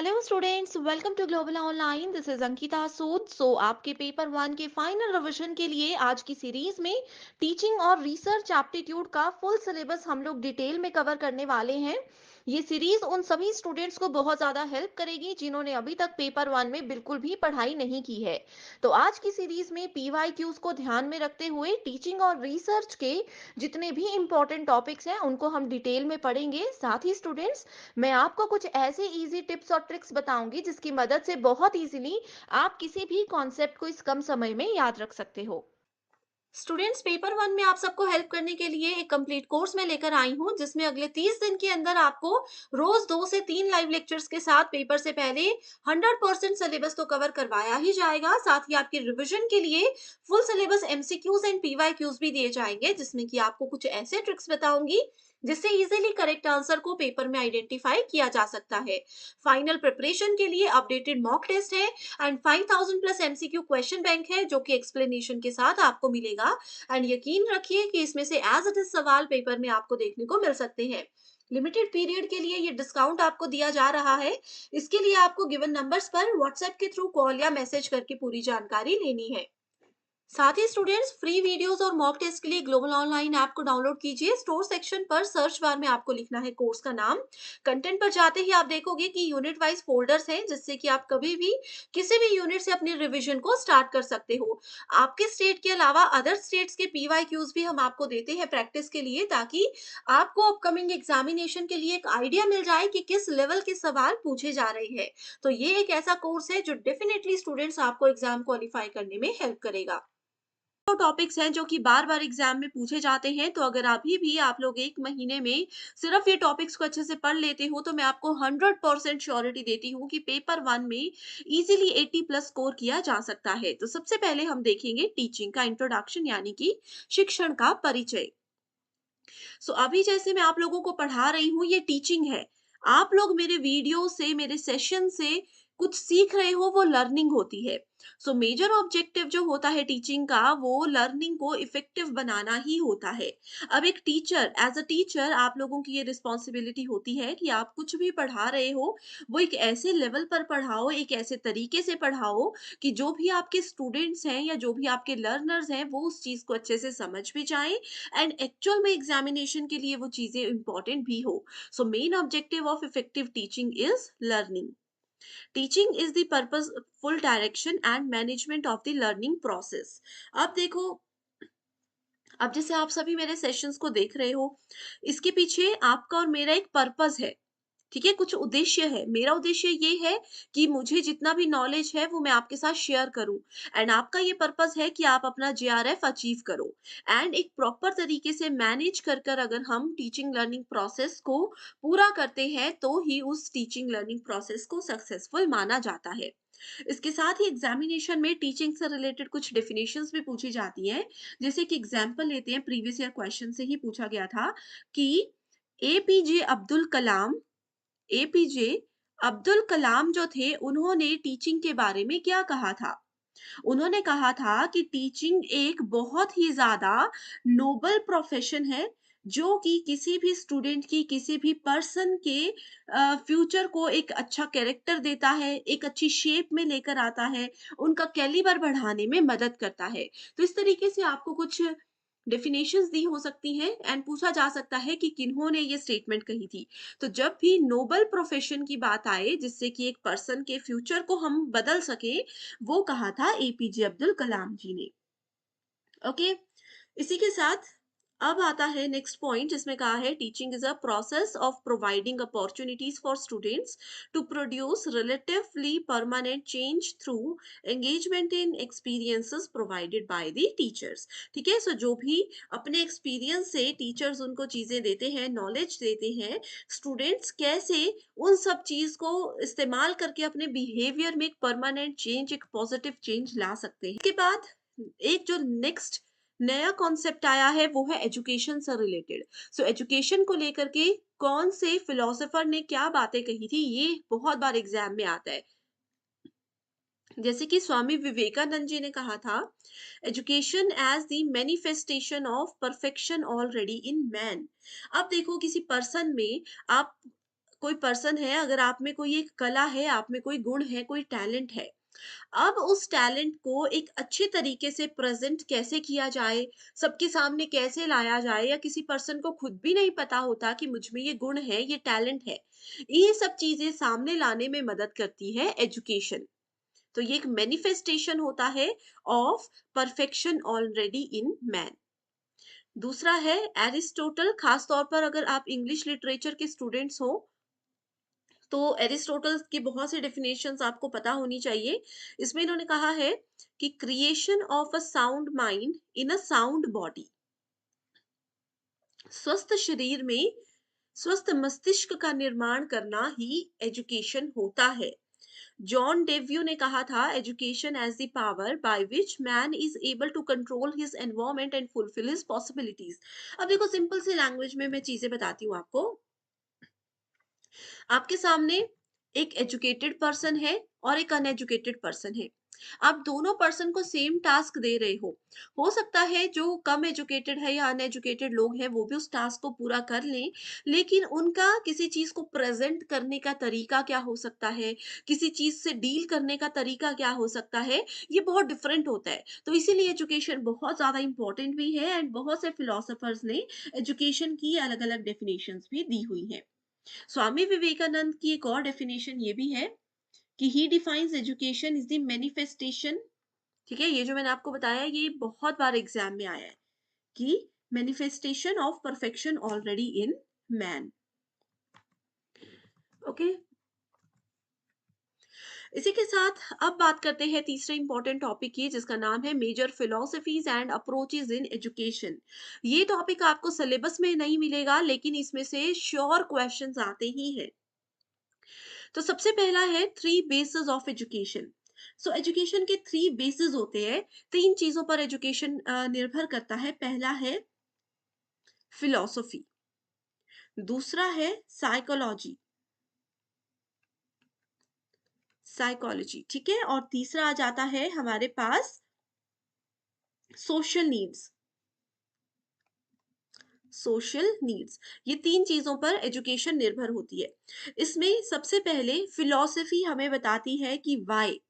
Hello students, welcome to Global Online. This is Ankita Sood. आपके paper one के final revision के लिए आज की सीरीज में टीचिंग और रिसर्च एप्टीट्यूड का फुल सिलेबस हम लोग डिटेल में कवर करने वाले हैं। ये सीरीज उन सभी स्टूडेंट्स को बहुत ज़्यादा हेल्प करेगी जिन्होंने अभी तक पेपर वन में बिल्कुल भी पढ़ाई नहीं की है। तो आज की सीरीज में पीवाईक्यूज को ध्यान में रखते हुए टीचिंग और रिसर्च के जितने भी इंपॉर्टेंट टॉपिक्स हैं उनको हम डिटेल में पढ़ेंगे। साथ ही स्टूडेंट्स, मैं आपको कुछ ऐसे इजी टिप्स और ट्रिक्स बताऊंगी जिसकी मदद से बहुत इजीली आप किसी भी कॉन्सेप्ट को इस कम समय में याद रख सकते हो। स्टूडेंट्स, पेपर वन में आप सबको हेल्प करने के लिए एक कंप्लीट कोर्स में लेकर आई हूँ जिसमें अगले 30 दिन के अंदर आपको रोज 2 से 3 लाइव लेक्चर्स के साथ पेपर से पहले 100% सिलेबस तो कवर करवाया ही जाएगा। साथ ही आपके रिवीजन के लिए full syllabus MCQs and PYQs भी दिए जाएंगे जिसमें कि आपको कुछ ऐसे ट्रिक्स बताऊंगी जिससे इजीली करेक्ट आंसर को पेपर में आइडेंटिफाई किया जा सकता है। फाइनल प्रिपरेशन के लिए अपडेटेड मॉक टेस्ट है and 5000 plus MCQ question bank है जो कि एक्सप्लेनेशन के साथ आपको मिलेगा। एंड यकीन रखिए कि इसमें से एज इट इज सवाल पेपर में आपको देखने को मिल सकते हैं। लिमिटेड पीरियड के लिए ये डिस्काउंट आपको दिया जा रहा है। इसके लिए आपको गिवन नंबर्स पर व्हाट्सएप के थ्रू कॉल या मैसेज करके पूरी जानकारी लेनी है। साथ ही स्टूडेंट्स, फ्री वीडियोस और मॉक टेस्ट के लिए ग्लोबल ऑनलाइन ऐप को डाउनलोड कीजिए। स्टोर सेक्शन पर सर्च बार में आपको लिखना है कोर्स का नाम। कंटेंट पर जाते ही आप देखोगे कि यूनिट वाइज फोल्डर्स हैं जिससे कि आप कभी भी किसी भी यूनिट से अपनी रिवीजन को स्टार्ट कर सकते हो। आपके स्टेट के अलावा अदर स्टेट्स के पीवाईक्यूज भी हम आपको देते हैं प्रैक्टिस के लिए, ताकि आपको अपकमिंग एग्जामिनेशन के लिए एक आइडिया मिल जाए कि किस लेवल के सवाल पूछे जा रहे हैं। तो ये एक ऐसा कोर्स है जो डेफिनेटली स्टूडेंट्स आपको एग्जाम क्वालिफाई करने में हेल्प करेगा। तो टॉपिक्स हैं जो कि बार-बार एग्जाम में पूछे जाते हैं, तो अगर अभी भी आप लोग 1 महीने में सिर्फ ये टॉपिक्स को अच्छे से पढ़ लेते हो, तो मैं आपको 100% श्योरिटी देती हूँ कि पेपर 1 में इज़िली 80 प्लस स्कोर किया जा सकता है। तो सबसे पहले हम देखेंगे टीचिंग का इंट्रोडक्शन, यानी कि शिक्षण का परिचय। अभी जैसे मैं आप लोगों को पढ़ा रही हूँ, ये टीचिंग है। आप लोग मेरे वीडियो से, मेरे सेशन से कुछ सीख रहे हो, वो लर्निंग होती है। मेजर ऑब्जेक्टिव जो होता है टीचिंग का, वो लर्निंग को इफेक्टिव बनाना ही होता है। अब एक टीचर, एज अ टीचर आप लोगों की ये रिस्पॉन्सिबिलिटी होती है कि आप कुछ भी पढ़ा रहे हो, वो एक ऐसे लेवल पर पढ़ाओ, एक ऐसे तरीके से पढ़ाओ कि जो भी आपके स्टूडेंट्स हैं या जो भी आपके लर्नर्स हैं, वो उस चीज को अच्छे से समझ भी जाएं एंड एक्चुअल में एग्जामिनेशन के लिए वो चीजें इंपॉर्टेंट भी हो। Main objective of effective teaching is learning. Teaching is the purposeful direction and management of the learning process. अब देखो, अब जैसे आप सभी मेरे सेशंस को देख रहे हो, इसके पीछे आपका और मेरा एक पर्पस है। ठीक है, कुछ उद्देश्य है। मेरा उद्देश्य ये है कि मुझे जितना भी नॉलेज है वो मैं आपके साथ शेयर करूं, एंड आपका ये पर्पस है कि आप अपना जेआरएफ अचीव करो। एंड एक प्रॉपर तरीके से मैनेज कर कर अगर हम टीचिंग लर्निंग प्रोसेस को पूरा करते हैं तो ही उस टीचिंग लर्निंग प्रोसेस को सक्सेसफुल माना जाता है। इसके साथ ही एग्जामिनेशन में टीचिंग से रिलेटेड कुछ डेफिनेशंस भी पूछी जाती हैं। जैसे कि एग्जांपल लेते हैं, प्रीवियस ईयर क्वेश्चन से ही पूछा गया था कि एपीजे अब्दुल कलाम एपीजे अब्दुल कलाम जो थे, उन्होंने टीचिंग के बारे में क्या कहा था? उन्होंने कहा था कि टीचिंग एक बहुत ही ज़्यादा नोबल प्रोफ़ेशन है, जो कि किसी भी स्टूडेंट की, किसी भी पर्सन के फ्यूचर को एक अच्छा कैरेक्टर देता है, एक अच्छी शेप में लेकर आता है, उनका कैलिबर बढ़ाने में मदद करता है। तो इस तरीके से आपको कुछ डेफिनेशंस दी हो सकती हैं एंड पूछा जा सकता है कि किन्होंने ये स्टेटमेंट कही थी। तो जब भी नोबल प्रोफ़ेशन की बात आए, जिससे कि एक पर्सन के फ्यूचर को हम बदल सकें, वो कहा था एपीजे अब्दुल कलाम जी ने। ओके, इसी के साथ अब आता है नेक्स्ट पॉइंट जिसमें कहा है teaching is a process of providing opportunities for students to produce relatively permanent change through engagement in experiences provided by the teachers. ठीक है, जो भी अपने एक्सपीरियंस से टीचर्स उनको चीजें देते हैं, नॉलेज देते हैं, स्टूडेंट्स कैसे उन सब चीज को इस्तेमाल करके अपने बिहेवियर में एक परमानेंट चेंज, एक पॉजिटिव चेंज ला सकते हैं। इसके बाद एक जो नेक्स्ट नया कॉन्सेप्ट आया है वो है एजुकेशन से रिलेटेड। एजुकेशन को लेकर के कौन से फिलोसोफर ने क्या बातें कही थी, ये बहुत बार एग्जाम में आता है। जैसे कि स्वामी विवेकानंद जी ने कहा था, education as the manifestation of perfection already in man. अब देखो, किसी पर्सन में आप कोई पर्सन है, अगर आप में कोई एक कला है, आप में कोई गुण है, कोई टैलेंट है, अब उस टैलेंट को एक अच्छे तरीके से प्रेजेंट कैसे किया जाए, सबके सामने कैसे लाया जाए, या किसी पर्सन को खुद भी नहीं पता होता कि मुझ में ये गुण है, ये टैलेंट है, ये सब चीजें सामने लाने में मदद करती है एजुकेशन। तो ये एक मैनिफेस्टेशन होता है of perfection already in man. दूसरा है एरिस्टोटल, खास तौर पर अगर आप इंग्लिश लिटरेचर के स्टूडेंट्स हो तो एरिस्टोटल की बहुत सी डेफिनेशंस आपको पता होनी चाहिए। इसमें इन्होंने कहा है कि creation of a sound mind in a sound body, स्वस्थ शरीर में स्वस्थ मस्तिष्क का निर्माण करना ही एजुकेशन होता है। जॉन डेव्यू ने कहा था, education as the power by which man is able to control his environment and fulfill his possibilities. अब देखो, सिंपल सी लैंग्वेज में मैं चीजें बताती हूँ आपको। आपके सामने एक एजुकेटेड पर्सन है और एक अनएजुकेटेड पर्सन है। आप दोनों पर्सन को सेम टास्क दे रहे हो सकता है जो कम एजुकेटेड है या अनएजुकेटेड लोग हैं वो भी उस टास्क को पूरा कर लें, लेकिन उनका किसी चीज को प्रेजेंट करने का तरीका क्या हो सकता है, किसी चीज से डील करने का तरीका क्या हो सकता है, ये बहुत डिफरेंट होता है। तो इसीलिए एजुकेशन बहुत ज्यादा इंपॉर्टेंट भी है, एंड बहुत से फिलोसोफर्स ने एजुकेशन की अलग अलग डेफिनेशंस भी दी हुई हैं। स्वामी विवेकानंद की एक और डेफिनेशन ये भी है कि he defines education is the manifestation. ठीक है, ये जो मैंने आपको बताया ये बहुत बार एग्जाम में आया है कि manifestation of perfection already in man. Okay, इसी के साथ अब बात करते हैं तीसरे इंपॉर्टेंट टॉपिक की, जिसका नाम है major philosophies and approaches in education. ये टॉपिक आपको सिलेबस में नहीं मिलेगा, लेकिन इसमें से श्योर क्वेश्चंस आते ही हैं। तो सबसे पहला है three bases of education. So education के थ्री बेसिस होते हैं, तीन चीजों पर एजुकेशन निर्भर करता है। पहला है फिलॉसफी, दूसरा है साइकोलॉजी, साइकोलॉजी, ठीक है, और तीसरा आ जाता है हमारे पास सोशल नीड्स, सोशल नीड्स। ये तीन चीजों पर एजुकेशन निर्भर होती है। इसमें सबसे पहले फिलॉसफी हमें बताती है कि वाई।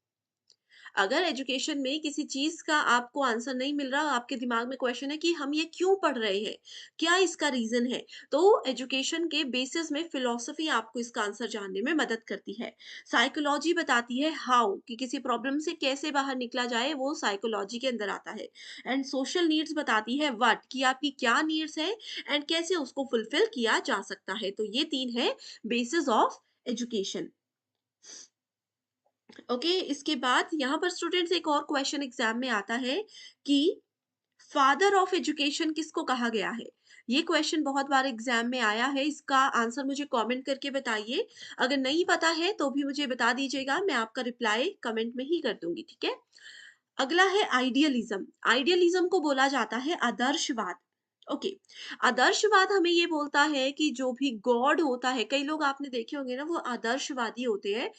अगर एजुकेशन में किसी चीज का आपको आंसर नहीं मिल रहा, आपके दिमाग में क्वेश्चन है कि हम ये क्यों पढ़ रहे हैं, क्या इसका रीजन है, तो एजुकेशन के बेसिस में फिलॉसफी आपको इसका आंसर जानने में मदद करती है। साइकोलॉजी बताती है हाउ, कि किसी प्रॉब्लम से कैसे बाहर निकला जाए, वो साइकोलॉजी के अंदर आता है। एंड सोशल नीड्स बताती है व्हाट, कि आपकी क्या नीड्स है एंड कैसे उसको फुलफिल किया जा सकता है। तो ये तीन है बेसिस ऑफ एजुकेशन। ओके, इसके बाद यहाँ पर स्टूडेंट्स एक और क्वेश्चन एग्जाम में आता है कि फादर ऑफ एजुकेशन किसको कहा गया है। ये क्वेश्चन बहुत बार एग्जाम में आया है, इसका आंसर मुझे कमेंट करके बताइए। अगर नहीं पता है तो भी मुझे बता दीजिएगा, मैं आपका रिप्लाई कमेंट में ही कर दूंगी, ठीक है। अगला है आइडियलिज्म। आइडियलिज्म को बोला जाता है आदर्शवाद। ओके, आदर्शवाद हमें ये बोलता है कि जो भी गॉड होता है, कई लोग आपने देखे होंगे ना, वो आदर्शवादी होते हैं।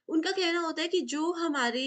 उनका कहना होता है कि जो हमारे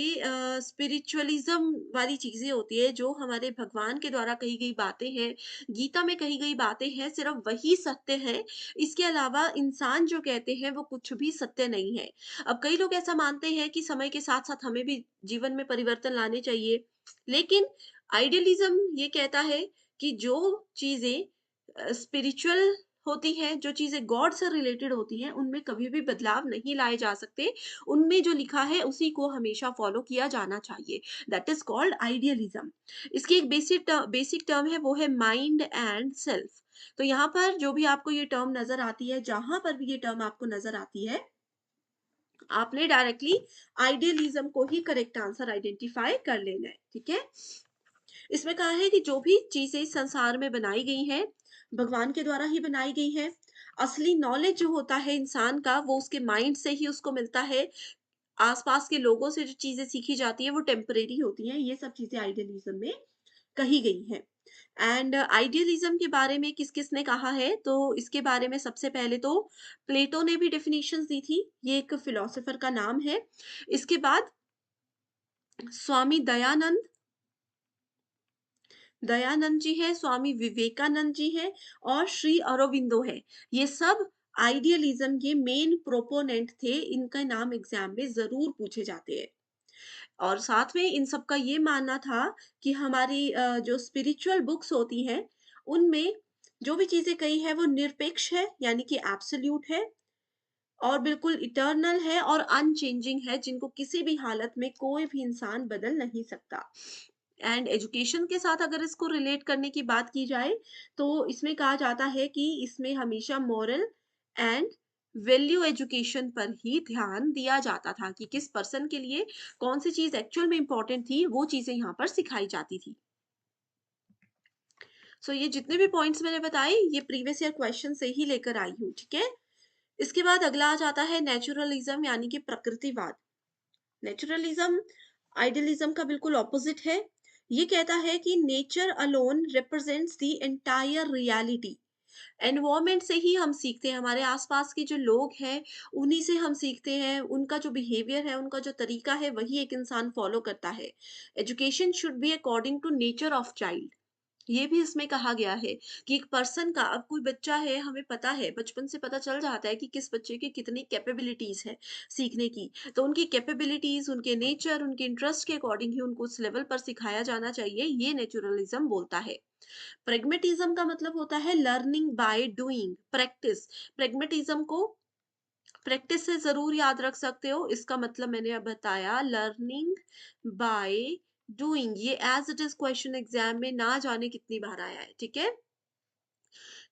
स्पिरिचुअलिज्म वाली चीजें होती है, जो हमारे भगवान के द्वारा कही गई बातें हैं, गीता में कही गई बातें हैं, सिर्फ वही सत्य है। इसके अलावा इंसान जो कहते हैं वो कुछ भी सत्य नहीं है। अब कई लोग ऐसा मानते हैं कि समय के साथ साथ हमें भी जीवन में परिवर्तन लाने चाहिए, लेकिन आइडियलिज्म ये कहता है कि जो चीजें स्पिरिचुअल होती हैं, जो चीजें गॉड से रिलेटेड होती हैं, उनमें कभी भी बदलाव नहीं लाए जा सकते। उनमें जो लिखा है उसी को हमेशा फॉलो किया जाना चाहिए। That is called idealism. इसकी एक बेसिक टर्म है, वो है माइंड एंड सेल्फ। तो यहाँ पर जो भी आपको ये टर्म नजर आती है, जहां पर भी ये टर्म आपको नजर आती है, आपने डायरेक्टली आइडियलिज्म को ही करेक्ट आंसर आइडेंटिफाई कर लेना है, ठीक है। इसमें कहा है कि जो भी चीजें इस संसार में बनाई गई हैं, भगवान के द्वारा ही बनाई गई है। असली नॉलेज जो होता है इंसान का, वो उसके माइंड से ही उसको मिलता है। आसपास के लोगों से जो चीजें सीखी जाती है वो टेम्परेरी होती हैं। ये सब चीजें आइडियलिज्म में कही गई हैं। एंड आइडियलिज्म के बारे में किस किस ने कहा है, तो इसके बारे में सबसे पहले तो प्लेटो ने भी डेफिनेशंस दी थी, ये एक फिलोसोफर का नाम है। इसके बाद स्वामी दयानंद दयानंद जी है, स्वामी विवेकानंद जी है, और श्री अरविंदो है। ये सब आइडियलिज्म ये मेन प्रोपोनेंट थे, इनका नाम एग्जाम में जरूर पूछे जाते हैं। और साथ में इन सब का ये मानना था कि हमारी जो स्पिरिचुअल बुक्स होती हैं, उनमें जो भी चीजें कही है वो निरपेक्ष है, यानी कि एब्सोल्यूट है, और बिल्कुल इटर्नल है और अनचेंजिंग है, जिनको किसी भी हालत में कोई भी इंसान बदल नहीं सकता। एंड एजुकेशन के साथ अगर इसको रिलेट करने की बात की जाए, तो इसमें कहा जाता है कि इसमें हमेशा मॉरल एंड वैल्यू एजुकेशन पर ही ध्यान दिया जाता था, कि किस पर्सन के लिए कौन सी चीज एक्चुअल में इंपॉर्टेंट थी, वो चीजें यहाँ पर सिखाई जाती थी। सो ये जितने भी पॉइंट्स मैंने बताए, ये प्रीवियस ईयर क्वेश्चन से ही लेकर आई हूँ, ठीक है। इसके बाद अगला आ जाता है नेचुरलिज्म, यानी कि प्रकृतिवाद। नेचुरलिज्म आइडियलिज्म का बिल्कुल ऑपोजिट है। ये कहता है कि nature alone represents the entire reality. Environment से ही हम सीखते हैं, हमारे आसपास के जो लोग हैं उन्हीं से हम सीखते हैं, उनका जो बिहेवियर है, उनका जो तरीका है, वही एक इंसान फॉलो करता है। Education should be according to nature of child. ये भी इसमें कहा गया है कि एक पर्सन का, अब कोई बच्चा है, हमें पता है, बचपन से पता चल जाता है कि किस बच्चे की कितनी कैपेबिलिटीज है सीखने की। तो उनकी कैपेबिलिटीज, उनके नेचर, उनके इंटरेस्ट के अकॉर्डिंग ही उनको उस लेवल पर सिखाया जाना चाहिए, ये नेचुरलिज्म बोलता है। प्रेग्मेटिज्म का मतलब होता है लर्निंग बाय डूइंग, प्रैक्टिस। प्रेग्मेटिज्म को प्रैक्टिस से जरूर याद रख सकते हो, इसका मतलब मैंने अब बताया, लर्निंग बाय डूइंग। ये as it is question exam में ना जाने कितनी बार आया है, ठीक है।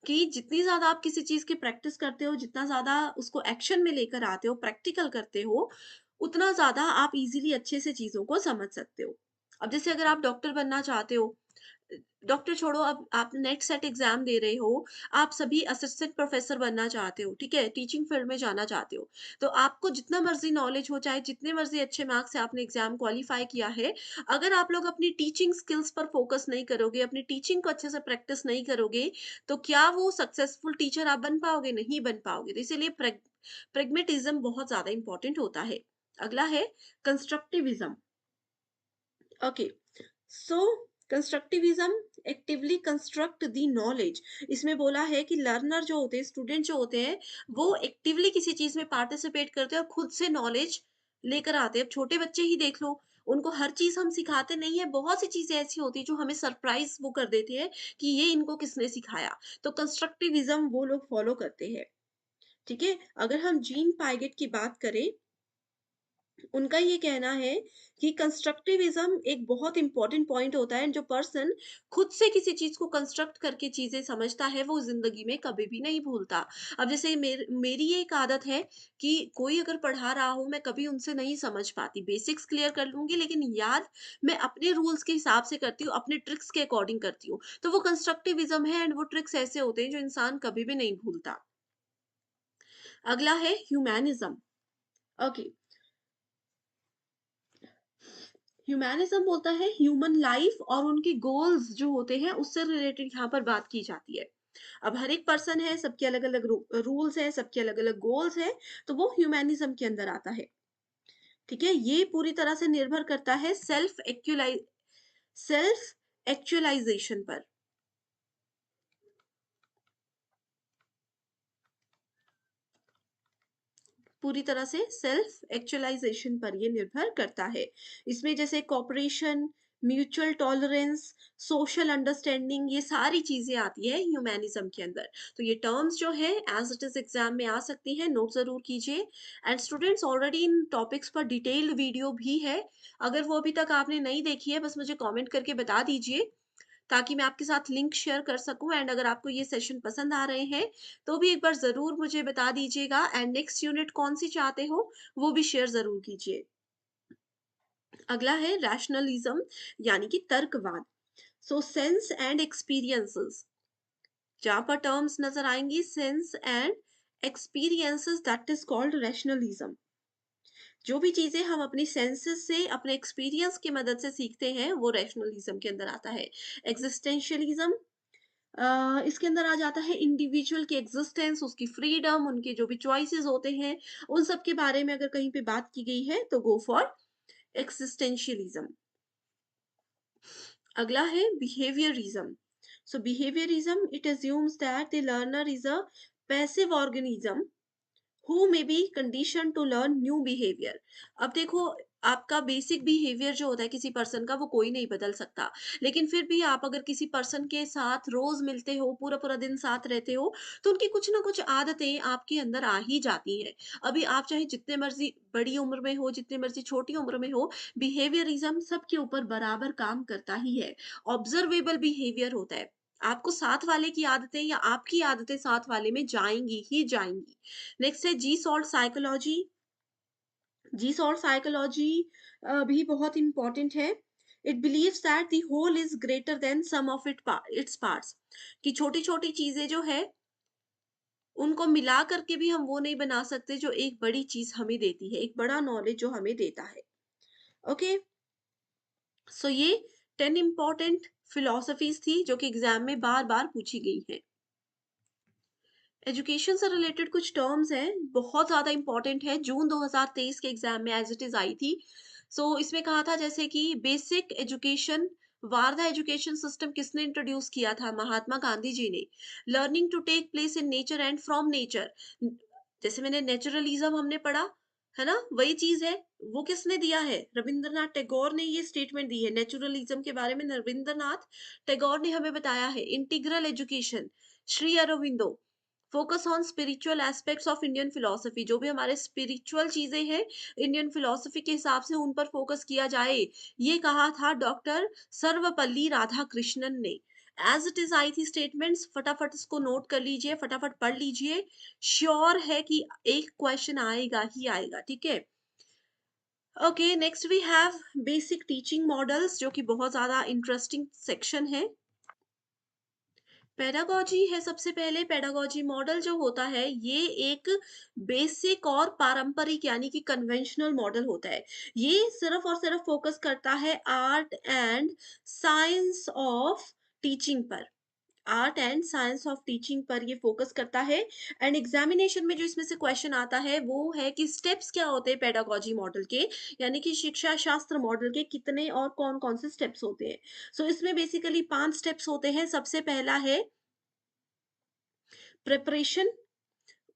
कि जितनी ज्यादा आप किसी चीज की प्रैक्टिस करते हो, जितना ज्यादा उसको एक्शन में लेकर आते हो, प्रैक्टिकल करते हो, उतना ज्यादा आप इजीली अच्छे से चीजों को समझ सकते हो। अब जैसे अगर आप डॉक्टर बनना चाहते हो, डॉक्टर छोड़ो, अब आप नेट सेट एग्जाम दे रहे हो, आप सभी असिस्टेंट प्रोफेसर बनना चाहते हो, ठीक है, टीचिंग फील्ड में जाना चाहते हो, तो आपको जितना मर्जी नॉलेज हो, चाहे जितने मर्जी अच्छे मार्क्स से आपने एग्जाम क्वालिफाई किया है, अगर आप लोग अपनी टीचिंग स्किल्स पर फोकस नहीं करोगे, अपनी टीचिंग को अच्छे से प्रैक्टिस नहीं करोगे, तो क्या वो सक्सेसफुल टीचर आप बन पाओगे? नहीं बन पाओगे। तो इसीलिए प्रेग्मेटिज्म बहुत ज्यादा इंपॉर्टेंट होता है। अगला है constructivism. Okay, so constructivism actively construct the knowledge. इसमें बोला है कि लर्नर जो होते हैं, स्टूडेंट जो होते हैं, वो एक्टिवली किसी चीज में पार्टिसिपेट करते हैं और खुद से नॉलेज लेकर आते हैं। अब छोटे बच्चे ही देख लो, उनको हर चीज हम सिखाते नहीं है, बहुत सी चीजें ऐसी होती है जो हमें सरप्राइज वो कर देते हैं कि ये इनको किसने सिखाया। तो कंस्ट्रक्टिविज्म वो लोग फॉलो करते हैं, ठीक है। अगर हम जीन पाइगेट की बात करें, उनका ये कहना है कि कंस्ट्रक्टिविज्म एक बहुत इंपॉर्टेंट पॉइंट होता है, जो पर्सन खुद से किसी चीज को कंस्ट्रक्ट करके चीजें समझता है, वो जिंदगी में कभी भी नहीं भूलता। अब जैसे मेरी ये एक आदत है कि कोई अगर पढ़ा रहा हो, मैं कभी उनसे नहीं समझ पाती, बेसिक्स क्लियर कर लूंगी, लेकिन याद मैं अपने रूल्स के हिसाब से करती हूँ, अपने ट्रिक्स के अकॉर्डिंग करती हूँ। तो वो कंस्ट्रक्टिविज्म है, एंड वो ट्रिक्स ऐसे होते हैं जो इंसान कभी भी नहीं भूलता। अगला है ह्यूमैनिज्म। ओके, ह्यूमैनिज्म बोलता है ह्यूमन लाइफ और उनके गोल्स जो होते हैं, उससे रिलेटेड यहाँ पर बात की जाती है। अब हर एक पर्सन है, सबके अलग अलग रूल्स है, सबके अलग अलग गोल्स है, तो वो ह्यूमैनिज्म के अंदर आता है, ठीक है। ये पूरी तरह से निर्भर करता है सेल्फ एक्चुअलाइजेशन पर। पूरी तरह से सेल्फ एक्चुअलाइजेशन पर ये निर्भर करता है। इसमें जैसे cooperation, mutual tolerance, social understanding, ये सारी चीजें आती है ह्यूमैनिज्म के अंदर। तो ये टर्म्स जो है एज इट इज एग्जाम में आ सकती है, नोट जरूर कीजिए। And students, already in topics पर डिटेल्ड वीडियो भी है, अगर वो अभी तक आपने नहीं देखी है, बस मुझे कमेंट करके बता दीजिए, ताकि मैं आपके साथ लिंक शेयर कर सकूं। एंड अगर आपको ये सेशन पसंद आ रहे हैं, तो भी एक बार जरूर मुझे बता दीजिएगा, एंड नेक्स्ट यूनिट कौन सी चाहते हो वो भी शेयर जरूर कीजिए। अगला है रैशनलिज्म, यानी कि तर्कवाद। सो सेंस एंड एक्सपीरियंसेस, जहां पर टर्म्स नजर आएंगी sense and experiences, that is called rationalism. जो भी चीजें हम अपनी सेंसेस से, अपने एक्सपीरियंस की मदद से सीखते हैं, वो रैशनलिज्म के अंदर आता है। एग्जिस्टेंशियलिज्म, इसके अंदर आ जाता है इंडिविजुअल की एग्जिस्टेंस, उसकी फ्रीडम, उनके जो भी चॉइसेस होते हैं, उन सब के बारे में अगर कहीं पे बात की गई है, तो गो फॉर एक्सिस्टेंशियलिज्म। अगला है behaviourism. So behaviourism, it assumes that the learner is a passive organism who may be condition to learn new behaviour. अब देखो, आपका बेसिक बिहेवियर जो होता है किसी पर्सन का वो कोई नहीं बदल सकता, लेकिन फिर भी आप अगर किसी पर्सन के साथ रोज मिलते हो, पूरा पूरा दिन साथ रहते हो, तो उनकी कुछ ना कुछ आदतें आपके अंदर आ ही जाती हैं। अभी आप चाहे जितने मर्जी बड़ी उम्र में हो, जितने मर्जी छोटी उम्र में हो, बिहेवियरिज्म सबके ऊपर बराबर काम करता ही है। ऑब्जर्वेबल बिहेवियर होता है। आपको साथ वाले की आदतें या आपकी आदतें साथ वाले में जाएंगी ही जाएंगी। नेक्स्ट है Gestalt psychology. Gestalt psychology भी बहुत इंपॉर्टेंट है। It believes that the whole is greater than sum of its parts. कि छोटी छोटी चीजें जो है उनको मिला करके भी हम वो नहीं बना सकते जो एक बड़ी चीज हमें देती है, एक बड़ा नॉलेज जो हमें देता है। ओके, सो ये 10 इंपॉर्टेंट फिलोसफीज थी जो कि एग्जाम में बार बार पूछी गई है। एजुकेशन से रिलेटेड कुछ टर्म्स हैं, बहुत ज़्यादा इंपॉर्टेंट है, जून 2023 के एग्जाम में एज इट इज़ आई थी। इसमें कहा था जैसे कि basic education, Wardha education system किसने इंट्रोड्यूस किया था? महात्मा गांधी जी ने। Learning to take place in nature and from nature, जैसे मैंने नेचुरलिज्म हमने पढ़ा, है ना, वही चीज है। वो किसने दिया है? रविंद्रनाथ टैगोर ने ये स्टेटमेंट दी है नेचुरलिज्म के बारे में। रविंद्रनाथ टैगोर ने हमें बताया है integral education. Shri Aurobindo, focus on spiritual aspects of Indian philosophy, जो भी हमारे स्पिरिचुअल चीजें हैं इंडियन फिलोसफी के हिसाब से उन पर फोकस किया जाए, ये कहा था डॉक्टर सर्वपल्ली राधाकृष्णन ने। एज इट इज आई थी स्टेटमेंट्स, फटाफट इसको नोट कर लीजिए, फटाफट पढ़ लीजिए। श्योर है कि एक क्वेश्चन आएगा ही आएगा, ठीक है। Okay, next we have basic teaching models, जो कि बहुत ज्यादा इंटरेस्टिंग सेक्शन है। पेडागॉजी है सबसे पहले। पेडागॉजी मॉडल जो होता है ये एक बेसिक और पारंपरिक यानी कि कन्वेंशनल मॉडल होता है। ये सिर्फ और सिर्फ फोकस करता है art and science of teaching पर। Art and science of teaching पर ये फोकस करता है। एंड एग्जामिनेशन में जो इसमें से क्वेश्चन आता है वो है कि स्टेप्स क्या होते हैं पेडागॉजी मॉडल के, यानी कि शिक्षा शास्त्र मॉडल के कितने और कौन कौन से स्टेप्स होते हैं। इसमें बेसिकली 5 स्टेप्स होते हैं। सबसे पहला है प्रिपरेशन,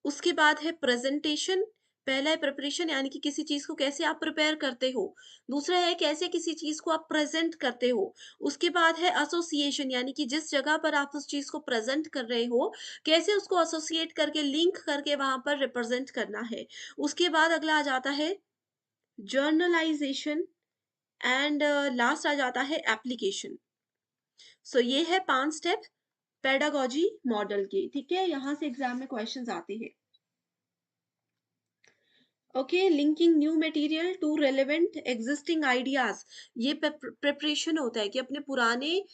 उसके बाद है प्रेजेंटेशन। पहला है प्रिपरेशन यानी कि किसी चीज को कैसे आप प्रिपेयर करते हो। दूसरा है कैसे किसी चीज को आप प्रेजेंट करते हो। उसके बाद है एसोसिएशन यानी कि जिस जगह पर आप उस चीज को प्रेजेंट कर रहे हो कैसे उसको एसोसिएट करके लिंक करके वहां पर रिप्रेजेंट करना है। उसके बाद अगला आ जाता है जर्नलाइजेशन। एंड लास्ट आ जाता है एप्लीकेशन। ये है 5 स्टेप पेडागॉजी मॉडल के, ठीक है। यहाँ से एग्जाम में क्वेश्चंस आते हैं। Okay, linking new material to relevant existing ideas, ये प्रिपरेशन होता है कि अपने पुराने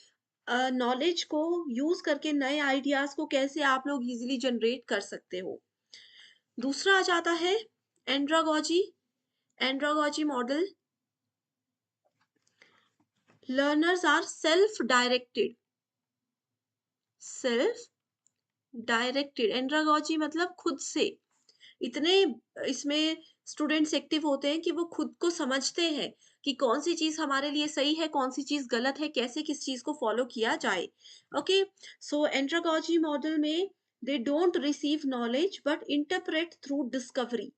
नॉलेज को यूज करके नए आइडियाज को कैसे आप लोग इजीली जनरेट कर सकते हो। दूसरा आ जाता है andragogy. Andragogy model, learners are self directed. Self directed andragogy मतलब खुद से। इतने इसमें स्टूडेंट्स एक्टिव होते हैं कि वो खुद को समझते हैं कि कौन सी चीज हमारे लिए सही है, कौन सी चीज गलत है, कैसे किस चीज को फॉलो किया जाए। ओके, एंड्रागॉजी मॉडल में they don't receive knowledge but interpret through discovery.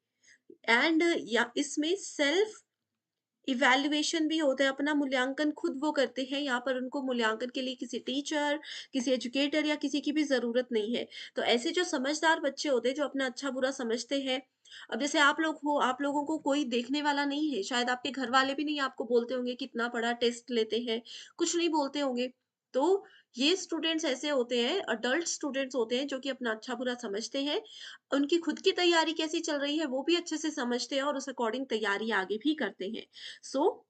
And या इसमें सेल्फ इवैल्यूएशन भी होता है, अपना मूल्यांकन खुद वो करते हैं। यहाँ पर उनको मूल्यांकन के लिए किसी टीचर, किसी एजुकेटर या किसी की भी ज़रूरत नहीं है। तो ऐसे जो समझदार बच्चे होते हैं, जो अपना अच्छा-बुरा समझते हैं, अब जैसे आप लोग हो, आप लोगों को कोई देखने वाला नहीं है, शायद आपके घर वाले भी नहीं आपको बोलते होंगे कितना बड़ा टेस्ट लेते हैं, कुछ नहीं बोलते होंगे। तो ये स्टूडेंट्स ऐसे होते हैं, अडल्ट स्टूडेंट्स होते हैं जो कि अपना अच्छा-बुरा समझते हैं। उनकी खुद की तैयारी कैसी चल रही है वो भी अच्छे से समझते हैं और उस अकॉर्डिंग तैयारी आगे भी करते हैं। सो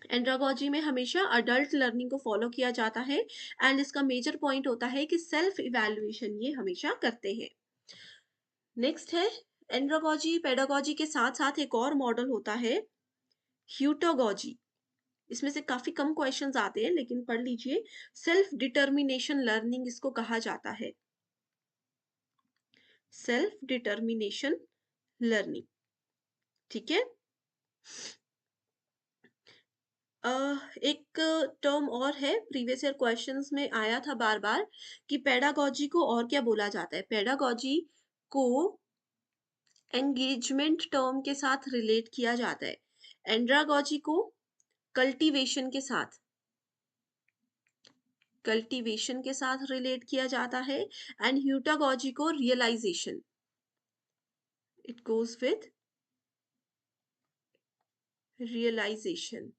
एंड्रागॉजी में हमेशा अडल्ट लर्निंग को फॉलो किया जाता है। एंड इसका मेजर पॉइंट होता है कि सेल्फ इवैल्यूएशन ये हमेशा करते हैं। नेक्स्ट है एंड्रागॉजी पेडागॉजी के साथ साथ एक और मॉडल होता है ह्यूटागॉजी। इसमें से काफी कम क्वेश्चंस आते हैं लेकिन पढ़ लीजिए। सेल्फ डिटर्मिनेशन लर्निंग इसको कहा जाता है। सेल्फ डिटर्मिनेशन लर्निंग, ठीक है। एक टर्म और है, प्रीवियस ईयर क्वेश्चंस में आया था बार बार कि पेडागोजी को और क्या बोला जाता है। पेडागोजी को एंगेजमेंट टर्म के साथ रिलेट किया जाता है, एंड्रागोजी को कल्टीवेशन के साथ, रिलेट किया जाता है, एंड ह्यूटागोजी को realization. It goes with realization.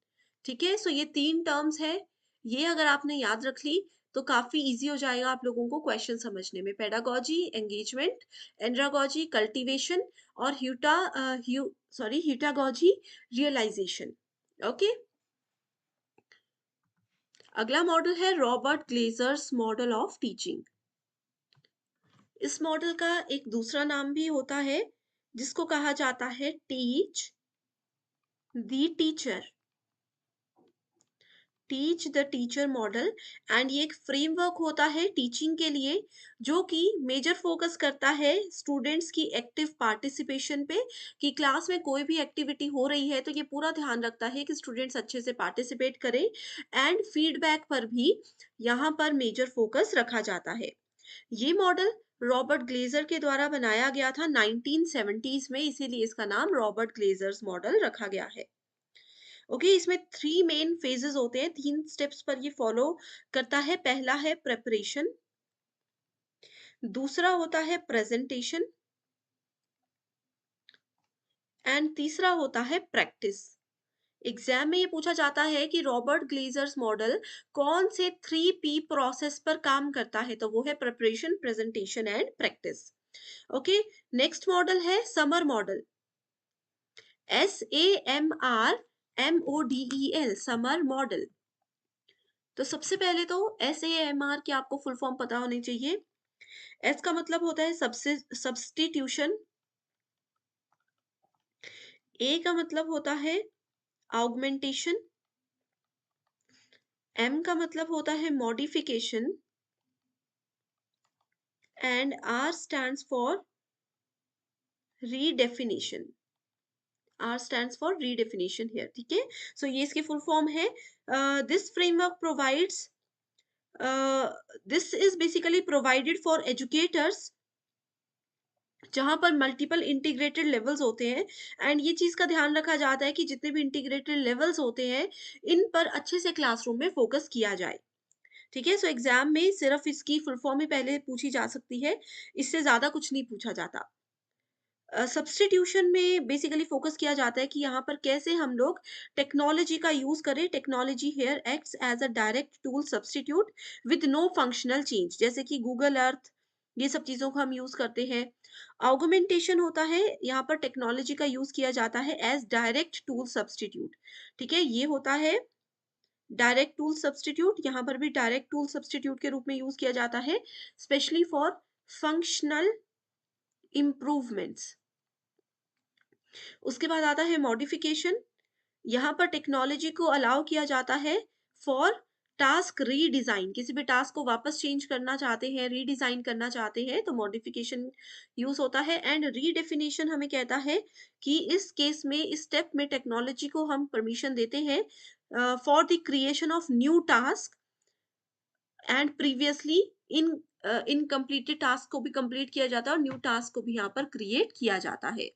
ठीक है, सो ये 3 टर्म्स है, ये अगर आपने याद रख ली तो काफी इजी हो जाएगा आप लोगों को क्वेश्चन समझने में। पेडागोजी एंगेजमेंट, एंड्रागोजी कल्टीवेशन, और ह्यूटागोजी रियलाइजेशन। ओके, अगला मॉडल है Robert Glazers model of teaching. इस मॉडल का एक दूसरा नाम भी होता है जिसको कहा जाता है teach the teacher, teach the teacher model. And ये एक फ्रेमवर्क होता है टीचिंग के लिए, जो कि मेजर फोकस करता है स्टूडेंट्स की एक्टिव पार्टिसिपेशन पे, कि क्लास में कोई भी एक्टिविटी हो रही है तो ये पूरा ध्यान रखता है कि स्टूडेंट्स अच्छे से पार्टिसिपेट करें, एंड फीडबैक पर भी यहाँ पर मेजर फोकस रखा जाता है। ये मॉडल रॉबर्ट ग्लेजर के द्वारा बनाया गया था 1970s में, इसीलिए इसका नाम रॉबर्ट ग्लेजर्स मॉडल रखा गया है। ओके, इसमें 3 मेन फेजेस होते हैं, 3 स्टेप्स पर ये फॉलो करता है। पहला है प्रेपरेशन, दूसरा होता है प्रेजेंटेशन, एंड तीसरा होता है प्रैक्टिस। एग्जाम में ये पूछा जाता है कि रॉबर्ट ग्लेजर्स मॉडल कौन से 3P प्रोसेस पर काम करता है, तो वो है preparation, presentation and practice. Okay, next model है SAMR model, SAMRMODEL, SAMR model. तो सबसे पहले तो SAMR की आपको फुल फॉर्म पता होनी चाहिए। एस का मतलब होता है सब्स्टिट्यूशन, ए का मतलब होता है ऑगमेंटेशन, एम का मतलब होता है modification, and R stands for redefinition. R stands for redefinition here, ठीक है। सो ये इसकी फुल फॉर्म है। This framework provides, this is basically provided for educators, जहां पर मल्टीपल इंटीग्रेटेड लेवल्स होते हैं। एंड ये चीज का ध्यान रखा जाता है कि जितने भी इंटीग्रेटेड लेवल्स होते हैं इन पर अच्छे से क्लासरूम में फोकस किया जाए। ठीक है, सो एग्जाम में सिर्फ इसकी फुल फॉर्म ही पहले पूछी जा सकती है, इससे ज्यादा कुछ नहीं पूछा जाता। सब्स्टिट्यूशन में बेसिकली फोकस किया जाता है कि यहाँ पर कैसे हम लोग टेक्नोलॉजी का यूज करें। Technology here acts as a direct tool substitute with no functional change, जैसे कि गूगल अर्थ, ये सब चीजों को हम यूज करते हैं। ऑगमेंटेशन होता है, यहाँ पर टेक्नोलॉजी का यूज किया जाता है एज डायरेक्ट टूल सब्स्टिट्यूट। ठीक है, ये होता है डायरेक्ट टूल सब्स्टिट्यूट, यहाँ पर भी डायरेक्ट टूल सब्स्टिट्यूट के रूप में यूज किया जाता है, स्पेशली फॉर फंक्शनल इम्प्रूवमेंट्स। उसके बाद आता है मॉडिफिकेशन, यहाँ पर टेक्नोलॉजी को अलाउ किया जाता है फॉर टास्क रीडिजाइन, किसी भी टास्क को वापस चेंज करना चाहते हैं, रीडिजाइन करना चाहते हैं तो मॉडिफिकेशन यूज होता है। एंड रीडेफिनेशन हमें कहता है कि इस केस में, इस स्टेप में टेक्नोलॉजी को हम परमिशन देते हैं for the creation of new task, and previously in incompleted task को भी कंप्लीट किया जाता है और न्यू टास्क को भी यहाँ पर क्रिएट किया जाता है।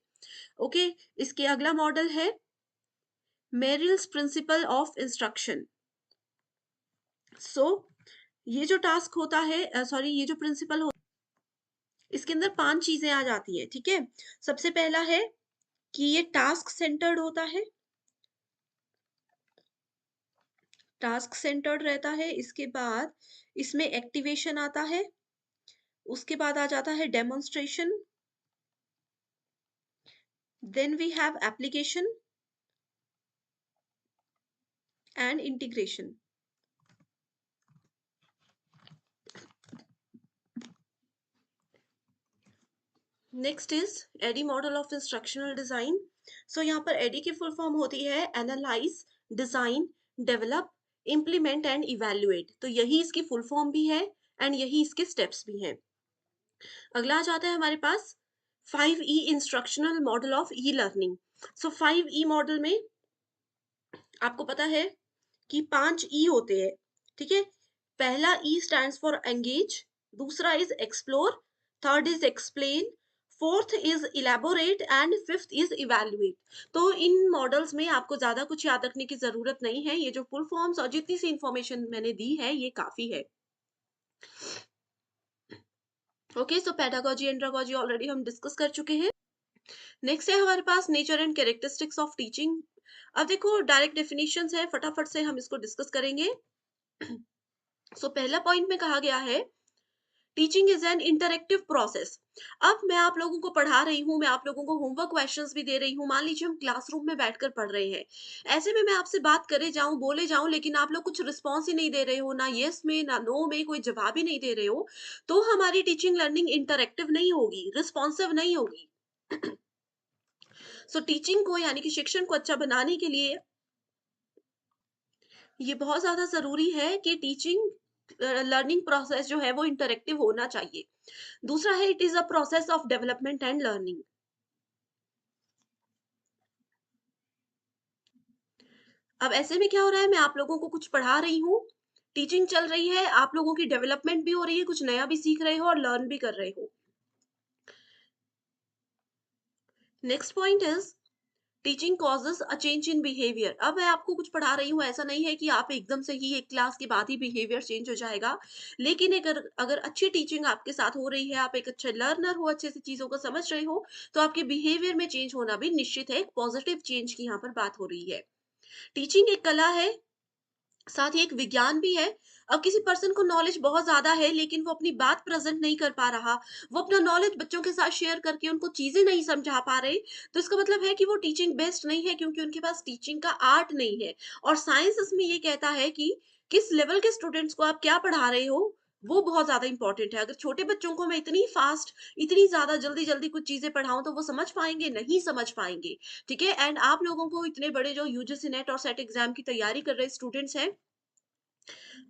ओके, इसके अगला मॉडल है मेरिल्स प्रिंसिपल ऑफ इंस्ट्रक्शन। सो ये जो टास्क होता है, सॉरी, ये जो प्रिंसिपल हो, इसके अंदर 5 चीजें आ जाती है। ठीक है, सबसे पहला है कि ये टास्क सेंटर्ड होता है, टास्क सेंटर्ड रहता है। इसके बाद इसमें एक्टिवेशन आता है, उसके बाद आ जाता है demonstration, then we have application and integration. Next is ADDIE model of instructional design. So यहाँ पर एडी की फुल फॉर्म होती है analyse, design, develop, implement and evaluate. तो यही इसकी फुल फॉर्म भी है एंड यही इसके स्टेप्स भी हैं। अगला आ जाता है हमारे पास 5E instructional model of e learning. So 5E model में आपको पता है कि 5 ई होते हैं, ठीक है? पहला ई स्टैंड्स फॉर एंगेज, दूसरा is explore, third is explain, fourth is elaborate and fifth is evaluate. तो इन मॉडल्स में आपको ज़्यादा कुछ याद रखने की ज़रूरत नहीं है, ये जो फुल फॉर्म्स और जितनी सी इन्फॉर्मेशन मैंने दी है, ये काफ़ी है। Okay, so pedagogy, andragogy already हम डिस्कस कर चुके हैं। नेक्स्ट है हमारे पास nature and characteristics of teaching. अब देखो डायरेक्ट डेफिनेशंस है, फटाफट से हम इसको डिस्कस करेंगे। सो पहला पॉइंट में कहा गया है teaching is an interactive process. अब मैं आप लोगों को पढ़ा रही हूँ, मैं आप लोगों को होमवर्क क्वेश्चंस भी दे रही हूँ। मान लीजिए हम क्लासरूम में बैठकर पढ़ रहे हैं, ऐसे में मैं आपसे बात करे जाऊं, बोले जाऊं, लेकिन आप लोग कुछ रिस्पॉन्स ही नहीं दे रहे हो, ना यस में ना नो में, कोई जवाब ही नहीं दे रहे हो, तो हमारी टीचिंग लर्निंग इंटरेक्टिव नहीं होगी, रिस्पॉन्सिव नहीं होगी। सो टीचिंग को यानी कि शिक्षण को अच्छा बनाने के लिए ये बहुत ज़्यादा ज़रूरी है कि टीचिंग लर्निंग प्रोसेस जो है वो इंटरेक्टिव होना चाहिए। दूसरा है it is a process of development and learning. अब ऐसे में क्या हो रहा है, मैं आप लोगों को कुछ पढ़ा रही हूँ, टीचिंग चल रही है, आप लोगों की डेवलपमेंट भी हो रही है, कुछ नया भी सीख रहे हो और लर्न भी कर रहे हो। Next point is teaching causes a change in behaviour. अब मैं आपको कुछ पढ़ा रही हूँ, ऐसा नहीं है कि आप एकदम से ही एक क्लास के बाद ही बिहेवियर चेंज हो जाएगा, लेकिन अगर अगर अच्छी टीचिंग आपके साथ हो रही है, आप एक अच्छे लर्नर हो, अच्छे से चीजों को समझ रहे हो, तो आपके बिहेवियर में चेंज होना भी निश्चित है। एक पॉजिटिव चेंज की यहाँ पर बात हो रही है। टीचिंग एक कला है, साथ ही एक विज्ञान भी है। अब किसी पर्सन को नॉलेज बहुत ज्यादा है लेकिन वो अपनी बात प्रेजेंट नहीं कर पा रहा, वो अपना नॉलेज बच्चों के साथ शेयर करके उनको चीजें नहीं समझा पा रहे, तो इसका मतलब है कि वो टीचिंग बेस्ट नहीं है, क्योंकि उनके पास टीचिंग का आर्ट नहीं है। और साइंस इसमें ये कहता है कि किस लेवल के स्टूडेंट्स को आप क्या पढ़ा रहे हो, वो बहुत ज्यादा इंपॉर्टेंट है। अगर छोटे बच्चों को मैं इतनी फास्ट, इतनी ज्यादा जल्दी जल्दी कुछ चीजें पढ़ाऊं, तो वो समझ पाएंगे? नहीं समझ पाएंगे। ठीक है, एंड आप लोगों को इतने बड़े जो यूजीसी नेट और सेट एग्जाम की तैयारी कर रहे स्टूडेंट्स हैं,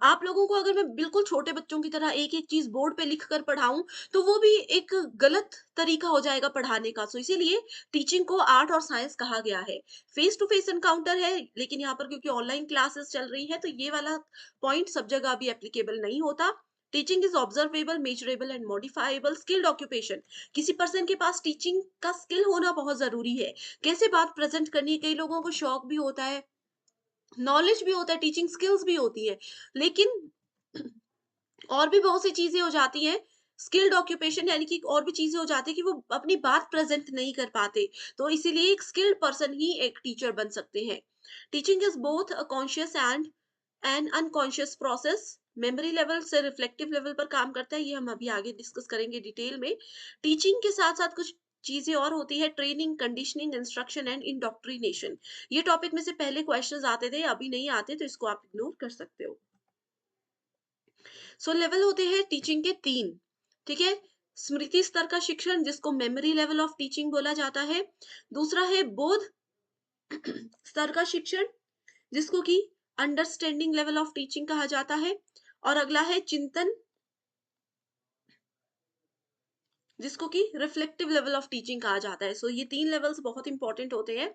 आप लोगों को अगर मैं बिल्कुल छोटे बच्चों की तरह एक-एक चीज़ बोर्ड पे लिख कर पढ़ाऊँ, तो वो भी एक गलत तरीका हो जाएगा पढ़ाने का। सो इसीलिए टीचिंग को आर्ट और साइंस कहा गया है। फेस टू फेस एनकाउंटर है, लेकिन यहाँ पर क्योंकि ऑनलाइन क्लासेस चल रही है, तो ये वाला पॉइंट सब जगह अभी एप्लीकेबल नहीं होता। Teaching is observable, measurable and modifiable skilled occupation. किसी पर्सन के पास टीचिंग का स्किल होना बहुत ज़रूरी है। कैसे बात प्रेज़ेंट करनी है, कई लोगों को शौक भी होता है, नॉलेज भी होता है, टीचिंग स्किल्स भी होती है, लेकिन और भी बहुत सी चीजें हो जाती हैं, स्किल्ड ऑक्यूपेशन यानी कि और भी चीजें हो जाती है कि वो अपनी बात प्रेजेंट नहीं कर पाते। तो इसीलिए एक स्किल्ड पर्सन ही एक टीचर बन सकते हैं। Teaching is both a conscious and N unconscious process. Memory level से रिफ्लेक्टिव लेवल पर काम करता है, ये हम अभी आगे डिस्कस करेंगे डिटेल में। टीचिंग के साथ साथ कुछ चीजें और होती है, training, conditioning, instruction and indoctrination. ये टॉपिक में से पहले क्वेश्चंस आते थे, अभी नहीं आते, तो इसको आप इग्नोर कर सकते हो। सो लेवल होते हैं टीचिंग के 3। ठीक है, स्मृति स्तर का शिक्षण जिसको मेमोरी लेवल ऑफ टीचिंग बोला जाता है। दूसरा है बोध स्तर का शिक्षण जिसको कि अंडरस्टैंडिंग लेवल ऑफ टीचिंग कहा जाता है। और अगला है चिंतन जिसको कि रिफ्लेक्टिव लेवल ऑफ टीचिंग कहा जाता है। सो ये 3 लेवल्स बहुत इंपॉर्टेंट होते हैं।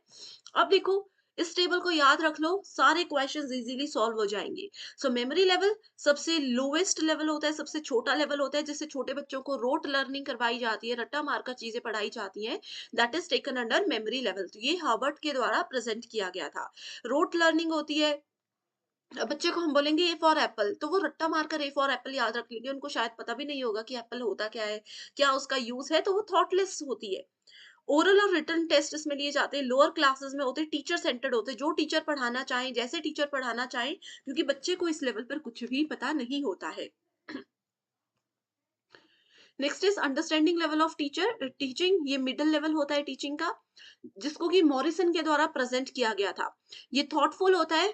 अब देखो, इस टेबल को याद रख लो, सारे क्वेश्चंस इजीली सॉल्व हो जाएंगे। सो मेमोरी लेवल सबसे लोवेस्ट लेवल होता है, सबसे छोटा लेवल होता है, जिससे छोटे बच्चों को रोट लर्निंग करवाई जाती है, रट्टा मार कर चीजें पढ़ाई जाती हैं। That is taken under memory level. तो ये हार्वर्ड के द्वारा प्रेजेंट किया गया था। रोट लर्निंग होती है, अब बच्चे को हम बोलेंगे ए फॉर एप्पल, तो वो रट्टा मारकर ए फॉर एप्पल याद रख लेंगे, उनको शायद पता भी नहीं होगा कि एप्पल होता क्या है, क्या उसका यूज है, तो वो थॉटलेस होती है। ओरल और रिटन टेस्ट इसमें लिए जाते हैं, लोअर क्लासेस में होते हैं, टीचर सेंटर्ड होते हैं, जो टीचर पढ़ाना चाहे, जैसे टीचर पढ़ाना चाहे, क्योंकि बच्चे को इस लेवल पर कुछ भी पता नहीं होता है। Next is understanding level of teacher teaching, ये मिडिल लेवल होता है टीचिंग का, जिसको कि मॉरिसन के द्वारा प्रेजेंट किया गया था। ये थॉटफुल होता है,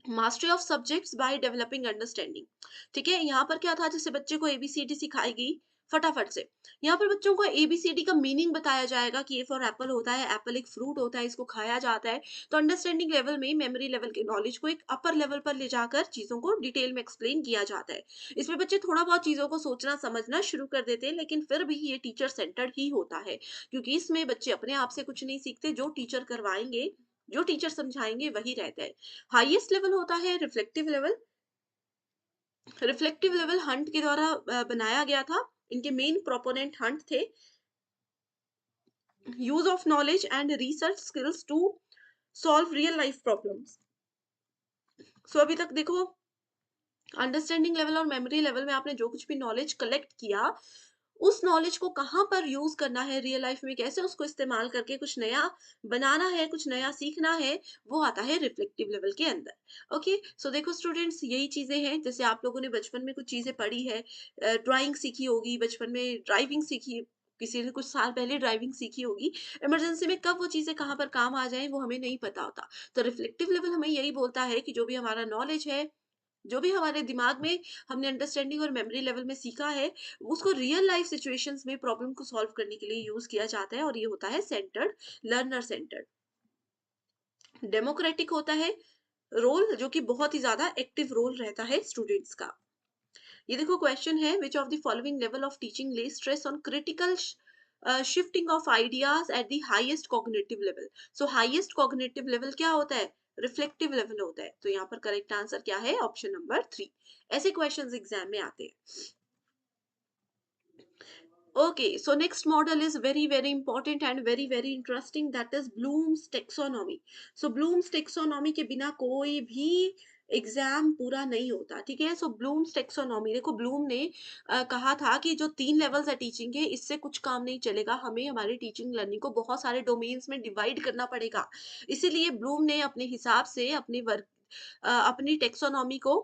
mastery of subjects by developing understanding. ठीक है, यहाँ पर क्या था, जैसे बच्चे को एबीसीडी सिखाई गई फटाफट से, यहाँ पर बच्चों को एबीसीडी का मीनिंग बताया जाएगा कि ए फॉर एप्पल होता है, एप्पल एक फ्रूट होता है, इसको खाया जाता है। तो अंडरस्टैंडिंग लेवल में मेमोरी लेवल के नॉलेज को एक अपर लेवल पर ले जाकर चीजों को डिटेल में एक्सप्लेन किया जाता है। इसमें बच्चे थोड़ा बहुत चीजों को सोचना समझना शुरू कर देते हैं, लेकिन फिर भी ये टीचर सेंटर्ड ही होता है, क्योंकि इसमें बच्चे अपने आप से कुछ नहीं सीखते, जो टीचर करवाएंगे जो टीचर समझाएंगे वही रहता है। हाईएस्ट लेवल होता है reflective level. Reflective level Hunt के द्वारा बनाया गया था। इनके मेन प्रोपोनेंट हंट थे। Use of knowledge and research skills to solve real life problems. So अभी तक देखो, अंडरस्टैंडिंग लेवल और मेमोरी लेवल में आपने जो कुछ भी नॉलेज कलेक्ट किया, उस नॉलेज को कहाँ पर यूज करना है रियल लाइफ में, कैसे उसको इस्तेमाल करके कुछ नया बनाना है, कुछ नया सीखना है, वो आता है रिफ्लेक्टिव लेवल के अंदर। ओके, सो देखो स्टूडेंट्स, यही चीजें हैं। जैसे आप लोगों ने बचपन में कुछ चीजें पढ़ी है, ड्राइंग सीखी होगी, बचपन में ड्राइविंग सीखी, किसी ने कुछ साल पहले ड्राइविंग सीखी होगी। इमरजेंसी में कब वो चीजें कहाँ पर काम आ जाए वो हमें नहीं पता होता। तो रिफ्लेक्टिव लेवल हमें यही बोलता है कि जो भी हमारा नॉलेज है, जो भी हमारे दिमाग में हमने अंडरस्टैंडिंग और मेमोरी लेवल में सीखा है, उसको रियल लाइफ सिचुएशंस में प्रॉब्लम को सॉल्व करने के लिए यूज किया जाता है, और ये होता है सेंटर्ड, लर्नर सेंटर्ड। डेमोक्रेटिक होता है रोल, जो कि बहुत ही ज्यादा एक्टिव रोल रहता है स्टूडेंट्स का। ये देखो क्वेश्चन है, which of the following level of teaching lay stress on critical shifting of ideas at the highest cognitive level. So highest cognitive level क्या होता है? रिफ्लेक्टिव लेवल होता है। तो यहाँ पर करेक्ट आंसर क्या है? Option number 3। ऐसे क्वेश्चंस एग्जाम में आते हैं। Okay, so next model is very very important and very very interesting, that is Bloom's taxonomy. So Bloom's taxonomy के बिना कोई भी एग्जाम पूरा नहीं होता, ठीक है। सो ब्लूम्स टेक्सोनॉमी, देखो ब्लूम ने कहा था कि जो 3 लेवल्स है टीचिंग के, इससे कुछ काम नहीं चलेगा, हमें हमारी टीचिंग लर्निंग को बहुत सारे डोमेन्स में डिवाइड करना पड़ेगा। इसीलिए ब्लूम ने अपने हिसाब से अपनी टेक्सोनॉमी को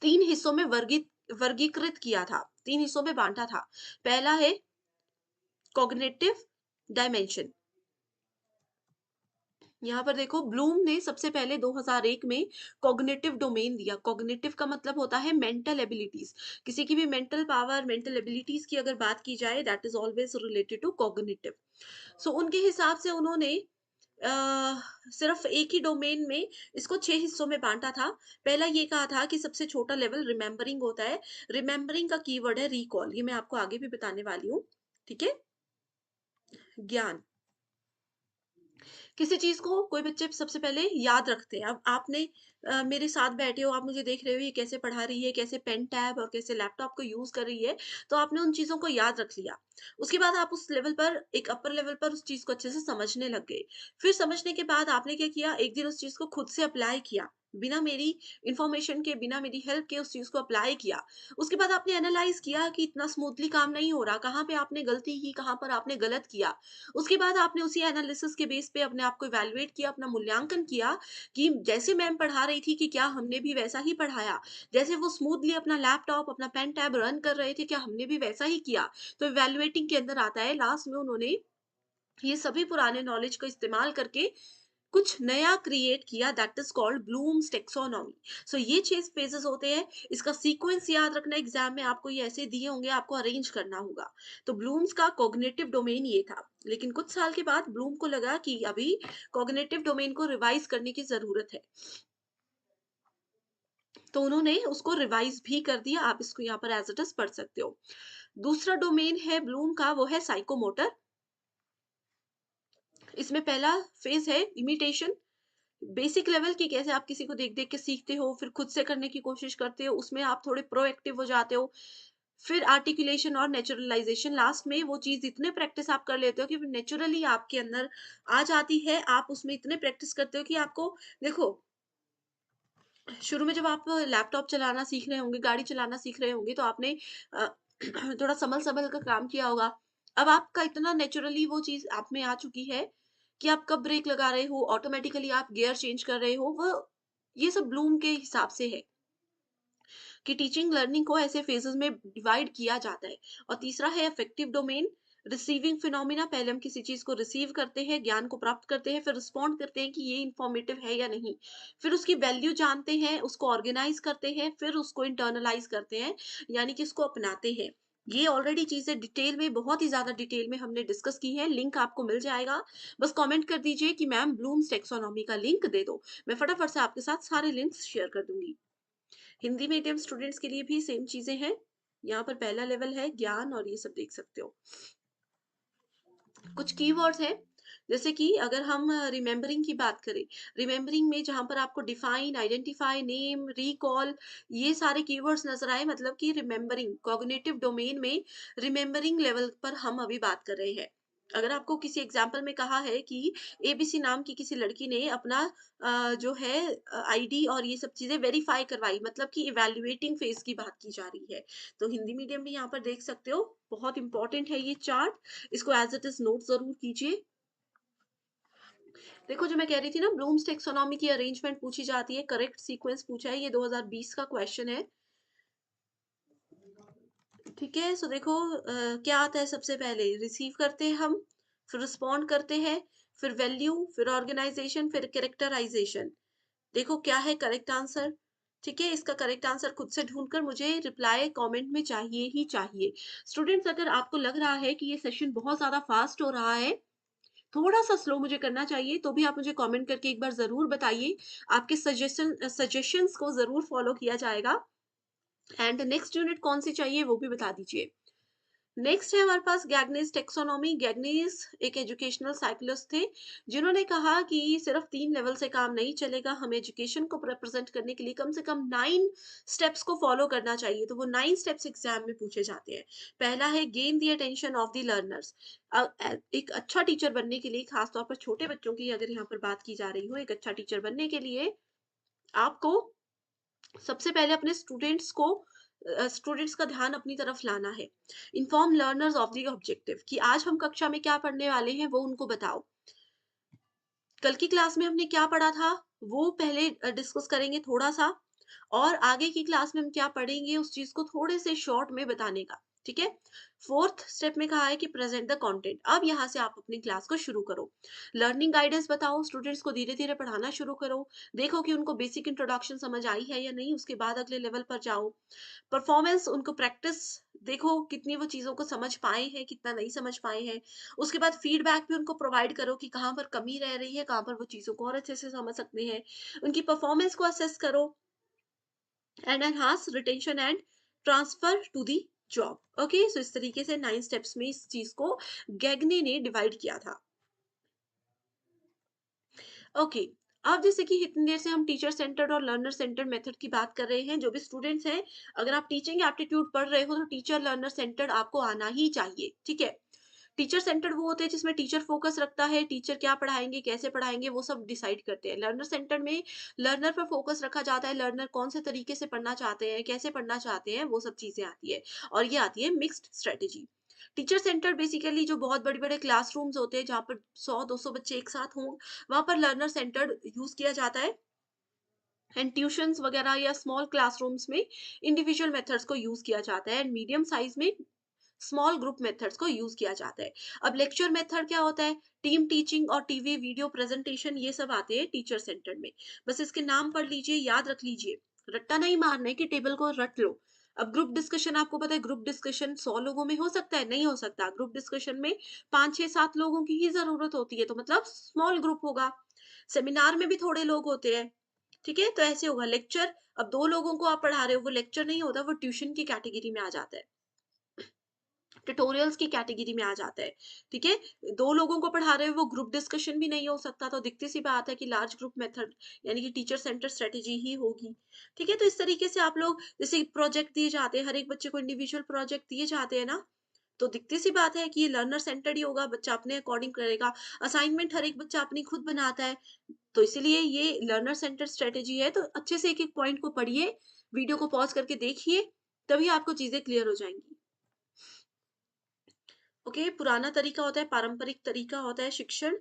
3 हिस्सों में वर्गीकृत किया था, 3 हिस्सों में बाँटा था। पहला है कॉग्निटिव डायमेंशन। यहाँ पर देखो ब्लूम ने सबसे पहले 2001 में कॉग्निटिव डोमेन दिया। कॉग्निटिव का मतलब होता है मेंटल एबिलिटीज। किसी की भी मेंटल पावर, मेंटल एबिलिटीज की अगर बात की जाए, that is always related to cognitive. So उनके हिसाब से उन्होंने सिर्फ एक ही डोमेन में इसको 6 हिस्सों में बांटा था। पहला ये कहा था कि सबसे छोटा लेवल रिमेम्बरिंग होता है। रिमेम्बरिंग का कीवर्ड है रिकॉल, ये मैं आपको आगे भी बताने वाली हूँ, ठीक है। ज्ञान, किसी चीज को कोई बच्चे सबसे पहले याद रखते हैं। अब आपने मेरे साथ बैठे हो, आप मुझे देख रहे हो ये कैसे पढ़ा रही है, कैसे पेन टैब और कैसे लैपटॉप को यूज कर रही है, तो आपने उन चीजों को याद रख लिया। उसके बाद आप उस लेवल पर, एक अपर लेवल पर उस चीज को अच्छे से समझने लग गए। फिर समझने के बाद आपने क्या किया, एक दिन उस चीज को खुद से अप्लाई किया, बिना मेरी इंफॉर्मेशन के, बिना मेरी हेल्प के उस चीज को अप्लाई किया। उसके बाद आपने एनालाइज किया कि इतना स्मूथली काम नहीं हो रहा, कहाँ पे आपने गलती की, कहाँ पर आपने गलत किया। उसके बाद आपने उसी एनालिसिस के बेस पे अपने आप को इवैल्यूएट किया, अपना मूल्यांकन किया कि जैसे मैम पढ़ा रही थी कि क्या हमने भी वैसा ही पढ़ाया? जैसे वो स्मूथली अपना लैपटॉप, अपना पेन टैब रन कर रहे थे, क्या हमने भी वैसा ही किया? तो इवैल्यूएटिंग के अंदर आता है, लास्ट में उन्होंने ये सभी पुराने नॉलेज को इस्तेमाल करके कुछ नया क्रिएट किया, that is called Bloom's taxonomy. So ये 6 फेजेस होते हैं। इसका सीक्वेंस याद रखना, एग्जाम में आपको ये ऐसे दिए होंगे, आपको अरेंज करना होगा। तो ब्लूम्स का कॉग्निटिव डोमेन ये था, लेकिन कुछ साल के बाद ब्लूम को लगा कि अभी कॉग्निटिव डोमेन को रिवाइज करने की जरूरत है, तो उन्होंने उसको रिवाइज भी कर दिया। आप इसको यहाँ पर एज इट इज पढ़ सकते हो। दूसरा डोमेन है ब्लूम का, वो है साइकोमोटर। इसमें पहला फेज है इमिटेशन, बेसिक लेवल की, कैसे आप किसी को देख देख के सीखते हो, फिर खुद से करने की कोशिश करते हो, उसमें आप थोड़े प्रोएक्टिव हो जाते हो। फिर आर्टिकुलेशन और नेचुरलाइजेशन, लास्ट में वो चीज इतने प्रैक्टिस आप कर लेते हो कि नेचुरली आपके अंदर आ जाती है। आप उसमें इतने प्रैक्टिस करते हो कि आपको, देखो, शुरू में जब आप लैपटॉप चलाना सीख रहे होंगे, गाड़ी चलाना सीख रहे होंगे, तो आपने अ, थोड़ा संभल संभल कर काम किया होगा। अब आपका इतना नेचुरली वो चीज आप में आ चुकी है कि आप कब ब्रेक लगा रहे हो, ऑटोमेटिकली आप गियर चेंज कर रहे हो, वो ये सब ब्लूम के हिसाब से है कि टीचिंग लर्निंग को ऐसे फेजेस में डिवाइड किया जाता है। और तीसरा है इफेक्टिव डोमेन, रिसीविंग फिनोमिना, पहले हम किसी चीज को रिसीव करते हैं, ज्ञान को प्राप्त करते हैं, फिर रिस्पॉन्ड करते हैं कि ये इंफॉर्मेटिव है या नहीं, फिर उसकी वैल्यू जानते हैं, उसको ऑर्गेनाइज करते हैं, फिर उसको इंटरनलाइज करते हैं, यानी कि उसको अपनाते हैं। ये ऑलरेडी चीजें डिटेल में, बहुत ही ज्यादा डिटेल में हमने डिस्कस की है, लिंक आपको मिल जाएगा। बस कमेंट कर दीजिए कि मैम ब्लूम्स टेक्सोनॉमी का लिंक दे दो, मैं फटाफट से आपके साथ सारे लिंक्स शेयर कर दूंगी। हिंदी मीडियम स्टूडेंट्स के लिए भी सेम चीजें हैं। यहाँ पर पहला लेवल है ज्ञान, और ये सब देख सकते हो। कुछ कीवर्ड्स हैं, जैसे कि अगर हम रिमेंबरिंग की बात करें, रिमेंबरिंग में जहाँ पर आपको डिफाइन, आइडेंटिफाई, नेम, रिकॉल ये सारे कीवर्ड्स नज़र आए, मतलब कि रिमेंबरिंग कॉग्निटिव डोमेन में रिमेंबरिंग लेवल पर हम अभी बात कर रहे हैं। अगर आपको किसी एग्जाम्पल में कहा है कि एबीसी नाम की किसी लड़की ने अपना जो है आईडी और ये सब चीज़ें वेरीफाई करवाई, मतलब कि इवैल्यूएटिंग फेज़ की बात की जा रही है। तो हिंदी मीडियम में यहाँ पर देख सकते हो, बहुत इंपॉर्टेंट है ये चार्ट, इसको एज़ इट इज़ नोट ज़रूर कीजिए। देखो जो मैं कह रही थी ना, ब्लूम्स टेक्सोनॉमी की अरेंजमेंट पूछी जाती है, करेक्ट सीक्वेंस पूछा है, ये 2020 का क्वेश्चन है। ठीक है, सो देखो क्या आता है सबसे पहले, रिसीव करते हैं हम, फिर रिस्पॉन्ड करते हैं, फिर वैल्यू, फिर ऑर्गेनाइजेशन, फिर कैरेक्टराइजेशन। देखो क्या है करेक्ट आंसर। ठीक है, इसका करेक्ट आंसर खुद से ढूंढकर मुझे रिप्लाई कमेंट में चाहिए ही चाहिए। स्टूडेंट्स, अगर आपको लग रहा है कि ये सेशन बहुत ज्यादा फास्ट हो रहा है, थोड़ा सा स्लो मुझे करना चाहिए, तो भी आप मुझे कमेंट करके एक बार जरूर बताइए। आपके सजेशंस को जरूर फॉलो किया जाएगा। एंड नेक्स्ट यूनिट कौन सी चाहिए वो भी बता दीजिए। नेक्स्ट है हमारे पास गैगनीज टेक्सोनॉमी। गैगनीज एक एजुकेशनल साइकोलॉजिस्ट थे, जिन्होंने कहा कि सिर्फ 3 लेवल से काम नहीं चलेगा, हमें एजुकेशन को रिप्रेजेंट करने के लिए कम से कम 9 स्टेप्स को फॉलो करना चाहिए। तो वो 9 स्टेप्स एग्जाम में पूछे जाते हैं। पहला है gain the attention of the learners. एक अच्छा टीचर बनने के लिए, खासतौर पर छोटे बच्चों की अगर यहाँ पर बात की जा रही हो, एक अच्छा टीचर बनने के लिए आपको सबसे पहले अपने स्टूडेंट्स का ध्यान अपनी तरफ लाना है। Inform learners of the objective, कि आज हम कक्षा में क्या पढ़ने वाले हैं वो उनको बताओ। कल की क्लास में हमने क्या पढ़ा था वो पहले डिस्कस करेंगे थोड़ा सा, और आगे की क्लास में हम क्या पढ़ेंगे उस चीज को थोड़े से शॉर्ट में बताने का। ठीक है, फोर्थ स्टेप में कहा है कि प्रेजेंट द कंटेंट। अब यहाँ से आप अपनी क्लास को शुरू करो। लर्निंग गाइडेंस बताओ, स्टूडेंट्स को धीरे धीरे पढ़ाना शुरू करो। देखो कि उनको बेसिक इंट्रोडक्शन समझ आई है या नहीं, उसके बाद अगले लेवल पर जाओ। परफॉर्मेंस, उनको प्रैक्टिस, देखो कितनी वो चीज़ों को समझ पाए हैं, कितना नहीं समझ पाए हैं। उसके बाद फीडबैक भी उनको प्रोवाइड करो कि कहाँ पर कमी रह रही है, कहाँ पर वो चीज़ों को और अच्छे से समझ सकते हैं। उनकी परफॉर्मेंस को असेस करो and enhance retention and transfer to the job. Okay, so इस तरीके से 9 स्टेप्स में इस चीज़ को गैगने ने डिवाइड किया था। ओके, अब जैसे कि इतनी देर से हम टीचर सेंटर्ड और लर्नर सेंटर्ड मेथड की बात कर रहे हैं। जो भी स्टूडेंट्स हैं, अगर आप टीचिंग एप्टीट्यूड पढ़ रहे हो तो टीचर लर्नर सेंटर्ड आपको आना ही चाहिए। ठीक है, टीचर सेंटर्ड वो होते हैं जिसमें टीचर फोकस रखता है, टीचर क्या पढ़ाएंगे, कैसे पढ़ाएंगे, वो सब डिसाइड करते हैं। लर्नर सेंटर्ड में लर्नर पर फोकस रखा जाता है, लर्नर कौन से तरीके से पढ़ना चाहते हैं, कैसे पढ़ना चाहते हैं, वो सब चीजें आती है। और ये आती है mixed strategy. Teacher centre basically जो बहुत बड़े बड़े क्लासरूम्स होते हैं जहाँ पर 100-200 बच्चे एक साथ हों, वहां पर लर्नर सेंटर्ड यूज किया जाता है। एंड ट्यूशंस वगैरह या स्मॉल क्लासरूम्स में इंडिविजुअल मेथड्स को यूज किया जाता है, एंड मीडियम साइज में स्मॉल ग्रुप मेथड्स को यूज किया जाता है। अब लेक्चर मेथड क्या होता है, टीम टीचिंग और टीवी वीडियो प्रेजेंटेशन, ये सब आते हैं टीचर सेंटर में। बस इसके नाम पढ़ लीजिए, याद रख लीजिए, रट्टा नहीं मारना है कि टेबल को रट लो। अब ग्रुप डिस्कशन आपको पता है, ग्रुप डिस्कशन 100 लोगों में हो सकता है, नहीं हो सकता। ग्रुप डिस्कशन में 5 6 7 लोगों की ही जरूरत होती है, तो मतलब स्मॉल ग्रुप होगा। सेमिनार में भी थोड़े लोग होते हैं। ठीक है, तो ऐसे होगा लेक्चर। अब 2 लोगों को आप पढ़ा रहे हो, वो लेक्चर नहीं होता, वो ट्यूशन की कैटेगरी में आ जाता है, ट्यूटोरियल्स की कैटेगरी में आ जाता है। ठीक है, 2 लोगों को पढ़ा रहे हो, वो ग्रुप डिस्कशन भी नहीं हो सकता, तो दिखती सी बात है कि लार्ज ग्रुप मेथड यानी कि टीचर सेंटर स्ट्रेटेजी ही होगी। ठीक है, तो इस तरीके से आप लोग, जैसे प्रोजेक्ट दिए जाते हैं, हर एक बच्चे को इंडिविजुअल प्रोजेक्ट दिए जाते हैं ना, तो दिखती सी बात है कि ये लर्नर सेंटर्ड ही होगा, बच्चा अपने अकॉर्डिंग करेगा। असाइनमेंट हर एक बच्चा अपनी खुद बनाता है, तो इसीलिए ये लर्नर सेंटर स्ट्रेटेजी है। तो अच्छे से एक एक पॉइंट को पढ़िए, वीडियो को पॉज करके देखिए, तभी आपको चीजें क्लियर हो जाएंगी। ओके, पुराना तरीका होता है, पारंपरिक तरीका होता है शिक्षण,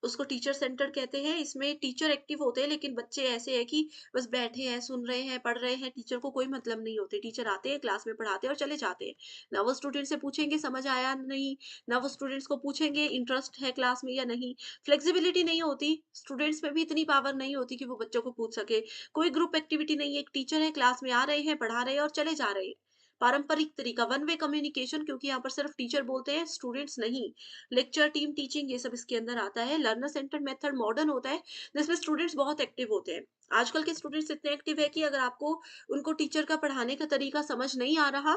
उसको टीचर सेंटर कहते हैं। इसमें टीचर एक्टिव होते हैं, लेकिन बच्चे ऐसे हैं कि बस बैठे हैं, सुन रहे हैं, पढ़ रहे हैं, टीचर को कोई मतलब नहीं होते। टीचर आते हैं, क्लास में पढ़ाते हैं और चले जाते हैं। ना वो स्टूडेंट से पूछेंगे समझ आया नहीं, ना वो स्टूडेंट्स को पूछेंगे इंटरेस्ट है क्लास में या नहीं। फ्लेक्सिबिलिटी नहीं होती, स्टूडेंट्स में भी इतनी पावर नहीं होती कि वो बच्चों को पूछ सके। कोई ग्रुप एक्टिविटी नहीं है, एक टीचर है, क्लास में आ रहे हैं, पढ़ा रहे हैं और चले जा रहे हैं। पारंपरिक तरीका, वन वे कम्युनिकेशन, क्योंकि यहाँ पर सिर्फ टीचर बोलते हैं, स्टूडेंट्स नहीं। लेक्चर, टीम टीचिंग, ये सब इसके अंदर आता है। लर्नर सेंटर मेथड मॉडर्न होता है, जिसमें स्टूडेंट्स बहुत एक्टिव होते हैं। आजकल के स्टूडेंट्स इतने एक्टिव है कि अगर आपको उनको टीचर का पढ़ाने का तरीका समझ नहीं आ रहा,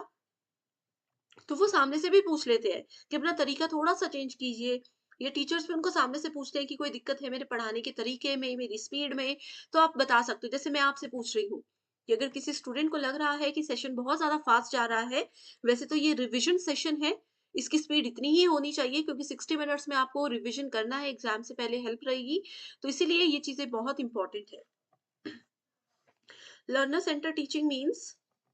तो वो सामने से भी पूछ लेते हैं कि अपना तरीका थोड़ा सा चेंज कीजिए, या टीचर्स भी उनको सामने से पूछते हैं कि कोई दिक्कत है मेरे पढ़ाने के तरीके में, मेरी स्पीड में, तो आप बता सकते हो। जैसे मैं आपसे पूछ रही हूँ कि अगर किसी स्टूडेंट को लग रहा है कि सेशन बहुत ज़्यादा फास्ट जा रहा है, वैसे तो ये रिविज़न सेशन है, इसकी स्पीड इतनी ही होनी चाहिए क्योंकि 60 मिनट्स में आपको रिविज़न करना है, एग्ज़ाम से पहले हेल्प रहेगी, तो इसीलिए ये चीज़ें बहुत इम्पोर्टेंट है। Learner centered teaching means,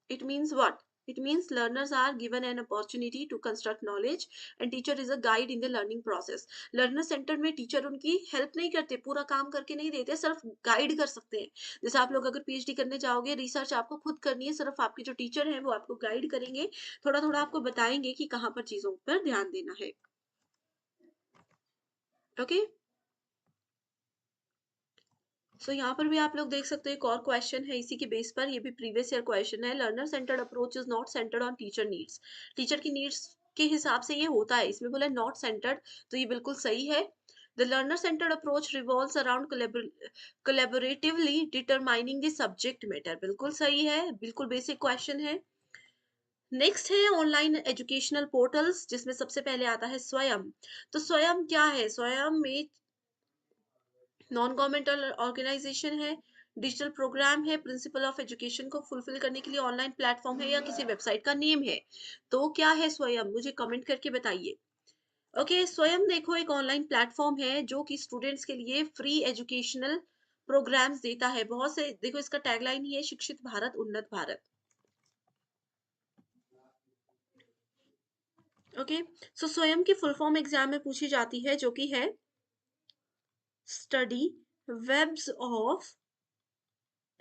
it means what? It means learners are given an opportunity to construct knowledge and teacher is a guide in the learning process. Learner centered में टीचर उनकी help नहीं करते, पूरा काम करके नहीं देते, सिर्फ गाइड कर सकते हैं। जैसे आप लोग अगर पीएचडी करने जाओगे, रिसर्च आपको खुद करनी है, सिर्फ आपके जो टीचर हैं वो आपको गाइड करेंगे, थोड़ा थोड़ा आपको बताएंगे कि कहाँ पर चीजों पर ध्यान देना है। ओके, सो यहाँ पर भी आप लोग देख सकते हो एक और क्वेश्चन है इसी के बेस पर, ये भी प्रीवियस ईयर क्वेश्चन है। Learner centred approach is not centred on teacher needs. Teacher की नीड्स के हिसाब से ये होता है, इसमें बोला नॉट सेंटर्ड, तो ये बिल्कुल सही है। The learner centred approach revolves around collaboratively determining the subject matter, बिल्कुल सही है, बिल्कुल बेसिक क्वेश्चन है। नेक्स्ट है ऑनलाइन एजुकेशनल पोर्टल्स, जिसमें सबसे पहले आता है स्वयं। तो स्वयं क्या है? स्वयं में नॉन गवर्नमेंटल ऑर्गेनाइजेशन है, डिजिटल प्रोग्राम है, प्रिंसिपल ऑफ एजुकेशन को फुलफिल करने के लिए ऑनलाइन प्लेटफॉर्म है, या किसी वेबसाइट का नेम है। तो क्या है स्वयं? मुझे कमेंट करके बताइए। ओके, स्वयं देखो एक ऑनलाइन प्लेटफॉर्म है जो कि स्टूडेंट्स के लिए फ्री एजुकेशनल प्रोग्राम्स देता है। बहुत से, देखो इसका टैगलाइन ही है शिक्षित भारत उन्नत भारत। ओके, सो स्वयं की फुल फॉर्म एग्जाम में पूछी जाती है, जो कि है study webs of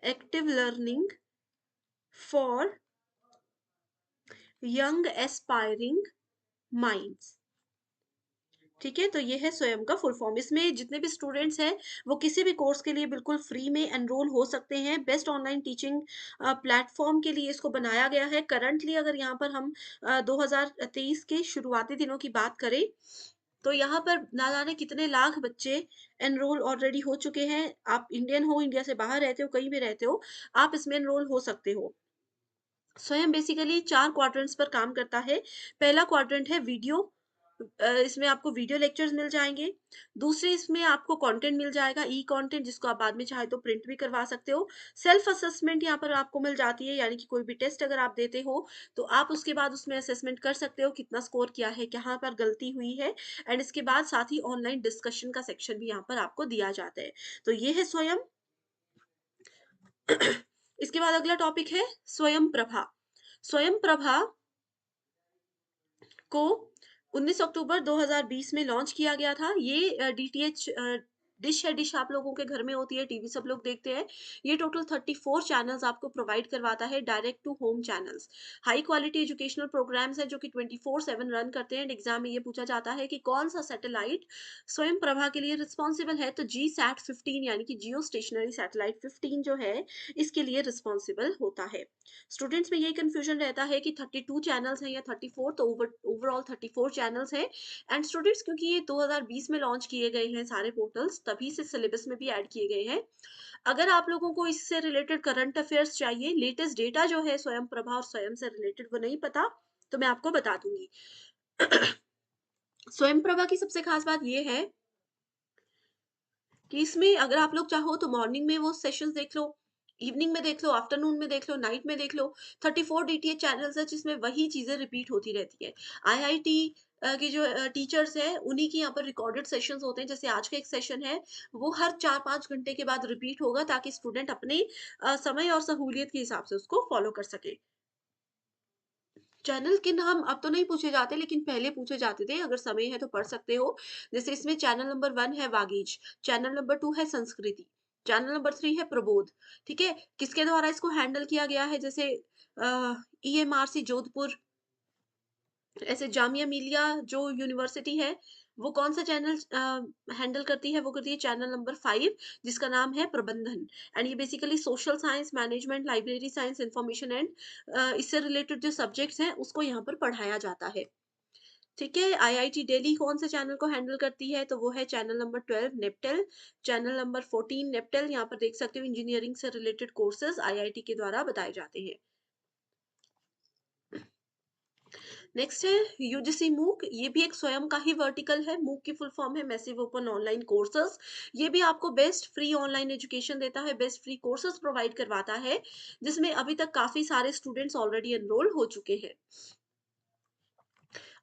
active learning for young aspiring minds. ठीक है, तो ये है स्वयं का फुल फॉर्म। इसमें जितने भी स्टूडेंट्स हैं वो किसी भी कोर्स के लिए बिल्कुल फ्री में एनरोल हो सकते हैं। बेस्ट ऑनलाइन टीचिंग प्लेटफॉर्म के लिए इसको बनाया गया है। करंटली अगर यहाँ पर हम 2023 के शुरुआती दिनों की बात करें, तो यहाँ पर ना जाने कितने लाख बच्चे एनरोल ऑलरेडी हो चुके हैं। आप इंडियन हो, इंडिया से बाहर रहते हो, कहीं भी रहते हो, आप इसमें एनरोल हो सकते हो। स्वयं बेसिकली 4 क्वाड्रेंट्स पर काम करता है। पहला क्वाड्रेंट है वीडियो, इसमें आपको वीडियो लेक्चर्स मिल जाएँगे। दूसरे इसमें आपको कंटेंट मिल जाएगा, ई कंटेंट, जिसको आप बाद में चाहे तो प्रिंट भी करवा सकते हो। सेल्फ असेसमेंट यहाँ पर आपको मिल जाती है, यानी कि कोई भी टेस्ट अगर आप देते हो, तो आप उसके बाद उसमें असेसमेंट कर सकते हो, कितना स्कोर किया है, कहाँ पर गलती हुई है, एंड इसके बाद साथ ही ऑनलाइन डिस्कशन का सेक्शन भी यहाँ पर आपको दिया जाता है। तो ये है स्वयं। इसके बाद अगला टॉपिक है स्वयं प्रभा। स्वयं प्रभा को 19 अक्टूबर 2020 में लॉन्च किया गया था। ये डीटीएच डिश है, डिश आप लोगों के घर में होती है, टीवी सब लोग देखते हैं। ये टोटल 34 चैनल्स आपको प्रोवाइड करवाता है, direct to home channels. High quality educational programmes हैं जो कि 24/7 रन करते हैं। एग्जाम में ये पूछा जाता है कि कौन सा सैटेलाइट स्वयं प्रभा के लिए रिस्पॉन्सिबल है, तो जी सैट 15 यानी कि जियो स्टेशनरी सैटेलाइट 15 जो है इसके लिए रिस्पॉन्सिबल होता है। स्टूडेंट्स में यही कंफ्यूजन रहता है कि 32 चैनल्स हैं या 34, तो ओवरऑल 34 चैनल्स हैं। एंड स्टूडेंट्स, क्योंकि ये 2020 में लॉन्च किए गए हैं सारे पोर्टल्स, तभी से सिलेबस में भी ऐड किए गए हैं। अगर आप लोगों को इससे रिलेटेड करंट अफेयर्स चाहिए, लेटेस्ट डेटा जो है स्वयं प्रभा और स्वयं से रिलेटेड वो नहीं पता, तो मैं आपको बता दूंगी। स्वयं प्रभा की सबसे खास बात ये है कि इसमें अगर आप लोग चाहो तो मॉर्निंग में वो सेशंस देख लो, इवनिंग में देख लो, आफ्टरनून में देख लो, नाइट में देख लो। 34 डीटीएच चैनल्स है जिसमें वही चीजें रिपीट होती रहती है। आईआईटी की जो टीचर्स है उन्हीं की यहाँ पर रिकॉर्डेड सेशंस होते हैं। जैसे आज का एक सेशन है, वो हर 4-5 घंटे के बाद रिपीट होगा, ताकि स्टूडेंट अपने समय और सहूलियत के हिसाब से उसको फॉलो कर सके। चैनल के नाम अब तो नहीं पूछे जाते, लेकिन पहले पूछे जाते थे। अगर समय है तो पढ़ सकते हो। जैसे इसमें चैनल नंबर 1 है वागीज, चैनल नंबर 2 है संस्कृति, चैनल नंबर 3 है प्रबोध। ठीक है, किसके द्वारा इसको हैंडल किया गया है? जैसे ईएमआरसी जोधपुर, ऐसे जामिया मिलिया जो यूनिवर्सिटी है, वो कौन सा चैनल हैंडल करती है? वो करती है चैनल नंबर 5, जिसका नाम है प्रबंधन। एंड ये basically social science, management, library science, information and इससे रिलेटेड जो सब्जेक्ट्स हैं उसको यहाँ पर पढ़ाया जाता है। ठीक है, आईआईटी दिल्ली कौन से चैनल को हैंडल करती है? तो वो है चैनल नंबर 12 नेपटेल, चैनल नंबर 14 नेपटेल। यहाँ पर देख सकते हो इंजीनियरिंग से रिलेटेड कोर्सेज आईआईटी के द्वारा बताए जाते हैं। नेक्स्ट है यूजीसी मूक। ये भी एक स्वयं का ही वर्टिकल है। मूक की फुल फॉर्म है मैसिव ओपन ऑनलाइन कोर्सेज। ये भी आपको बेस्ट फ्री ऑनलाइन एजुकेशन देता है, बेस्ट फ्री कोर्सेज प्रोवाइड करवाता है, जिसमें अभी तक काफी सारे स्टूडेंट्स ऑलरेडी एनरोल हो चुके हैं।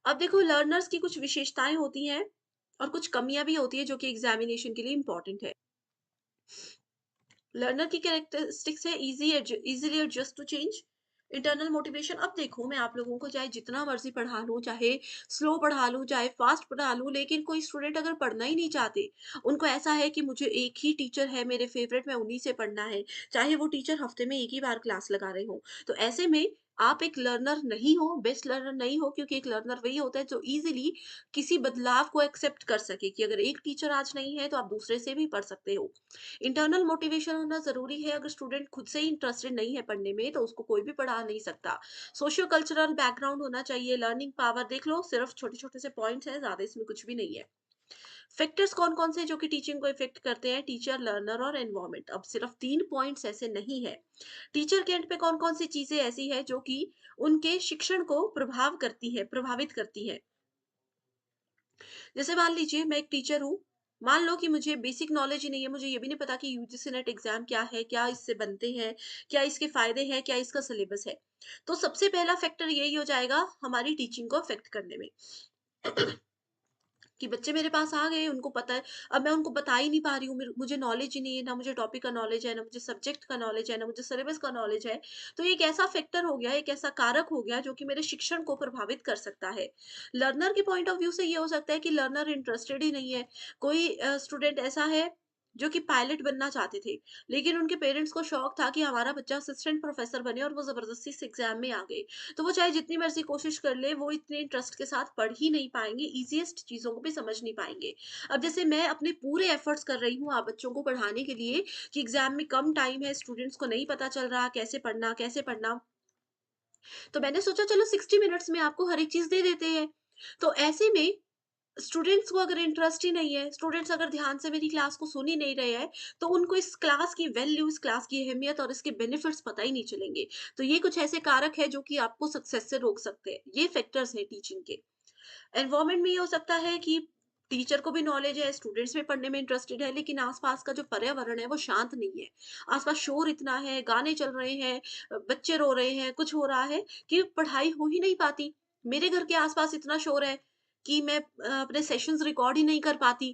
अब देखो, लर्नर्स की कुछ विशेषताएं होती हैं और कुछ कमियां भी होती है जो कि एग्जामिनेशन के लिए इंपॉर्टेंट है। लर्नर की कैरेक्टरिस्टिक्स है easily adjust to change, internal motivation. अब देखो, मैं आप लोगों को चाहे जितना मर्जी पढ़ा लूं, चाहे स्लो पढ़ा लूं, चाहे फास्ट पढ़ा लूं, लेकिन कोई स्टूडेंट अगर पढ़ना ही नहीं चाहते, उनको ऐसा है कि मुझे एक ही टीचर है मेरे फेवरेट, मैं उन्हीं से पढ़ना है, चाहे वो टीचर हफ्ते में एक ही बार क्लास लगा रहे हो, तो ऐसे में आप एक लर्नर नहीं हो, बेस्ट लर्नर नहीं हो। क्योंकि एक लर्नर वही होता है जो इजीली किसी बदलाव को एक्सेप्ट कर सके कि अगर एक टीचर आज नहीं है तो आप दूसरे से भी पढ़ सकते हो। इंटरनल मोटिवेशन होना ज़रूरी है। अगर स्टूडेंट खुद से ही इंटरेस्टेड नहीं है पढ़ने में, तो उसको कोई भी पढ़ा नहीं सकता। सोशियो कल्चरल बैकग्राउंड होना चाहिए, लर्निंग पावर देख लो, सिर्फ छोटे-छोटे से पॉइंट्स हैं, ज़्यादा इसमें कुछ भी नहीं है। फैक्टर्स कौन-कौन से जो कि टीचिंग को इफ़ेक्ट करते हैं? टीचर, लर्नर और एनवायरनमेंट। अब सिर्फ 3 पॉइंट्स ऐसे नहीं है। टीचर के एंड पे कौन-कौन सी चीज़ें ऐसी हैं जो कि उनके शिक्षण को प्रभावित करती हैं? जैसे मान लीजिए, मैं एक टीचर हूँ, मान लो कि मुझे बेसिक नॉलेज ही नहीं है, मुझे ये भी नहीं पता कि यूजीसी नेट एग्जाम क्या है, क्या इससे बनते हैं, क्या इसके फायदे हैं, क्या इसका सिलेबस है। तो सबसे पहला फैक्टर यही हो जाएगा हमारी टीचिंग को अफेक्ट करने में। कि बच्चे मेरे पास आ गए, उनको पता है, अब मैं उनको बता ही नहीं पा रही हूँ, मुझे नॉलेज ही नहीं है, ना मुझे टॉपिक का नॉलेज है, ना मुझे सब्जेक्ट का नॉलेज है, ना मुझे सिलेबस का नॉलेज है। तो ये एक ऐसा फैक्टर हो गया, एक ऐसा कारक हो गया जो कि मेरे शिक्षण को प्रभावित कर सकता है। लर्नर के पॉइंट ऑफ व्यू से ये हो सकता है कि लर्नर इंटरेस्टेड ही नहीं है। कोई स्टूडेंट ऐसा है जो कि पायलट बनना चाहते थे, लेकिन उनके पेरेंट्स को शौक था कि हमारा बच्चा असिस्टेंट प्रोफेसर बने, और वो जबरदस्ती से एग्जाम में आ गए। तो वो चाहे जितनी मर्ज़ी कोशिश कर ले, वो इतने इंटरेस्ट के साथ पढ़ ही नहीं पाएँगे, ईज़ीएस्ट चीज़ों को भी समझ नहीं पाएँगे। अब जैसे मैं अपने पूरे एफर्ट्स कर रही हूँ आप बच्चों को पढ़ाने के लिए कि एग्ज़ाम में कम टाइम है, स्टूडेंट्स को नहीं पता चल रहा कैसे पढ़ना, तो मैंने सोचा चलो 60 मिनट्स में आपको हर एक चीज़ दे देते हैं। तो ऐसे में स्टूडेंट्स को अगर इंटरेस्ट ही नहीं है, स्टूडेंट्स अगर ध्यान से मेरी क्लास को सुन ही नहीं रहे हैं, तो उनको इस क्लास की वैल्यू, इस क्लास की अहमियत और इसके बेनिफिट्स पता ही नहीं चलेंगे। तो ये कुछ ऐसे कारक है जो कि आपको सक्सेस से रोक सकते हैं। ये फैक्टर्स हैं टीचिंग के। एनवायरनमेंट में ये हो सकता है कि टीचर को भी नॉलेज है, स्टूडेंट्स भी पढ़ने में इंटरेस्टेड है, लेकिन आसपास का जो पर्यावरण है वो शांत नहीं है। आसपास शोर इतना है, गाने चल रहे हैं, बच्चे रो रहे हैं, कुछ हो रहा है कि पढ़ाई हो ही नहीं पाती। मेरे घर के आसपास इतना शोर है कि मैं अपने सेशंस रिकॉर्ड ही नहीं कर पाती।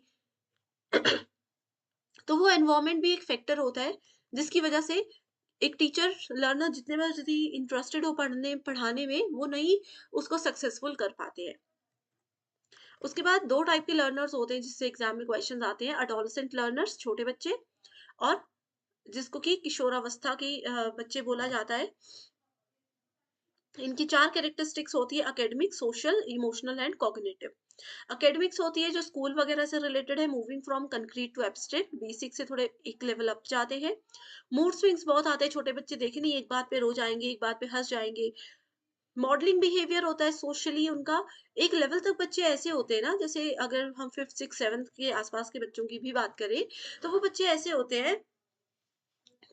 तो वो एनवायरनमेंट भी एक फैक्टर होता है, जिसकी वजह से एक टीचर, लर्नर जितने बार यदि इंटरेस्टेड हो पढ़ने पढ़ाने में, वो नहीं उसको सक्सेसफुल कर पाते हैं। उसके बाद 2 टाइप के लर्नर्स होते हैं जिससे एग्ज़ाम में क्वेश्चन्स आते हैं, एडोलेसेंट लर्नर्स, छोटे बच्चे, और जिसको कि किशोरावस्था के बच्चे बोला जाता है। इनकी 4 कैरेक्टरिस्टिक्स होती है: academic, social, emotional and cognitive. Academics होती है जो स्कूल वगैरह से रिलेटेड है, moving from concrete to abstract, basic से थोड़े एक लेवल अप जाते हैं। मूड स्विंग्स बहुत आते हैं, छोटे बच्चे देखे नहीं, एक बात पे रो जाएँगे, एक बात पे हँस जाएँगे। मॉडलिंग बिहेवियर होता है सोशली उनका। एक लेवल तक बच्चे ऐसे होते हैं ना, जैसे अगर हम 5th, 6th, 7th के आसपास के बच्चों की भी बात करें, तो वो बच्चे ऐसे होते हैं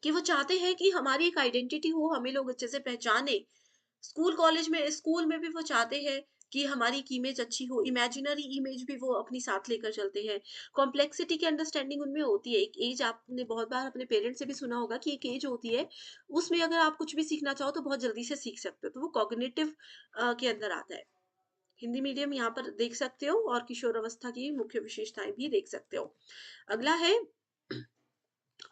कि वो चाहते हैं कि हमारी एक आइडेंटिटी हो, हमें लोग अच्छे से पहचाने। स्कूल में भी वो चाहते हैं कि हमारी एक इमेज अच्छी हो, इमेजिनरी इमेज भी वो अपनी साथ लेकर चलते हैं। कॉम्प्लेक्सिटी की अंडरस्टैंडिंग उनमें होती है। एक एज, आपने बहुत बार अपने पेरेंट्स से भी सुना होगा कि एक एज होती है, उसमें अगर आप कुछ भी सीखना चाहो तो बहुत जल्दी से सीख सकते हो, तो वो कॉग्निटिव के अंदर आता है। हिंदी मीडियम यहाँ पर देख सकते हो, और किशोरावस्था की मुख्य विशेषताएं भी देख सकते हो। अगला है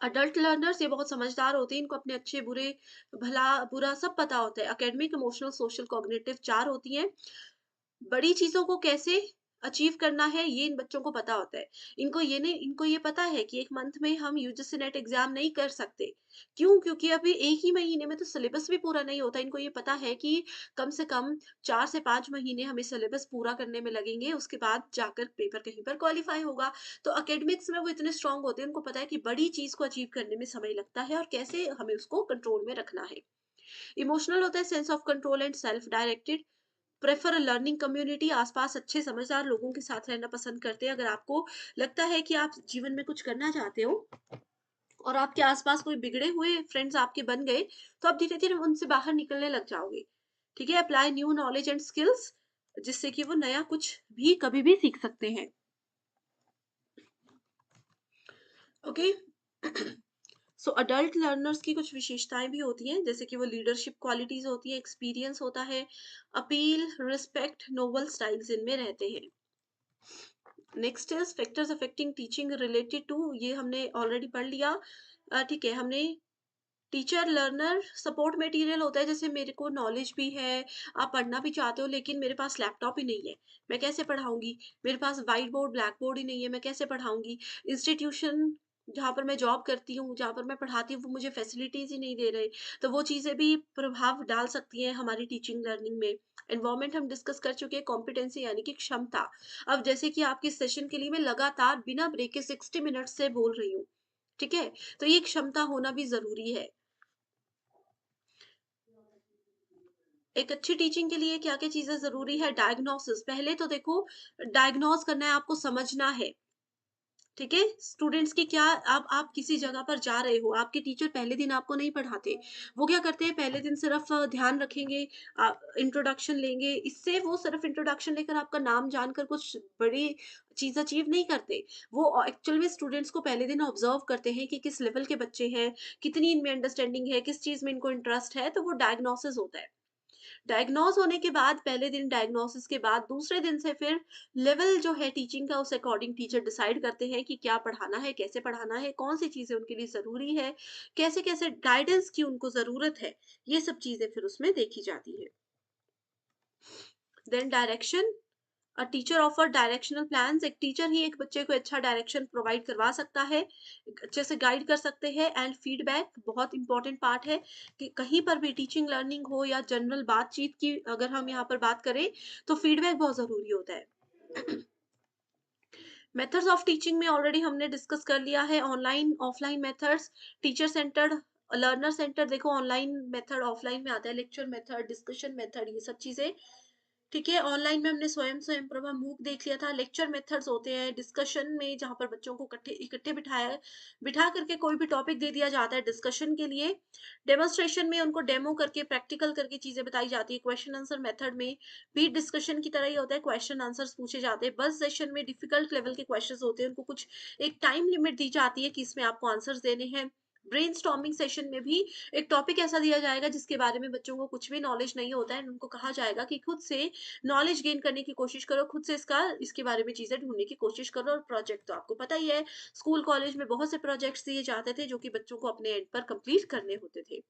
अडल्ट लर्नर्स। ये बहुत समझदार होते हैं, इनको अपने अच्छे बुरे, भला बुरा सब पता होता है। एकेडमिक, इमोशनल, सोशल, कॉग्निटिव 4 होती हैं। बड़ी चीज़ों को कैसे अचीव करना है, ये इन बच्चों को पता होता है। इनको ये पता है कि 1 मंथ में हम यूजीसी नेट एग्ज़ाम नहीं कर सकते। क्यों? क्योंकि अभी 1 ही महीने में तो सिलेबस भी पूरा नहीं होता। इनको ये पता है कि कम से कम 4 से 5 महीने हमें सिलेबस पूरा करने में लगेंगे, उसके बाद जाकर पेपर कहीं पर क्वालीफाई होगा। तो एकेडमिक्स में वो इतने स्ट्रॉन्ग होते हैं, उनको पता है कि बड़ी चीज़ को अचीव करने में समय लगता है और कैसे हमें उसको कंट्रोल में रखना है। इमोशनल होता है sense of control and self directed. Prefer a learning community, आसपास अच्छे समझदार लोगों के साथ रहना पसंद करते हैं। अगर आपको लगता है कि आप जीवन में कुछ करना चाहते हो और आपके आसपास कोई बिगड़े हुए फ्रेंड्स आपके बन गए, तो आप धीरे धीरे उनसे बाहर निकलने लग जाओगे। ठीक है। Apply new knowledge and skills, जिससे कि वो नया कुछ भी कभी भी सीख सकते हैं। ओके। सो अडल्ट लर्नर्स की कुछ विशेषताएं भी होती हैं, जैसे कि वो लीडरशिप क्वालिटीज होती है, एक्सपीरियंस होता है, अपील, रिस्पेक्ट, नोबल स्टाइल्स इनमें रहते हैं। Next is factors affecting teaching related to, ये हमने ऑलरेडी पढ़ लिया। ठीक है, हमने टीचर लर्नर सपोर्ट मटेरियल होता है, जैसे मेरे को नॉलेज भी है, आप पढ़ना भी चाहते हो, लेकिन मेरे पास लैपटॉप ही नहीं है, मैं कैसे पढ़ाऊंगी? मेरे पास व्हाइट बोर्ड ब्लैक बोर्ड ही नहीं है, मैं कैसे पढ़ाऊंगी? इंस्टीट्यूशन जहाँ पर मैं जॉब करती हूँ, जहाँ पर मैं पढ़ाती हूँ, वो मुझे फैसिलिटीज ही नहीं दे रहे, तो वो चीजें भी प्रभाव डाल सकती हैं हमारी टीचिंग लर्निंग में। एनवायरमेंट हम डिस्कस कर चुके हैं, कॉम्पिटेंसी यानी कि क्षमता। अब जैसे कि आपके सेशन के लिए मैं लगातार बिना ब्रेक के 60 मिनट से बोल रही हूँ, ठीक है, तो ये क्षमता होना भी जरूरी है। एक अच्छी टीचिंग के लिए क्या क्या चीजें जरूरी है? डायग्नोसिस, पहले तो देखो, डायग्नोस करना है, आपको समझना है, ठीक है, स्टूडेंट्स की क्या, आप किसी जगह पर जा रहे हो, आपके टीचर पहले दिन आपको नहीं पढ़ाते, वो क्या करते हैं, पहले दिन सिर्फ ध्यान रखेंगे, इंट्रोडक्शन लेंगे, इससे वो सिर्फ इंट्रोडक्शन लेकर आपका नाम जानकर कुछ बड़ी चीज अचीव नहीं करते। वो एक्चुअल में स्टूडेंट्स को पहले दिन ऑब्जर्व करते हैं कि किस लेवल के बच्चे हैं, कितनी इनमें अंडरस्टैंडिंग है, किस चीज में इनको इंटरेस्ट है, तो वो डायग्नोसिस होता है। डायग्नोज होने के बाद, पहले दिन डायग्नोसिस के बाद दूसरे दिन से फिर लेवल जो है टीचिंग का, उस अकॉर्डिंग टीचर डिसाइड करते हैं कि क्या पढ़ाना है, कैसे पढ़ाना है, कौन सी चीजें उनके लिए जरूरी है, कैसे कैसे गाइडेंस की उनको जरूरत है, ये सब चीजें फिर उसमें देखी जाती है। Then direction, a teacher offer directional plans, एक टीचर ही एक बच्चे को अच्छा डायरेक्शन प्रोवाइड करवा सकता है, अच्छे से गाइड कर सकते हैं। एंड फीडबैक बहुत इंपॉर्टेंट पार्ट है, कि कहीं पर भी टीचिंग लर्निंग हो या जनरल बातचीत की अगर हम यहाँ पर बात करें, तो फीडबैक बहुत जरूरी होता है। मेथड्स ऑफ टीचिंग में ऑलरेडी हमने डिस्कस कर लिया है, online offline methods, teacher centred, learner centre, देखो ऑनलाइन मेथड ऑफलाइन में आता है, लेक्चर मेथड, डिस्कशन मेथड, ये सब चीजें, ठीक है। ऑनलाइन में हमने स्वयं स्वयं प्रभा मूक देख लिया था। लेक्चर मेथड्स होते हैं डिस्कशन में, जहां पर बच्चों को इकट्ठे इकट्ठे बिठा करके कोई भी टॉपिक दे दिया जाता है डिस्कशन के लिए। डेमोन्स्ट्रेशन में उनको डेमो करके प्रैक्टिकल करके चीजें बताई जाती है। क्वेश्चन आंसर मेथड में भी डिस्कशन की तरह ही होता है, क्वेश्चन आंसर्स पूछे जाते हैं। बस सेशन में डिफिकल्ट लेवल के क्वेश्चन होते हैं, उनको कुछ एक टाइम लिमिट दी जाती है कि इसमें आपको आंसर्स देने हैं। ब्रेनस्टॉर्मिंग सेशन में भी एक टॉपिक ऐसा दिया जाएगा जिसके बारे में बच्चों को कुछ भी नॉलेज नहीं होता है, उनको कहा जाएगा कि खुद से नॉलेज गेन करने की कोशिश करो, खुद से इसके बारे में चीजें ढूंढने की कोशिश करो। और प्रोजेक्ट तो आपको पता ही है, स्कूल कॉलेज में बहुत से प्रोजेक्ट्स दिए जाते थे जो कि बच्चों को अपने एंड पर कंप्लीट करने होते थे।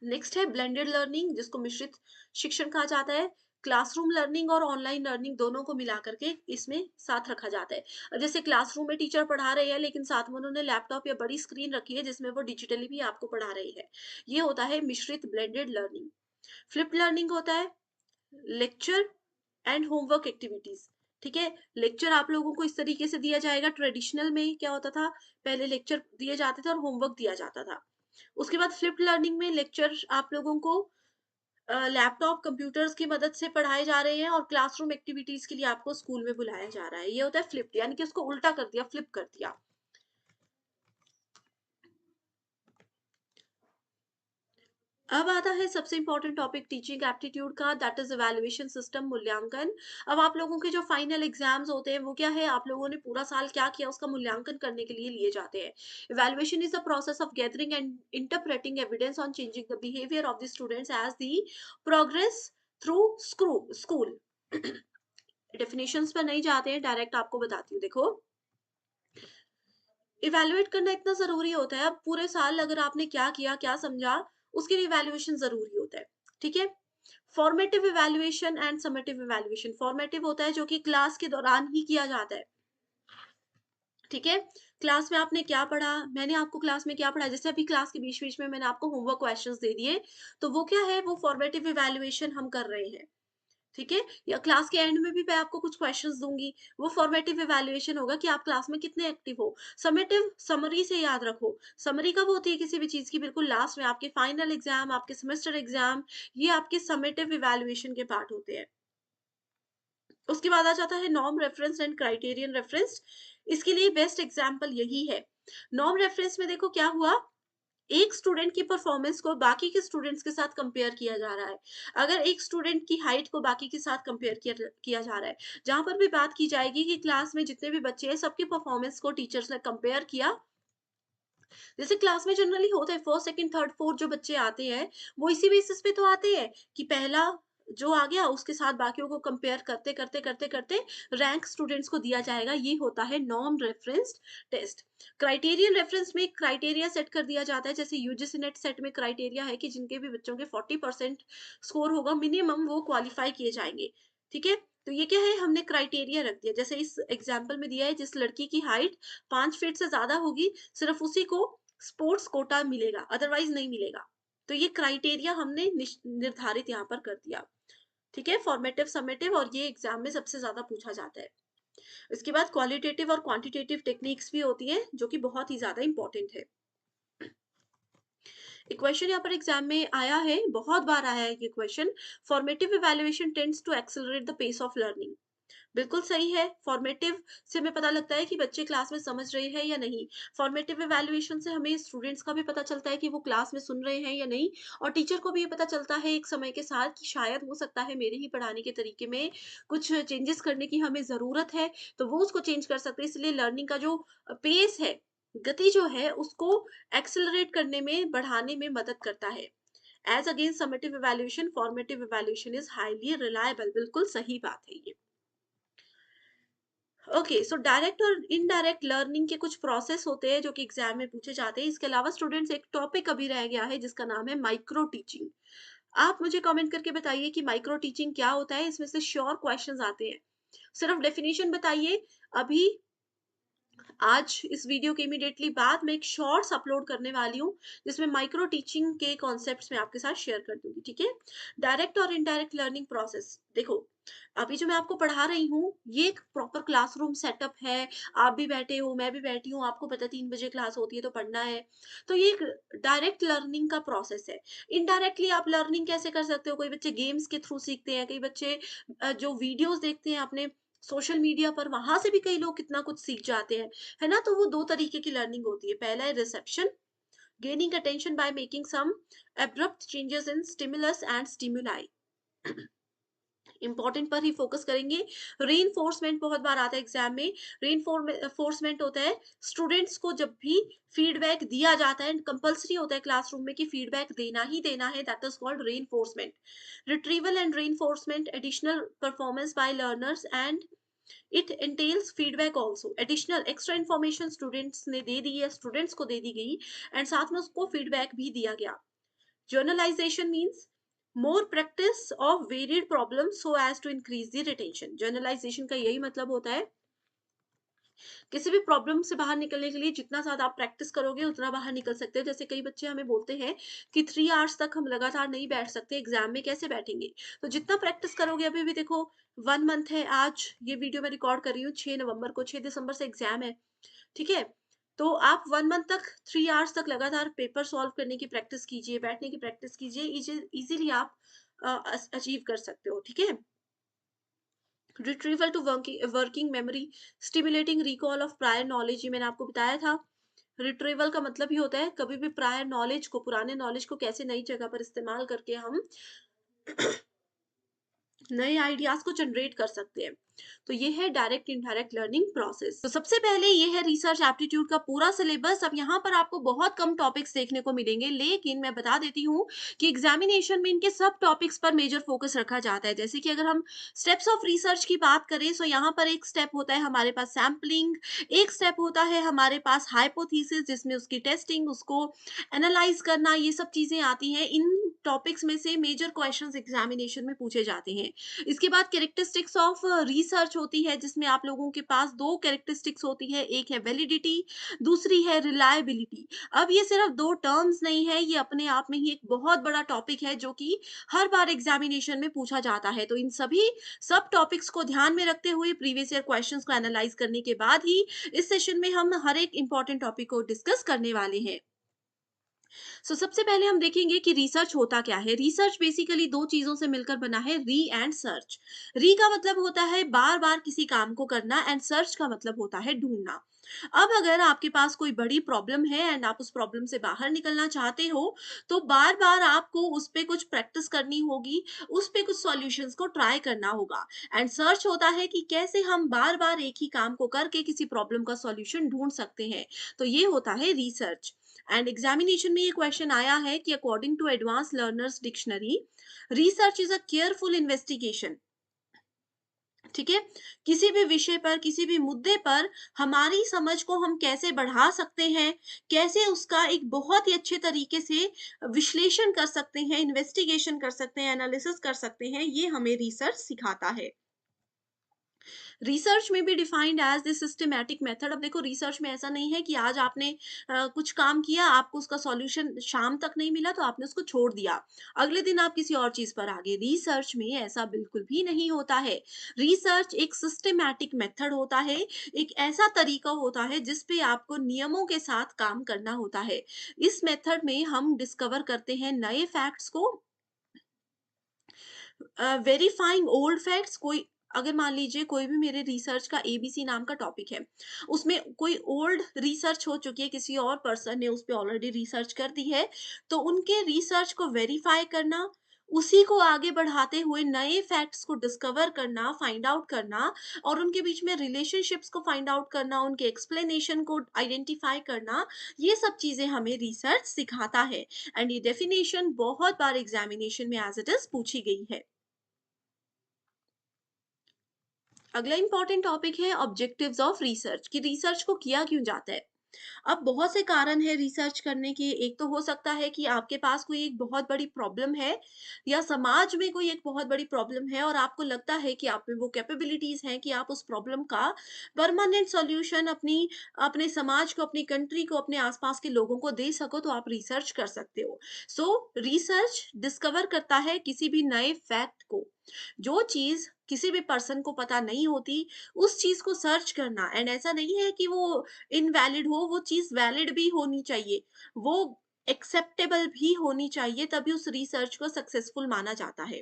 नेक्स्ट है ब्लेंडेड लर्निंग, जिसको मिश्रित शिक्षण कहा जाता है। क्लासरूम लर्निंग और ऑनलाइन लर्निंग दोनों को मिला करके इसमें साथ रखा जाता है। अब जैसे क्लासरूम में टीचर पढ़ा रहे हैं, लेकिन साथ में उन्होंने लैपटॉप या बड़ी स्क्रीन रखी है जिसमें वो डिजिटली भी आपको पढ़ा रहे हैं, ये होता है मिश्रित ब्लेंडेड लर्निंग। फ्लिप लर्निंग होता है लेक्चर एंड होमवर्क एक्टिविटीज, ठीक है। लेक्चर आप लोगों को इस तरीके से दिया जाएगा, ट्रेडिशनल में क्या होता था, पहले लेक्चर दिए जाते थे और होमवर्क दिया जाता था। उसके बाद फ्लिप लर्निंग में लेक्चर आप लोगों को लैपटॉप कंप्यूटर्स की मदद से पढ़ाए जा रहे हैं, और क्लासरूम एक्टिविटीज के लिए आपको स्कूल में बुलाया जा रहा है, ये होता है फ्लिप, यानी कि उसको उल्टा कर दिया, फ्लिप कर दिया। अब आता है सबसे इंपॉर्टेंट टॉपिक टीचिंग एप्टीट्यूड का, दैट इज इवैल्यूएशन सिस्टम, मूल्यांकन। अब आप लोगों के जो फाइनल एग्जाम्स होते हैं वो क्या है, आप लोगों ने पूरा साल क्या किया उसका मूल्यांकन करने के लिए लिए जाते हैं। Evaluation is the process of gathering and interpreting evidence on changing the behaviour of the students as the progress through school. Definitions पर नहीं जाते हैं, डायरेक्ट आपको बताती हूँ, देखो इवैल्यूएट करना इतना जरूरी होता है, अब पूरे साल अगर आपने क्या किया, क्या समझा, उसके लिए इवैल्यूएशन जरूरी होता है, ठीक है। Formative evaluation and summative evaluation, formative होता है जो कि क्लास के दौरान ही किया जाता है, ठीक है। क्लास में आपने क्या पढ़ा, मैंने आपको क्लास में क्या पढ़ा, जैसे अभी क्लास के बीच बीच में मैंने आपको होमवर्क क्वेश्चंस दे दिए, तो वो क्या है, वो फॉर्मेटिव इवैल्यूएशन हम कर रहे हैं, ठीक है। या क्लास के एंड में भी मैं आपको कुछ क्वेश्चंस दूंगी, वो फॉर्मेटिव इवैल्यूएशन होगा कि आप क्लास में कितने एक्टिव हो। समेटिव, समरी से याद रखो, समरी कब होती है किसी भी चीज की, बिल्कुल लास्ट में, आपके फाइनल एग्जाम, आपके सेमेस्टर एग्जाम, ये आपके समेटिव इवैल्यूएशन के पार्ट होते हैं। उसके बाद आ जाता है norm reference and criterion reference, इसके लिए बेस्ट एग्जाम्पल यही है। नॉर्म रेफरेंस में देखो क्या हुआ, एक स्टूडेंट की परफॉर्मेंस को बाकी के स्टूडेंट्स के साथ कंपेयर किया जा रहा है। अगर एक स्टूडेंट की हाइट को बाकी के साथ कंपेयर किया जा रहा है, जहाँ पर भी बात की जाएगी कि क्लास में जितने भी बच्चे हैं, सबकी परफॉर्मेंस को टीचर्स ने कंपेयर किया। जैसे क्लास में जनरली होता है, फर्स्ट, सेकंड, थर्ड, फोर्थ जो बच्चे आते हैं, वो इसी बेसिस पे तो आते हैं कि पहला जो आ गया उसके साथ बाकियों को कंपेयर करते करते करते करते रैंक स्टूडेंट्स को दिया जाएगा। ये होता है norm referenced test. Criterion reference में क्राइटेरिया सेट कर दिया जाता है, जैसे यूजीसी नेट सेट में क्राइटेरिया है कि जिनके भी बच्चों के 40% स्कोर होगा मिनिमम, वो क्वालिफाई किए जाएंगे। ठीक है, तो ये क्या है, हमने क्राइटेरिया रख दिया। जैसे इस एग्जाम्पल में दिया है, जिस लड़की की हाइट 5 फीट से ज्यादा होगी, सिर्फ उसी को स्पोर्ट्स कोटा मिलेगा, अदरवाइज नहीं मिलेगा। तो ये क्राइटेरिया हमने निर्धारित यहाँ पर कर दिया। ठीक है, फॉर्मेटिव, समेटिव, और ये एग्जाम में सबसे ज्यादा पूछा जाता है। इसके बाद क्वालिटेटिव और क्वांटिटेटिव टेक्निक्स भी होती हैं, जो कि बहुत ही ज्यादा इंपॉर्टेंट है। एक क्वेश्चन यहाँ पर एग्जाम में आया है, बहुत बार आया है ये question. Formative evaluation tends to accelerate the pace of learning. बिल्कुल सही है। फॉर्मेटिव से हमें पता लगता है कि बच्चे क्लास में समझ रहे हैं या नहीं। फॉर्मेटिव इवैल्यूएशन से हमें स्टूडेंट्स का भी पता चलता है कि वो क्लास में सुन रहे हैं या नहीं, और टीचर को भी ये पता चलता है एक समय के साथ कि शायद हो सकता है मेरे ही पढ़ाने के तरीके में कुछ चेंजेस करने की हमें ज़रूरत है, तो वो उसको चेंज कर सकते हैं। इसलिए लर्निंग का जो पेस है, गति जो है, उसको एक्सेलरेट करने में, बढ़ाने में मदद करता है। As against summative evaluation, formative evaluation is highly reliable. बिल्कुल सही बात है ये। ओके, सो डायरेक्ट और इनडायरेक्ट लर्निंग के कुछ प्रोसेस होते हैं जो कि एग्जाम में पूछे जाते हैं। इसके अलावा स्टूडेंट्स, एक टॉपिक अभी रह गया है जिसका नाम है माइक्रो टीचिंग। आप मुझे कमेंट करके बताइए कि माइक्रो टीचिंग क्या होता है। इसमें से श्योर क्वेश्चंस आते हैं, सिर्फ डेफिनेशन बताइए। अभी आज इस वीडियो के इमीडिएटली बाद में एक शॉर्ट्स अपलोड करने वाली हूँ, जिसमें माइक्रो टीचिंग के कॉन्सेप्ट्स मैं आपके साथ शेयर कर दूंगी। ठीक है, डायरेक्ट और इनडायरेक्ट लर्निंग प्रोसेस देखो। अभी जो मैं आपको पढ़ा रही हूँ, ये एक प्रॉपर क्लासरूम सेटअप है। आप भी बैठे हो, मैं भी बैठी हूँ, आपको पता है 3 बजे क्लास होती है तो पढ़ना है। तो ये एक डायरेक्ट लर्निंग का प्रोसेस है। इनडायरेक्टली आप लर्निंग कैसे कर सकते हो? कोई बच्चे गेम्स के थ्रू सीखते हैं, कई बच्चे जो वीडियोस देखते हैं अपने सोशल मीडिया पर, वहां से भी कई लोग कितना कुछ सीख जाते हैं, है ना। तो वो दो तरीके की लर्निंग होती है। पहला है reception, gaining attention by making some abrupt changes in stimulus and stimuli. Important पर ही फोकस करेंगे। रीइंफोर्समेंट बहुत बार आता है एग्जाम में। रीइंफोर्समेंट होता है स्टूडेंट्स को जब भी फीडबैक दिया जाता है, कंपलसरी होता है क्लासरूम में कि फीडबैक देना ही देना है, that is called reinforcement. Retrieval and reinforcement, additional performance by learners and it entails feedback also। Additional extra information students ने दे दी है, स्टूडेंट्स को दे दी गई, एंड साथ में उसको फीडबैक भी दिया गया। Generalization means more practice of varied problem so as to increase the retention. Generalization का यही मतलब होता है, किसी भी प्रॉब्लम से बाहर निकलने के लिए जितना ज्यादा आप प्रैक्टिस करोगे उतना बाहर निकल सकते हो। जैसे कई बच्चे हमें बोलते हैं कि 3 आवर्स तक हम लगातार नहीं बैठ सकते, एग्जाम में कैसे बैठेंगे? तो जितना प्रैक्टिस करोगे, अभी भी देखो 1 मंथ है, आज ये वीडियो मैं रिकॉर्ड कर रही हूँ 6 नवंबर को, 6 दिसंबर से एग्जाम है। ठीक है, तो आप 1 मंथ तक, 3 आवर्स तक लगातार पेपर सॉल्व करने की प्रैक्टिस कीजिए, बैठने की प्रैक्टिस कीजिए, इजीली आप अचीव कर सकते हो। ठीक है, retrieval to working memory, stimulating recall of prior knowledge, ये मैंने आपको बताया था। रिट्रीवल का मतलब ही होता है कभी भी प्रायर नॉलेज को, पुराने नॉलेज को कैसे नई जगह पर इस्तेमाल करके हम नए आइडियाज को जनरेट कर सकते हैं। तो ये है डायरेक्ट इनडायरेक्ट लर्निंग प्रोसेस। तो सबसे पहले ये है रिसर्च एप्टीट्यूड का पूरा सिलेबस। अब यहाँ पर आपको बहुत कम टॉपिक्स देखने को मिलेंगे, लेकिन मैं बता देती हूँ कि एग्जामिनेशन में इनके सब टॉपिक्स पर मेजर फोकस रखा जाता है। जैसे कि अगर हम स्टेप्स ऑफ रिसर्च की बात करें, तो यहाँ पर एक स्टेप होता है हमारे पास सैम्पलिंग, एक स्टेप होता है हमारे पास हाइपोथेसिस, जिसमें उसकी टेस्टिंग, उसको एनालाइज करना, ये सब चीजें आती हैं। इन टॉपिक्स में से मेजर क्वेश्चंस एग्जामिनेशन में पूछे जाते हैं। इसके बाद कैरेक्टरिस्टिक्स ऑफ रिसर्च होती है, जिसमें आप लोगों के पास दो कैरेक्टरिस्टिक्स होती है, एक है वैलिडिटी, दूसरी है रिलायबिलिटी। अब ये सिर्फ दो टर्म्स नहीं है, ये अपने आप में ही एक बहुत बड़ा टॉपिक है जो कि हर बार एग्जामिनेशन में पूछा जाता है। तो इन सभी सब टॉपिक्स को ध्यान में रखते हुए प्रीवियस ईयर क्वेश्चंस को एनालाइज करने के बाद ही इस सेशन में हम हर एक इंपॉर्टेंट टॉपिक को डिस्कस करने वाले हैं। सबसे पहले हम देखेंगे कि रिसर्च होता क्या है। रिसर्च बेसिकली दो चीजों से मिलकर बना है, री एंड सर्च। री का मतलब होता है बार बार किसी काम को करना, एंड सर्च का मतलब होता है ढूंढना। अब अगर आपके पास कोई बड़ी प्रॉब्लम है एंड आप उस प्रॉब्लम से बाहर निकलना चाहते हो, तो बार बार आपको उस पे कुछ प्रैक्टिस करनी होगी, उस पे कुछ सॉल्यूशंस को ट्राई करना होगा। एंड सर्च होता है कि कैसे हम बार बार एक ही काम को करके किसी प्रॉब्लम का सॉल्यूशन ढूंढ सकते हैं। तो ये होता है रिसर्च। एंड एग्जामिनेशन में ये क्वेश्चन आया है कि according to advance learners dictionary, research is a careful investigation. ठीक है, किसी भी विषय पर, किसी भी मुद्दे पर हमारी समझ को हम कैसे बढ़ा सकते हैं, कैसे उसका एक बहुत ही अच्छे तरीके से विश्लेषण कर सकते हैं, इन्वेस्टिगेशन कर सकते हैं, एनालिसिस कर सकते हैं, ये हमें रिसर्च सिखाता है। रिसर्च में भी defined as the systematic method. अब देखो, रिसर्च में ऐसा नहीं है कि आज आपने कुछ काम किया, आपको उसका सॉल्यूशन शाम तक नहीं मिला तो आपने उसको छोड़ दिया, अगले दिन आप किसी और चीज पर आ गए। रिसर्च में ऐसा बिल्कुल भी नहीं होता है। रिसर्च एक सिस्टमैटिक मेथड होता है, एक ऐसा तरीका होता है जिसपे आपको नियमों के साथ काम करना होता है। इस मेथड में हम डिस्कवर करते हैं नए फैक्ट्स को, वेरीफाइंग ओल्ड फैक्ट्स। कोई, अगर मान लीजिए कोई भी मेरे रिसर्च का एबीसी नाम का टॉपिक है, उसमें कोई ओल्ड रिसर्च हो चुकी है, किसी और पर्सन ने उस पे ऑलरेडी रिसर्च कर दी है, तो उनके रिसर्च को वेरीफाई करना, उसी को आगे बढ़ाते हुए नए फैक्ट्स को डिस्कवर करना, फाइंड आउट करना, और उनके बीच में रिलेशनशिप्स को फाइंड आउट करना, उनके एक्सप्लेनेशन को आइडेंटिफाई करना, ये सब चीजें हमें रिसर्च सिखाता है। एंड ये डेफिनेशन बहुत बार एग्जामिनेशन में एज इट इज पूछी गई है। अगला इंपॉर्टेंट टॉपिक है ऑब्जेक्टिव्स ऑफ रिसर्च, कि रिसर्च को किया क्यों जाता है। अब बहुत से कारण है रिसर्च करने के। एक तो हो सकता है कि आपके पास कोई एक बहुत बड़ी प्रॉब्लम है, या समाज में कोई एक बहुत बड़ी प्रॉब्लम है, और आपको लगता है कि आप में वो कैपेबिलिटीज हैं कि आप उस प्रॉब्लम का परमानेंट सॉल्यूशन अपनी, अपने समाज को, अपनी कंट्री को, अपने आसपास के लोगों को दे सको, तो आप रिसर्च कर सकते हो। सो रिसर्च डिस्कवर करता है किसी भी नए फैक्ट को, जो चीज किसी भी पर्सन को पता नहीं होती, उस चीज को सर्च करना। एंड ऐसा नहीं है कि वो इनवैलिड हो, वो चीज वैलिड भी होनी चाहिए, वो एक्सेप्टेबल भी होनी चाहिए, तभी उस रिसर्च को सक्सेसफुल माना जाता है।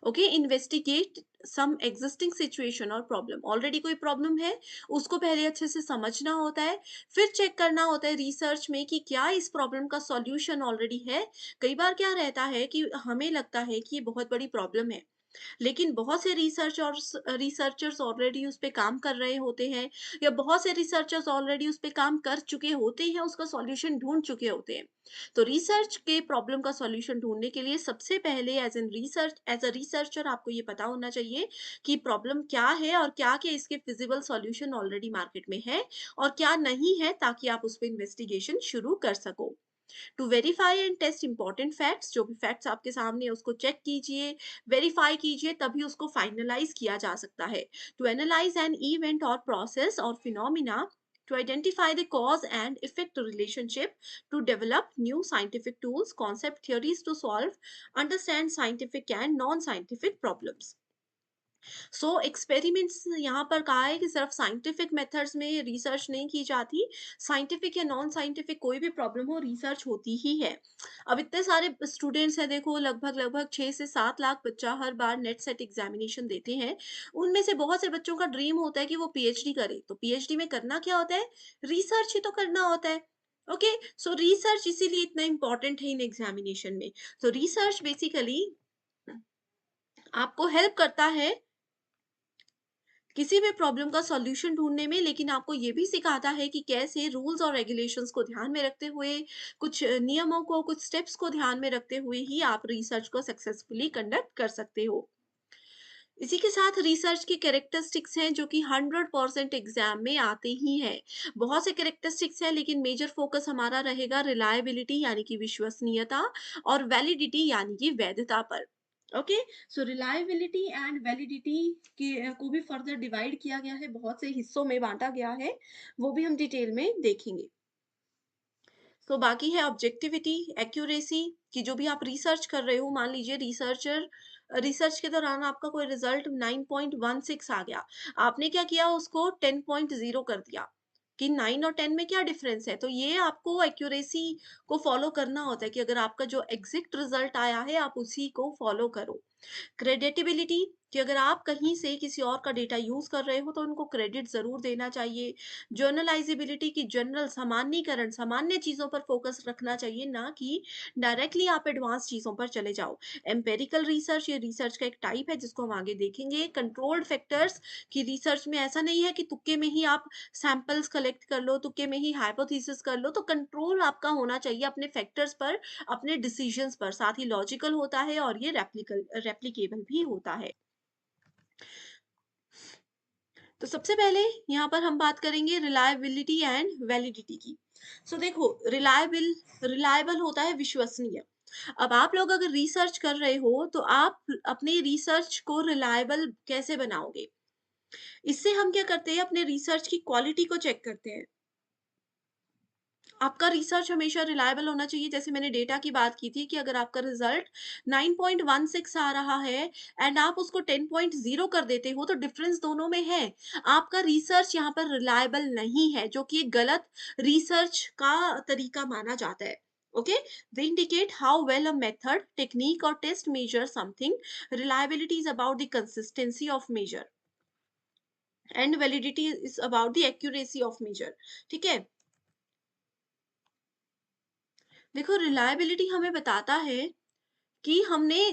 ओके, इन्वेस्टिगेट सम एग्जिस्टिंग सिचुएशन और प्रॉब्लम। ऑलरेडी कोई प्रॉब्लम है, उसको पहले अच्छे से समझना होता है, फिर चेक करना होता है रिसर्च में कि क्या इस प्रॉब्लम का सॉल्यूशन ऑलरेडी है। कई बार क्या रहता है कि हमें लगता है कि ये बहुत बड़ी प्रॉब्लम है, लेकिन बहुत से रिसर्चर्स ऑलरेडी उस पे काम कर रहे होते हैं, या बहुत से रिसर्चर्स ऑलरेडी उस पे काम कर चुके होते हैं, उसका सॉल्यूशन ढूंढ चुके होते हैं। तो रिसर्च के प्रॉब्लम का सॉल्यूशन ढूंढने के लिए सबसे पहले एज अ रिसर्चर आपको ये पता होना चाहिए कि प्रॉब्लम क्या है, और क्या क्या इसके फिजिबल सॉल्यूशन ऑलरेडी मार्केट में है और क्या नहीं है, ताकि आप उस पर इन्वेस्टिगेशन शुरू कर सको। To verify and test important facts, जो भी फैक्ट्स आपके सामने है उसको चेक कीजिए, वेरीफाई कीजिए, तभी उसको फाइनलाइज किया जा सकता है। टू एनालाइज एन इवेंट और प्रोसेस और phenomena, to identify the cause and effect relationship, to develop new scientific tools, concept theories to solve, understand scientific and non-scientific problems। So experiments यहाँ पर कहा है कि सिर्फ साइंटिफिक मेथड्स में research नहीं की जाती, साइंटिफिक या नॉन साइंटिफिक कोई भी प्रॉब्लम हो, रिसर्च होती ही है। अब इतने सारे स्टूडेंट्स हैं, देखो लगभग लगभग 6 से 7 लाख बच्चा हर बार नेट सेट एग्जामिनेशन देते हैं। उनमें से बहुत से बच्चों का ड्रीम होता है कि वो पीएचडी करे, तो पीएचडी में करना क्या होता है, रिसर्च ही तो करना होता है। ओके, सो रिसर्च इसीलिए इतना इंपॉर्टेंट है इन एग्जामिनेशन में। तो रिसर्च बेसिकली आपको हेल्प करता है किसी भी प्रॉब्लम का सॉल्यूशन ढूँढने में, लेकिन आपको ये भी सिखाता है कि कैसे रूल्स और रेगुलेशंस को ध्यान में रखते हुए, कुछ नियमों को, कुछ स्टेप्स को ध्यान में रखते हुए ही आप रिसर्च को सक्सेसफुली कंडक्ट कर सकते हो। इसी के साथ रिसर्च की कैरेक्टरिस्टिक्स हैं जो कि 100% एग्जाम में आते ही हैं। बहुत से कैरेक्टरिस्टिक्स हैं, लेकिन मेजर फोकस हमारा रहेगा रिलायबिलिटी यानी कि विश्वसनीयता, और वैलिडिटी यानी कि वैधता पर। Okay, so reliability and validity के को भी फर्दर डिवाइड किया गया है, बहुत से हिस्सों में बांटा गया है, वो भी हम डिटेल में देखेंगे। तो बाकी है ऑब्जेक्टिविटी, एक्यूरेसी, कि जो भी आप रिसर्च कर रहे हो, मान लीजिए रिसर्च के दौरान आपका कोई रिजल्ट 9.16 आ गया, आपने क्या किया, उसको 10.0 कर दिया, कि 9 और 10 में क्या डिफरेंस है। तो ये आपको एक्यूरेसी को फॉलो करना होता है कि अगर आपका जो एग्जैक्ट रिजल्ट आया है आप उसी को फॉलो करो। क्रेडिटेबिलिटी, कि अगर आप कहीं से किसी और का डेटा यूज कर रहे हो तो उनको क्रेडिट जरूर देना चाहिए। जर्नलाइजेबिलिटी की जनरल सामान्यीकरण, सामान्य चीजों पर फोकस रखना चाहिए, ना कि डायरेक्टली आप एडवांस चीजों पर चले जाओ। एम्पेरिकल रिसर्च, ये रिसर्च का एक टाइप है जिसको हम आगे देखेंगे। कंट्रोल्ड फैक्टर्स, की रिसर्च में ऐसा नहीं है कि तुक्के में ही आप सैंपल्स कलेक्ट कर लो, तुक्के में ही हाइपोथेसिस कर लो। तो कंट्रोल आपका होना चाहिए अपने फैक्टर्स पर, अपने डिसीजंस पर, साथ ही लॉजिकल होता है और ये रेप्लिकेबल भी होता है। तो सबसे पहले यहाँ पर हम बात करेंगे रिलायबिलिटी एंड वैलिडिटी की। सो देखो, रिलायबल होता है विश्वसनीय। अब आप लोग अगर रिसर्च कर रहे हो तो आप अपनी रिसर्च को रिलायबल कैसे बनाओगे? इससे हम क्या करते हैं, अपने रिसर्च की क्वालिटी को चेक करते हैं। आपका रिसर्च हमेशा रिलायबल होना चाहिए। जैसे मैंने डेटा की बात की थी कि अगर आपका रिजल्ट 9.16 आ रहा है एंड आप उसको 10.0 कर देते हो तो डिफरेंस दोनों में है। आपका रिसर्च यहाँ पर रिलायबल नहीं है, जो कि एक गलत रिसर्च का तरीका माना जाता है। Okay, they indicate how well a method, technique or test measure something. Reliability is about the consistency of measure and validity is about the accuracy of measure. ठीक है, देखो रिलायबिलिटी हमें बताता है कि हमने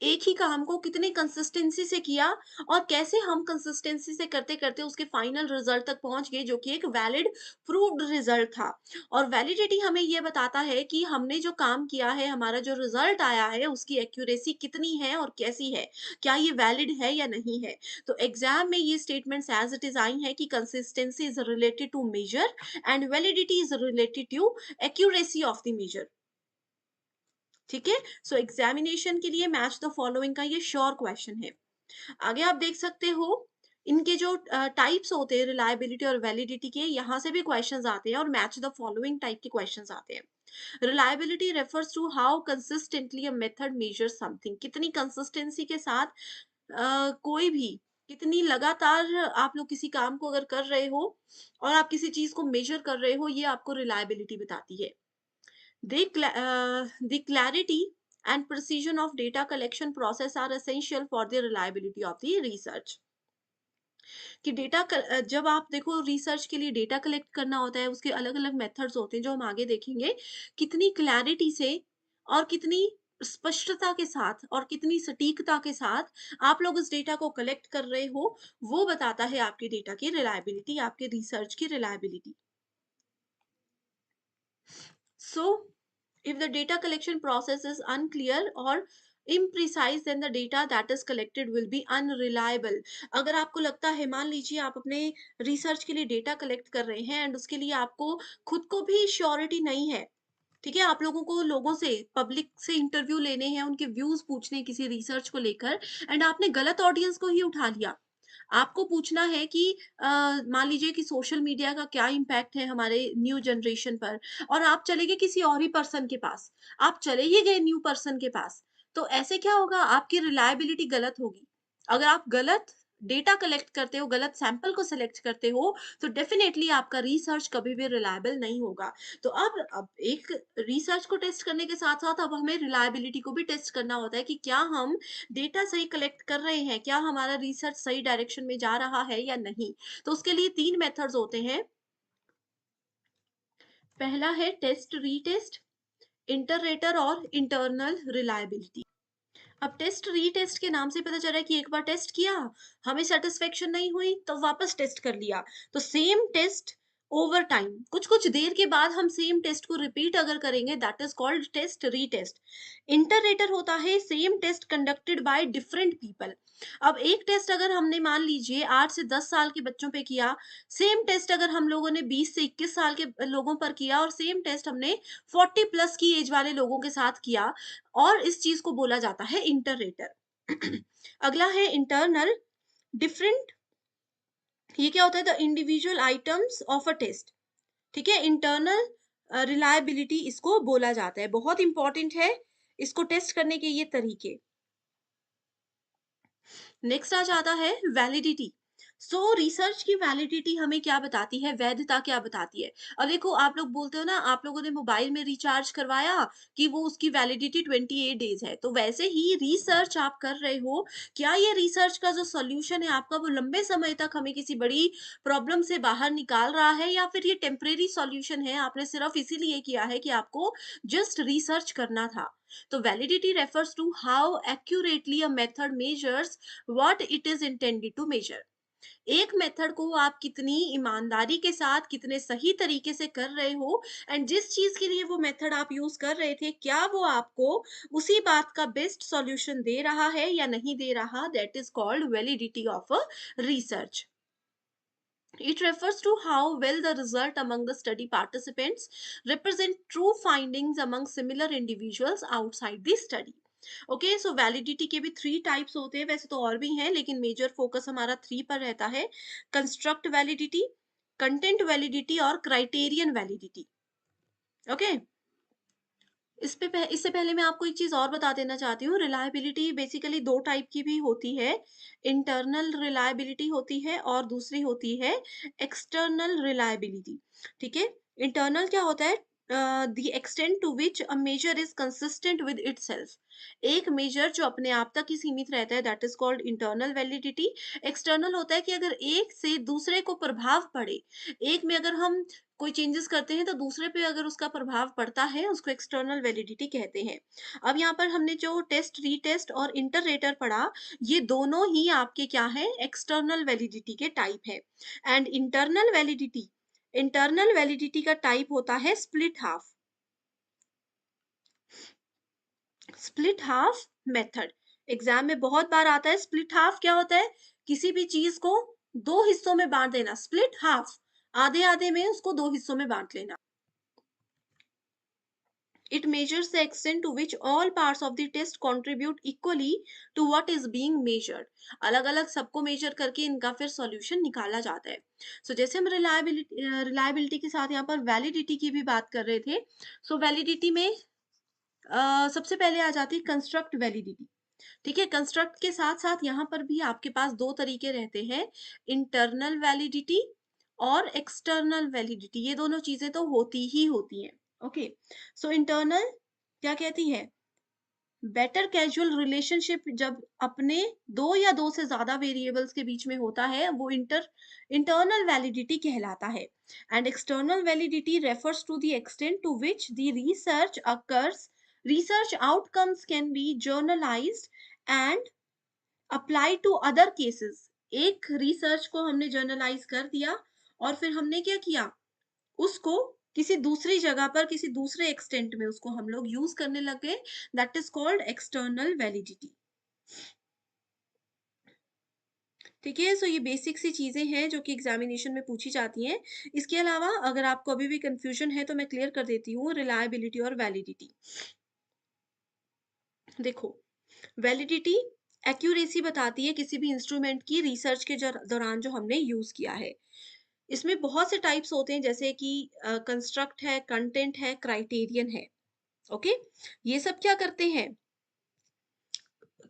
एक ही काम को कितनी कंसिस्टेंसी से किया और कैसे हम कंसिस्टेंसी से करते-करते उसके फाइनल रिजल्ट तक पहुंच गए, जो कि एक वैलिड प्रूव्ड रिजल्ट था। और वैलिडिटी हमें ये बताता है कि हमने जो काम किया है, हमारा जो रिजल्ट आया है, उसकी एक्यूरेसी कितनी है और कैसी है, क्या ये वैलिड है या नहीं है। तो एग्जाम में ये स्टेटमेंट्स एज इट इज आई है कि consistency is related to measure and validity is related to accuracy of the measure. ठीक है, सो एग्जामिनेशन के लिए मैच द फॉलोइंग का ये श्योर क्वेश्चन है। आगे आप देख सकते हो, इनके जो टाइप्स होते हैं रिलायबिलिटी और वैलिडिटी के, यहाँ से भी क्वेश्चंस आते हैं और मैच द फॉलोइंग टाइप के क्वेश्चंस आते हैं। Reliability refers to how consistently a method measure something, कितनी कंसिस्टेंसी के साथ कोई भी, कितनी लगातार आप लोग किसी काम को अगर कर रहे हो और आप किसी चीज को मेजर कर रहे हो, ये आपको रिलायबिलिटी बताती है। The clarity and precision of data collection process are essential for the reliability of the research. कि जब आप देखो रिसर्च के लिए डेटा कलेक्ट करना होता है, उसके अलग अलग मेथड्स होते हैं जो हम आगे देखेंगे। कितनी क्लैरिटी से और कितनी स्पष्टता के साथ और कितनी सटीकता के साथ आप लोग उस डेटा को कलेक्ट कर रहे हो, वो बताता है आपके डेटा की रिलायबिलिटी, आपके रिसर्च की reliability. So, if the data collection process is unclear or imprecise, then the data that is collected will be unreliable. अगर आपको लगता है, मान लीजिए आप अपने रिसर्च के लिए डेटा कलेक्ट कर रहे हैं एंड उसके लिए आपको खुद को भी श्योरिटी नहीं है, ठीक है, आप लोगों को लोगों से, पब्लिक से इंटरव्यू लेने हैं, उनके व्यूज पूछने हैं किसी रिसर्च को लेकर, एंड आपने गलत ऑडियंस को ही उठा लिया। आपको पूछना है कि मान लीजिए कि सोशल मीडिया का क्या इम्पैक्ट है हमारे न्यू जनरेशन पर, और आप चले गए किसी और ही पर्सन के पास, आप चले ही गए न्यू पर्सन के पास, तो ऐसे क्या होगा, आपकी रिलायबिलिटी गलत होगी। अगर आप गलत डेटा कलेक्ट करते हो, गलत सैंपल को सिलेक्ट करते हो, तो डेफिनेटली आपका रिसर्च कभी भी रिलायबल नहीं होगा। तो अब एक रिसर्च को टेस्ट करने के साथ साथ अब हमें रिलायबिलिटी को भी टेस्ट करना होता है कि क्या हम डेटा सही कलेक्ट कर रहे हैं, क्या हमारा रिसर्च सही डायरेक्शन में जा रहा है या नहीं। तो उसके लिए 3 मेथड्स होते हैं। पहला है टेस्ट रीटेस्ट, इंटररेटर और इंटरनल रिलायबिलिटी। अब टेस्ट रीटेस्ट के नाम से पता चल रहा है कि एक बार टेस्ट किया, हमें सेटिस्फेक्शन नहीं हुई तो वापस टेस्ट कर लिया। तो सेम टेस्ट ओवर टाइम, कुछ कुछ देर के बाद हम सेम टेस्ट को रिपीट अगर करेंगे, that is called test retest. Interrater होता है same test conducted by different people. अब एक टेस्ट अगर हमने मान लीजिए 8 से 10 साल के बच्चों पे किया, सेम टेस्ट अगर हम लोगों ने 20 से 21 साल के लोगों पर किया, और सेम टेस्ट हमने 40 प्लस की एज वाले लोगों के साथ किया, और इस चीज को बोला जाता है इंटररेटर। अगला है इंटरनल, डिफरेंट, ये क्या होता है, the individual items of a test. ठीक है, इंटरनल रिलायबिलिटी इसको बोला जाता है, बहुत इंपॉर्टेंट है इसको टेस्ट करने के ये तरीके। नेक्स्ट आ जाता है वैलिडिटी। रिसर्च की वैलिडिटी हमें क्या बताती है, वैधता क्या बताती है? अब देखो आप लोग बोलते हो ना, आप लोगों ने मोबाइल में रिचार्ज करवाया कि वो उसकी वैलिडिटी 28 डेज़ है। तो वैसे ही रिसर्च आप कर रहे हो, क्या ये रिसर्च का जो सॉल्यूशन है आपका वो लंबे समय तक हमें किसी बड़ी प्रॉब्लम से बाहर निकाल रहा है, या फिर ये टेम्परेरी सॉल्यूशन है, आपने सिर्फ़ इसीलिए किया है कि आपको जस्ट रिसर्च करना था। तो validity refers to how accurately a method measures what it is intended to measure. एक मेथड को आप कितनी ईमानदारी के साथ कितने सही तरीके से कर रहे हो, एंड जिस चीज के लिए वो मेथड आप यूज कर रहे थे, क्या वो आपको उसी बात का बेस्ट सॉल्यूशन दे रहा है या नहीं दे रहा, that is called validity of a research. It refers to how well the result among the study participants represent true findings among similar individuals outside the study. Okay, so validity के भी 3 types होते हैं, वैसे तो और भी हैं लेकिन मेजर फोकस हमारा 3 पर रहता है: कंस्ट्रक्ट वैलिडिटी, कंटेंट वैलिडिटी और क्राइटेरियन वैलिडिटी। ओके, इससे पहले मैं आपको एक चीज और बता देना चाहती हूँ। रिलायबिलिटी बेसिकली 2 टाइप की भी होती है। इंटरनल रिलायबिलिटी होती है और दूसरी होती है एक्सटर्नल रिलायबिलिटी। ठीक है, इंटरनल क्या होता है? The extent to which a measure is consistent with itself. एक मेजर जो अपने आप तक ही सीमित रहता है, that is called internal validity. External होता है कि अगर एक से दूसरे को प्रभाव पड़े, एक में अगर हम कोई चेंजेस करते हैं तो दूसरे पे अगर उसका प्रभाव पड़ता है, उसको एक्सटर्नल वैलिडिटी कहते हैं। अब यहाँ पर हमने जो टेस्ट, रीटेस्ट और इंटररेटर पढ़ा, ये दोनों ही आपके क्या है, एक्सटर्नल वैलिडिटी के टाइप है। एंड इंटरनल वैलिडिटी का टाइप होता है split half. Split half method exam में बहुत बार आता है। स्प्लिट हाफ क्या होता है? किसी भी चीज को 2 हिस्सों में बांट देना, स्प्लिट हाफ, आधे आधे में उसको 2 हिस्सों में बांट लेना। It measures the extent to which all parts of the test contribute equally to what is being measured. अलग अलग सबको मेजर करके इनका फिर सॉल्यूशन निकाला जाता है। जैसे हम रिलायबिलिटी के साथ यहाँ पर वैलिडिटी की भी बात कर रहे थे। वैलिडिटी में सबसे पहले आ जाती है कंस्ट्रक्ट वैलिडिटी। ठीक है, कंस्ट्रक्ट के साथ साथ यहाँ पर भी आपके पास 2 तरीके रहते हैं: इंटरनल वैलिडिटी और एक्सटर्नल वैलिडिटी। ये दोनों चीजें तो होती ही होती हैं। ओके, इंटरनल क्या कहती है? बेटर कैजुअल रिलेशनशिप जब अपने दो या दो से ज्यादा वेरिएबल्स के बीच में होता है, वो इंटरनल वैलिडिटी कहलाता है। And external validity refers to the extent to which the research occurs, research outcomes can be generalised and apply to other cases. एक रिसर्च को हमने जर्नलाइज कर दिया और फिर हमने क्या किया, उसको किसी दूसरी जगह पर किसी दूसरे एक्सटेंट में उसको हम लोग यूज करने लग गए, that is called external validity. ठीक है, ये बेसिक सी चीजें हैं जो कि एग्जामिनेशन में पूछी जाती हैं। इसके अलावा अगर आपको अभी भी कंफ्यूजन है तो मैं क्लियर कर देती हूँ रिलायबिलिटी और वैलिडिटी। देखो, वैलिडिटी एक्यूरेसी बताती है किसी भी इंस्ट्रूमेंट की रिसर्च के दौरान जो हमने यूज किया है। इसमें बहुत से टाइप्स होते हैं, जैसे कि कंस्ट्रक्ट है, कंटेंट है, क्राइटेरियन है। ओके, ये सब क्या करते हैं?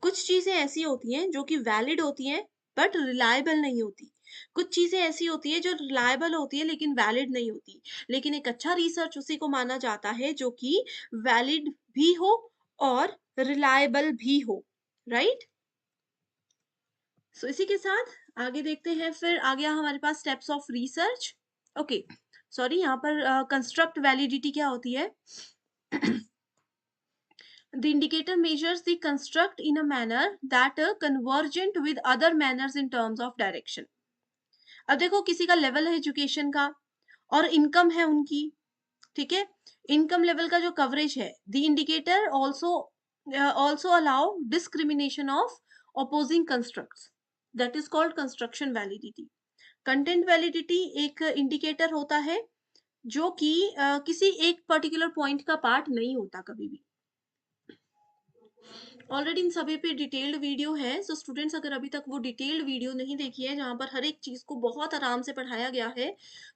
कुछ चीजें ऐसी होती हैं जो कि वैलिड होती हैं बट रिलायबल नहीं होती। कुछ चीजें ऐसी होती है जो रिलायबल होती है लेकिन वैलिड नहीं होती। लेकिन एक अच्छा रिसर्च उसी को माना जाता है जो कि वैलिड भी हो और रिलायबल भी हो, राइट? इसी के साथ आगे देखते हैं। फिर आ गया हमारे पास steps of research. Okay, sorry, यहाँ पर कंस्ट्रक्ट वैलिडिटी क्या होती है? The indicator measures the construct in a manner that convergent with other manners in terms of direction. अब देखो, किसी का लेवल है एजुकेशन का और इनकम है उनकी, ठीक है, इनकम लेवल का जो कवरेज है, the indicator also allow discrimination of opposing constructs, that is called construction validity. Content validity एक इंडिकेटर होता है जो कि किसी एक पर्टिकुलर पॉइंट का पार्ट नहीं होता कभी भी। ऑलरेडी इन सभी पे डिटेल्ड वीडियो है। स्टूडेंट्स, अगर अभी तक वो डिटेल्ड वीडियो नहीं देखी है जहाँ पर हर एक चीज को बहुत आराम से पढ़ाया गया है,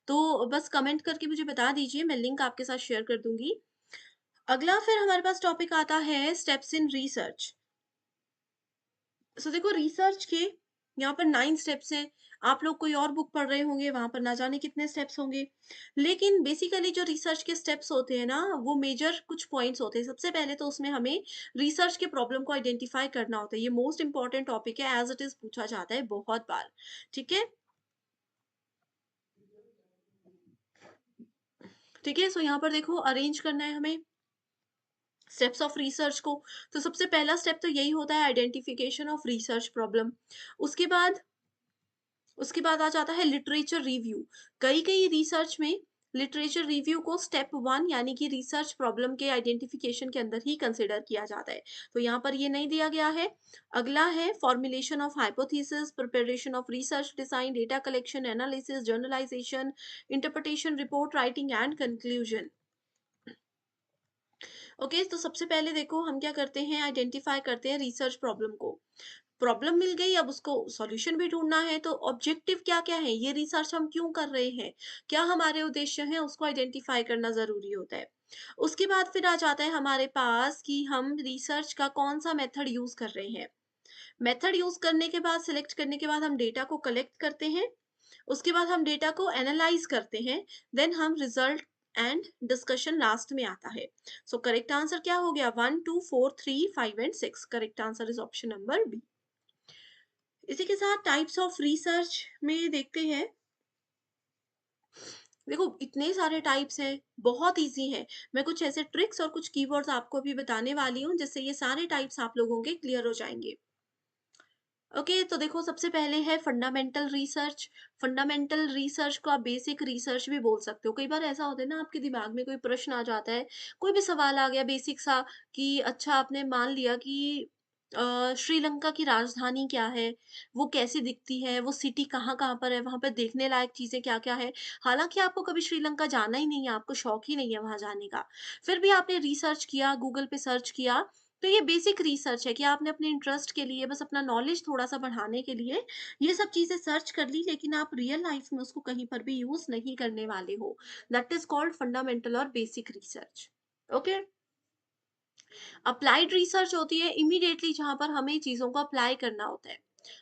तो बस कमेंट करके मुझे बता दीजिए, मैं लिंक आपके साथ शेयर कर दूंगी। अगला फिर हमारे पास टॉपिक आता है स्टेप्स इन रिसर्च। देखो, रिसर्च के यहाँ पर 9 स्टेप्स हैं। आप लोग कोई और बुक पढ़ रहे होंगे, वहाँ पर ना जाने कितने स्टेप्स होंगे। लेकिन बेसिकली जो रिसर्च के स्टेप्स होते हैं ना, वो मेजर कुछ पॉइंट्स होते हैं। सबसे पहले तो उसमें हमें रिसर्च के प्रॉब्लम को आइडेंटिफाई करना होता है। ये मोस्ट इम्पोर्टेंट टॉपिक है, एज़ इट इज़ पूछा जाता है बहुत बार, ठीक है? ठीक है, सो यहाँ पर देखो अरेंज करना है हमें स्टेप्स ऑफ रिसर्च को। तो सबसे पहला स्टेप तो यही होता है, आइडेंटिफिकेशन ऑफ रिसर्च प्रॉब्लम। उसके बाद उसके बाद आ जाता है लिटरेचर रिव्यू। कई-कई रिसर्च में लिटरेचर रिव्यू को स्टेप 1 यानी कि रिसर्च प्रॉब्लम के आइडेंटिफिकेशन के अंदर ही कंसिडर किया जाता है। तो यहाँ पर ये नहीं दिया गया है। अगला है formulation of hypothesis, preparation of research design, data collection, analysis, journalisation, interpretation, report writing and conclusion. Okay, तो सबसे पहले देखो हम क्या करते हैं, आइडेंटिफाई करते हैं रिसर्च प्रॉब्लम को। प्रॉब्लम मिल गई, अब उसको सॉल्यूशन भी ढूंढना है। तो ऑब्जेक्टिव क्या क्या है, ये रिसर्च हम क्यों कर रहे हैं, क्या हमारे उद्देश्य हैं, उसको आइडेंटिफाई करना जरूरी होता है। उसके बाद फिर आ जाता है हमारे पास कि हम रिसर्च का कौन सा मेथड यूज कर रहे हैं। मेथड यूज करने के बाद, सिलेक्ट करने के बाद हम डेटा को कलेक्ट करते हैं। उसके बाद हम डेटा को एनालाइज करते हैं। देन हम रिजल्ट एंड डिस्कशन लास्ट में आता है। सो करेक्ट आंसर क्या हो गया, 1 2 4 3 5 and 6। Correct answer is option number B. इसी के साथ टाइप्स ऑफ रिसर्च में देखते हैं। देखो इतने सारे टाइप्स हैं, बहुत इजी है। मैं कुछ ऐसे ट्रिक्स और कुछ कीवर्ड्स आपको अभी बताने वाली हूँ, जिससे ये सारे टाइप्स आप लोगों के क्लियर हो जाएंगे। ओके, तो देखो सबसे पहले है फंडामेंटल रिसर्च। फंडामेंटल रिसर्च को आप बेसिक रिसर्च भी बोल सकते हो। कई बार ऐसा होता है ना, आपके दिमाग में कोई प्रश्न आ जाता है, कोई भी सवाल आ गया बेसिक सा, कि अच्छा आपने मान लिया कि श्रीलंका की राजधानी क्या है, वो कैसी दिखती है, वो सिटी कहाँ कहाँ पर है, वहां पर देखने लायक चीजें क्या क्या है। हालांकि आपको कभी श्रीलंका जाना ही नहीं है, आपको शौक ही नहीं है वहां जाने का, फिर भी आपने रिसर्च किया, गूगल पे सर्च किया। तो ये बेसिक रिसर्च है कि आपने अपने इंटरेस्ट के लिए, बस अपना नॉलेज थोड़ा-सा बढ़ाने के लिए ये सब चीज़ें सर्च कर ली, लेकिन आप रियल लाइफ में उसको कहीं पर भी यूज़ नहीं करने वाले हो। दैट इज़ कॉल्ड फंडामेंटल और basic research. Okay? Applied research होती है इमीडिएटली, जहाँ पर हमें चीज़ों को अप्लाई करना होता है।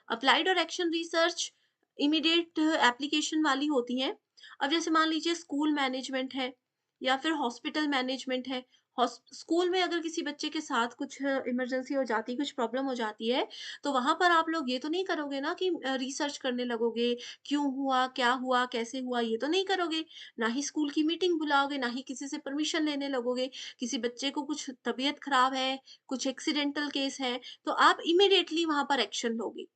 अप्लाइड और एक्शन रिसर्च इमीडिएट एप्लीकेशन वाली होती हैं। अब जैसे मान लीजिए स्कूल मैनेजमेंट है या फिर हॉस्पिटल मैनेजमेंट है। स्कूल में अगर किसी बच्चे के साथ कुछ इमरजेंसी हो जाती है, कुछ प्रॉब्लम हो जाती है, तो वहां पर आप लोग ये तो नहीं करोगे ना कि रिसर्च करने लगोगे, क्यों हुआ, क्या हुआ, कैसे हुआ, ये तो नहीं करोगे। ना ही स्कूल की मीटिंग बुलाओगे, ना ही किसी से परमिशन लेने लगोगे। किसी बच्चे को कुछ तबीयत खराब है, कुछ एक्सीडेंटल केस है, तो आप इमीडिएटली वहां पर एक्शन लोगे।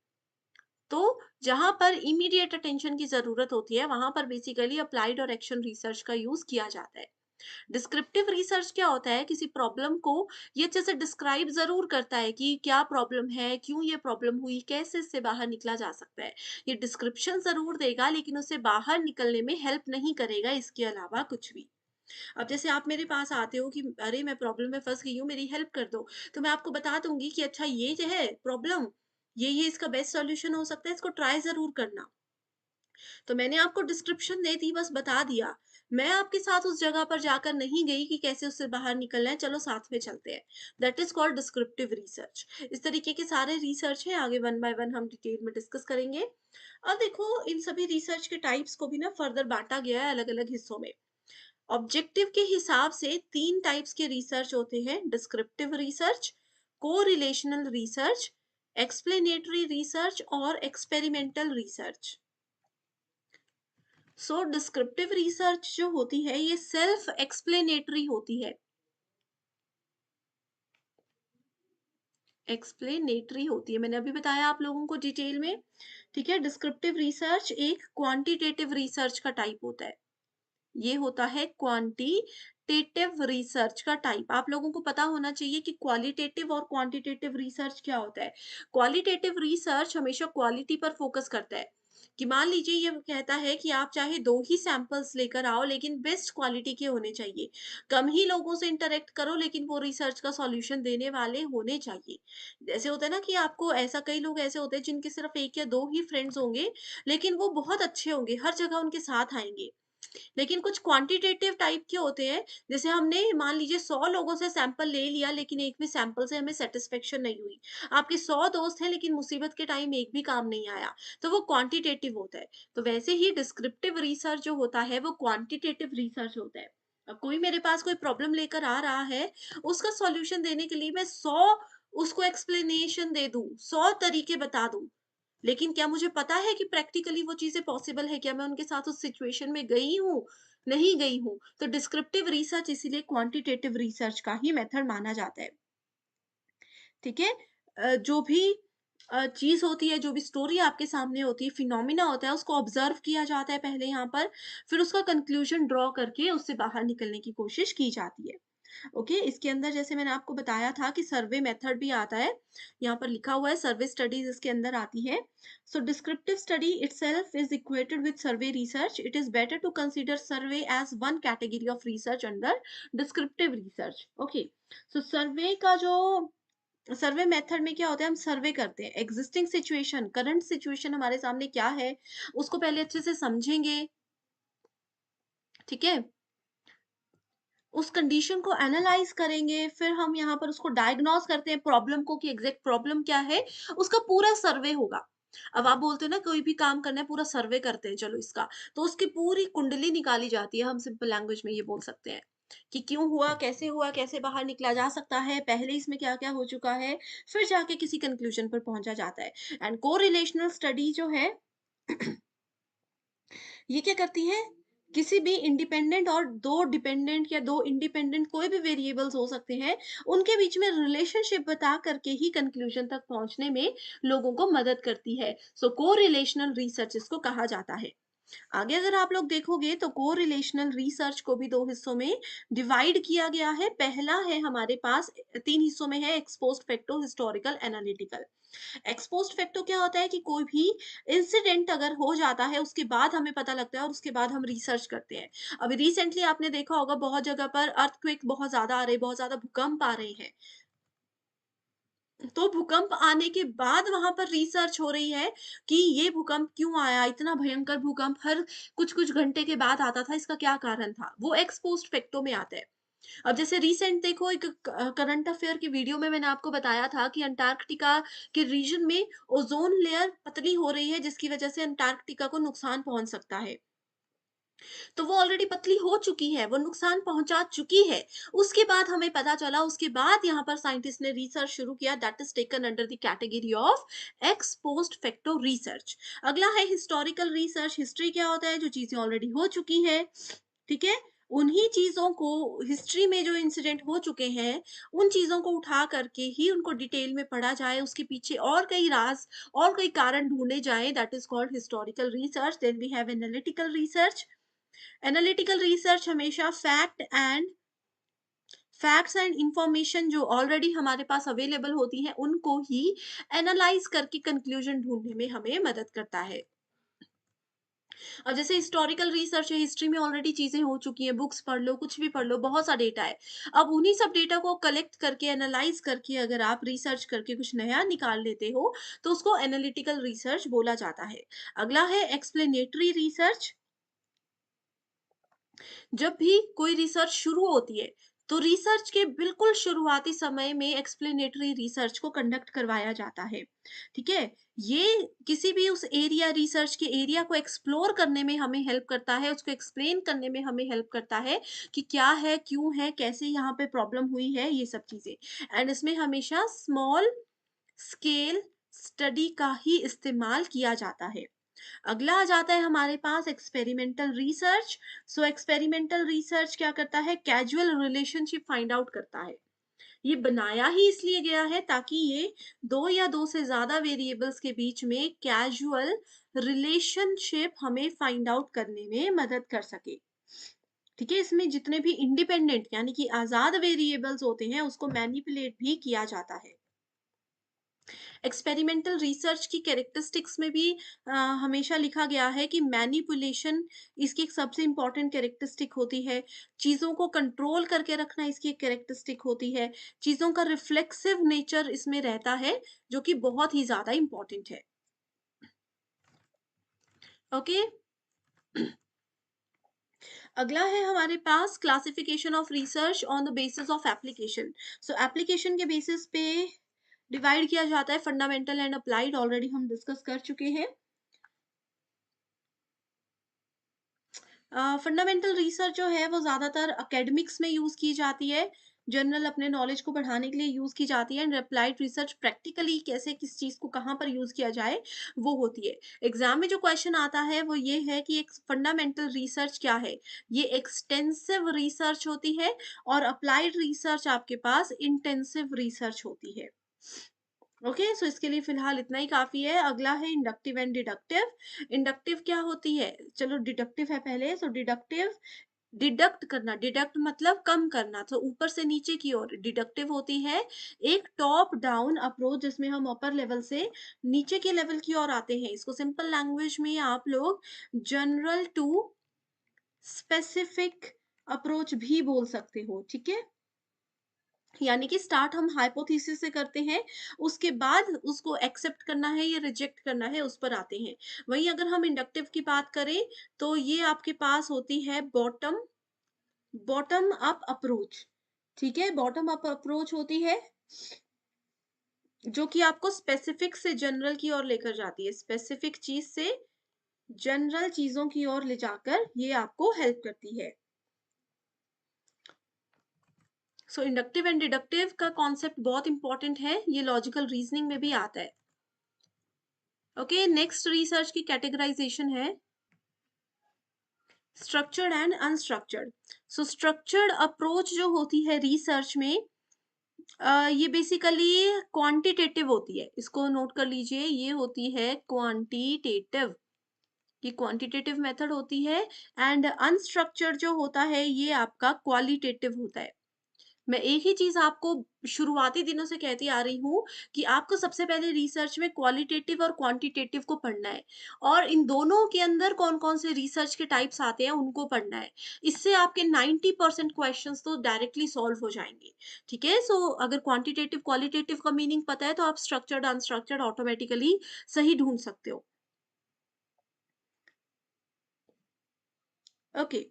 तो जहाँ पर इमीडिएट अटेंशन की ज़रूरत होती है, वहाँ पर बेसिकली अप्लाइड और एक्शन रिसर्च का यूज़ किया जाता है। डिस्क्रिप्टिव रिसर्च क्या होता है, किसी प्रॉब्लम को ये अच्छे से डिस्क्राइब ज़रूर करता है कि क्या प्रॉब्लम है, क्यों ये प्रॉब्लम हुई, कैसे इससे बाहर निकला जा सकता है। ये डिस्क्रिप्शन ज़रूर देगा, लेकिन उससे बाहर निकलने में हेल्प नहीं करेगा, इसके अलावा कुछ भी। अब जैसे आप मेरे पास आते हो कि अरे मैं प्रॉब्लम में फँस गई हूँ, मेरी हेल्प कर दो। तो मैं आपको बता दूँगी कि अच्छा ये जो है प्रॉब्लम, ये इसका बेस्ट सॉल्यूशन हो सकता है, इसको ट्राई ज़रूर करना। तो मैंने आपको डिस्क्रिप्शन दे दी, बस बता दिया। मैं आपके साथ उस जगह पर जाकर नहीं गई कि कैसे उससे बाहर निकलना है, चलो साथ में चलते हैं। That is called descriptive research. इस तरीके के सारे रिसर्च हैं, आगे वन बाय वन हम डिटेल में डिस्कस करेंगे। अब देखो इन सभी रिसर्च के टाइप्स को भी ना फर्दर बाँटा गया है अलग-अलग हिस्सों में। ऑब्जेक्टिव के हिसाब से 3 टाइप्स के रिसर्च होते हैं, descriptive research, correlational research, explanatory research और एक्सपेरिमेंटल रिसर्च। सो डिस्क्रिप्टिव रिसर्च जो होती है, ये सेल्फ एक्सप्लेनेटरी होती है। एक्सप्लेनेटरी होती है, मैंने अभी बताया आप लोगों को डिटेल में। ठीक है, डिस्क्रिप्टिव रिसर्च एक क्वांटिटेटिव रिसर्च का टाइप होता है। ये होता है क्वांटिटेटिव रिसर्च का टाइप। आप लोगों को पता होना चाहिए कि क्वालिटेटिव और क्वांटिटेटिव रिसर्च क्या होता है। क्वालिटेटिव रिसर्च हमेशा क्वालिटी पर फोकस करता है, कि मान लीजिए ये कहता है कि आप चाहे 2 ही सैंपल्स लेकर आओ, लेकिन बेस्ट क्वालिटी के होने चाहिए। कम ही लोगों से इंटरैक्ट करो, लेकिन वो रिसर्च का सॉल्यूशन देने वाले होने चाहिए। जैसे होता है ना कि आपको ऐसा, कई लोग ऐसे होते हैं जिनके सिर्फ 1 या 2 ही फ्रेंड्स होंगे, लेकिन वो बहुत अच्छे होंगे, हर जगह उनके साथ आएँगे। लेकिन कुछ क्वांटिटेटिव टाइप के होते हैं, जैसे हमने मान लीजिए 100 लोगों से सैंपल ले लिया, लेकिन एक भी सैंपल से हमें सेटिस्फेक्शन नहीं हुई। आपके 100 दोस्त हैं, लेकिन मुसीबत के टाइम एक भी काम नहीं आया, तो वो क्वांटिटेटिव होता है। तो वैसे ही डिस्क्रिप्टिव रिसर्च जो होता है, वो क्वांटिटेटिव रिसर्च होता है। अब कोई मेरे पास कोई प्रॉब्लम लेकर आ रहा है, उसका सॉल्यूशन देने के लिए मैं 100 उसको एक्सप्लेनेशन दे दूँ, 100 तरीके बता दूँ, लेकिन क्या मुझे पता है कि प्रैक्टिकली वो चीज़ें पॉसिबल है? क्या मैं उनके साथ उस सिचुएशन में गई हूँ? नहीं गई हूँ। तो डिस्क्रिप्टिव रिसर्च इसीलिए क्वांटिटेटिव रिसर्च का ही मेथड माना जाता है। ठीक है? जो भी चीज़ होती है, जो भी स्टोरी आपके सामने होती है, फिनोमिना होता है, उसको ऑब्ज़र्व किया जाता है पहले यहाँ पर, फिर उसका कंक्लूज़न ड्रॉ करके उससे बाहर निकलने की कोशिश की जाती है। ओके, इसके अंदर जैसे मैंने आपको बताया था कि सर्वे मेथड भी आता है। यहाँ पर लिखा हुआ है सर्वे स्टडीज़ इसके अंदर आती है। So descriptive study itself is equated with survey research. It is better to consider survey as one category of research under descriptive research. Okay, so survey method में क्या होता है, हम सर्वे करते हैं एग्जिस्टिंग सिचुएशन, करंट सिचुएशन हमारे सामने क्या है, उसको पहले अच्छे से समझेंगे। ठीक है, उस कंडीशन को एनालाइज करेंगे, फिर हम यहाँ पर उसको डायग्नोज करते हैं प्रॉब्लम को कि एग्जैक्ट प्रॉब्लम क्या है, उसका पूरा सर्वे होगा। अब आप बोलते हो ना कोई भी काम करना है पूरा सर्वे करते हैं चलो इसका, तो उसकी पूरी कुंडली निकाली जाती है, हम सिंपल लैंग्वेज में ये बोल सकते हैं कि क्यों हुआ, कैसे बाहर निकला जा सकता है, पहले इसमें क्या-क्या हो चुका है, फिर जाके किसी कंक्लूजन पर पहुंचा जाता है। एंड कोरिलेशनल स्टडी जो है ये क्या करती है? किसी भी इंडिपेंडेंट और 2 डिपेंडेंट या 2 इंडिपेंडेंट कोई भी वेरिएबल्स हो सकते हैं, उनके बीच में रिलेशनशिप बता करके ही कंक्लूजन तक पहुँचने में लोगों को मदद करती है। सो कोरिलेशनल रिसर्च इसको कहा जाता है। आगे अगर आप लोग देखोगे तो कोरिलेशनल रिसर्च को भी 2 हिस्सों में डिवाइड किया गया है। पहला है हमारे पास 3 हिस्सों में है, x post facto, historical, analytical. X post facto क्या होता है कि कोई भी इंसिडेंट अगर हो जाता है उसके बाद हमें पता लगता है और उसके बाद हम रिसर्च करते हैं। अभी रिसेंटली आपने देखा होगा बहुत जगह पर अर्थक्वेक बहुत ज़्यादा आ रहे हैं, बहुत ज़्यादा भूकंप आ रहे हैं। तो भूकंप आने के बाद वहाँ पर रिसर्च हो रही है कि ये भूकंप क्यों आया? इतना भयंकर भूकंप हर कुछ-कुछ घंटे के बाद आता था, इसका क्या कारण था? वो एक्स पोस्ट फैक्टो में आता है। अब जैसे रिसेंट देखो एक करंट अफेयर की वीडियो में मैंने आपको बताया था कि अंटार्कटिका के रीजन में ओज़ोन लेयर पतली हो रही है जिसकी वजह से अंटार्कटिका को नुकसान पहुँच सकता है। तो वो ऑलरेडी पतली हो चुकी है, वो नुकसान पहुँचा चुकी है। उसके बाद हमें पता चला, उसके बाद यहाँ पर साइंटिस्ट ने रिसर्च शुरू किया, that is taken under the category of x post facto research. अगला है हिस्टोरिकल रिसर्च। हिस्ट्री क्या होता है? जो चीज़ें ऑलरेडी हो चुकी हैं, ठीक है? उन्हीं चीज़ों को, हिस्ट्री में जो इंसिडेंट हो चुके हैं, उन चीज़ों को उठा करके ही उनको डिटेल में पढ़ा जाए, उसके पीछे और कई राज़ और कई कारण ढूँढे जाएँ, that is called historical research. Then we have analytical research. Analytical research हमेशा फैक्ट्स एंड इंफॉर्मेशन जो ऑलरेडी हमारे पास अवेलेबल होती हैं, उनको ही एनालाइज़ करके कंक्लूजन ढूँढने में हमें मदद करता है। अब जैसे हिस्टोरिकल रिसर्च है, हिस्ट्री में ऑलरेडी चीज़ें हो चुकी हैं, बुक्स पढ़ लो, कुछ भी पढ़ लो, बहुत सा डेटा है। अब उन्हीं सब डेटा को कलेक्ट करके, एनालाइज़ करके अगर आप रिसर्च करके कुछ नया निकाल लेते हो, तो उसको एनालिटिकल रिसर्च बोला जाता है। अगला है एक्सप्लेनेटरी रिसर्च। जब भी कोई रिसर्च शुरू होती है, तो रिसर्च के बिल्कुल शुरुआती समय में एक्सप्लेनेटरी रिसर्च को कंडक्ट करवाया जाता है। ठीक है? ये किसी भी उस एरिया, रिसर्च के एरिया को एक्सप्लोर करने में हमें हेल्प करता है, उसको एक्सप्लेन करने में हमें हेल्प करता है कि क्या है, क्यों है, कैसे यहाँ पे प्रॉब्लम हुई है, ये सब चीज़ें। एंड इसमें हमेशा स्मॉल स्केल स्टडी का ही इस्तेमाल किया जाता है। अगला आ जाता है हमारे पास एक्सपेरिमेंटल रिसर्च। सो एक्सपेरिमेंटल रिसर्च क्या करता है? कैजुअल रिलेशनशिप फाइंड आउट करता है। ये बनाया ही इसलिए गया है ताकि ये 2 या 2 से ज़्यादा वेरिएबल्स के बीच में कैजुअल रिलेशनशिप हमें फाइंड आउट करने में मदद कर सके। ठीक है? इसमें जितने भी इंडिपेंडेंट यानी कि आज़ाद वेरिएबल्स होते हैं उसको मैनिपुलेट भी किया जाता है। एक्सपेरिमेंटल रिसर्च की कैरेक्टरिस्टिक्स में भी हमेशा लिखा गया है कि मैनिपुलेशन इसकी एक सबसे इम्पोर्टेंट कैरेक्टरिस्टिक होती है। चीज़ों को कंट्रोल करके रखना इसकी एक कैरेक्टरिस्टिक होती है। चीज़ों का रिफ्लेक्सिव नेचर इसमें रहता है, जो कि बहुत ही ज़्यादा इम्पोर्टेंट है। ओके? अगला है हमारे पास classification of research on the basis of application. So application के बेसिस पे डिवाइड किया जाता है, फंडामेंटल एंड अप्लाइड ऑलरेडी हम डिस्कस कर चुके हैं। फंडामेंटल रिसर्च जो है वो ज़्यादातर एकेडमिक्स में यूज़ की जाती है, जनरल अपने नॉलेज को बढ़ाने के लिए यूज़ की जाती है। एंड अप्लाइड रिसर्च प्रैक्टिकली कैसे किस चीज़ को कहाँ पर यूज़ किया जाए वो होती है। एग्जाम में जो क्वेश्चन आता है वो ये है कि एक फंडामेंटल रिसर्च क्या है। ये एक्सटेंसिव रिसर्च होती है और अप्लाइड रिसर्च आपके पास इंटेंसिव रिसर्च होती है। ओके, सो इसके लिए फिलहाल इतना ही काफी है। अगला है इंडक्टिव एंड डिडक्टिव। इंडक्टिव क्या होती है, चलो डिडक्टिव है पहले। सो डिडक्टिव, डिडक्ट करना, डिडक्ट मतलब कम करना, तो ऊपर से नीचे की ओर। डिडक्टिव होती है एक टॉप डाउन अप्रोच जिसमें हम अपर लेवल से नीचे के लेवल की ओर आते हैं। इसको सिंपल लैंग्वेज में आप लोग जनरल टू स्पेसिफिक अप्रोच भी बोल सकते हो, ठीक है। यानी कि स्टार्ट हम हाइपोथेसिस से करते हैं, उसके बाद उसको एक्सेप्ट करना है या रिजेक्ट करना है उस पर आते हैं। वहीं अगर हम इंडक्टिव की बात करें तो ये आपके पास होती है बॉटम बॉटम अप अप्रोच, ठीक है। बॉटम अप अप्रोच होती है जो कि आपको स्पेसिफिक से जनरल की ओर लेकर जाती है, स्पेसिफिक चीज से जनरल चीजों की ओर ले जाकर ये आपको हेल्प करती है। सो इंडक्टिव एंड डिडक्टिव का कॉन्सेप्ट बहुत इंपॉर्टेंट है, ये लॉजिकल रीजनिंग में भी आता है। ओके, नेक्स्ट रिसर्च की कैटेगराइजेशन है structured and unstructured. So structured approach जो होती है रिसर्च में, ये बेसिकली क्वांटिटेटिव होती है। इसको नोट कर लीजिए, ये होती है क्वांटिटेटिव, ये क्वांटिटेटिव मेथड होती है। एंड अनस्ट्रक्चर्ड जो होता है ये आपका क्वालिटेटिव होता है। मैं एक ही चीज आपको शुरुआती दिनों से कहती आ रही हूँ कि आपको सबसे पहले रिसर्च में क्वालिटेटिव और क्वांटिटेटिव को पढ़ना है, और इन दोनों के अंदर कौन कौन से रिसर्च के टाइप्स आते हैं उनको पढ़ना है। इससे आपके 90% क्वेश्चंस तो डायरेक्टली सॉल्व हो जाएंगे, ठीक है। सो अगर क्वांटिटेटिव क्वालिटेटिव का मीनिंग पता है तो आप स्ट्रक्चर्ड अनस्ट्रक्चर्ड ऑटोमेटिकली सही ढूंढ सकते हो। ओके,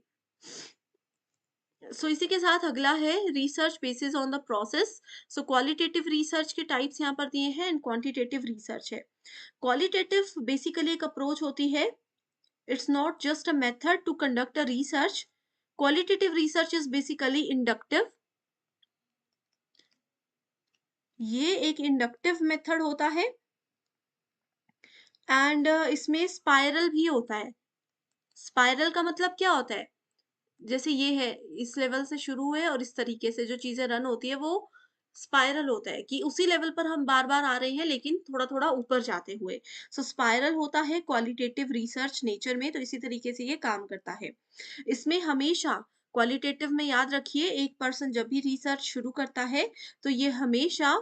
सो इसी के साथ अगला है research basis on the process. So qualitative research के टाइप्स यहाँ पर दिए हैं एंड क्वांटिटेटिव रिसर्च है। क्वालिटेटिव बेसिकली एक अप्रोच होती है, it's not just a method to conduct a research. Qualitative research is basically inductive, ये एक इंडक्टिव मेथड होता है। एंड इसमें स्पाइरल भी होता है। स्पाइरल का मतलब क्या होता है, जैसे ये है, इस लेवल से शुरू हुए और इस तरीके से जो चीजें रन होती है वो स्पाइरल होता है, कि उसी लेवल पर हम बार बार आ रहे हैं लेकिन थोड़ा थोड़ा ऊपर जाते हुए। सो स्पाइरल होता है क्वालिटेटिव रिसर्च नेचर में, तो इसी तरीके से ये काम करता है। इसमें हमेशा क्वालिटेटिव में याद रखिए, एक पर्सन जब भी रिसर्च शुरू करता है तो ये हमेशा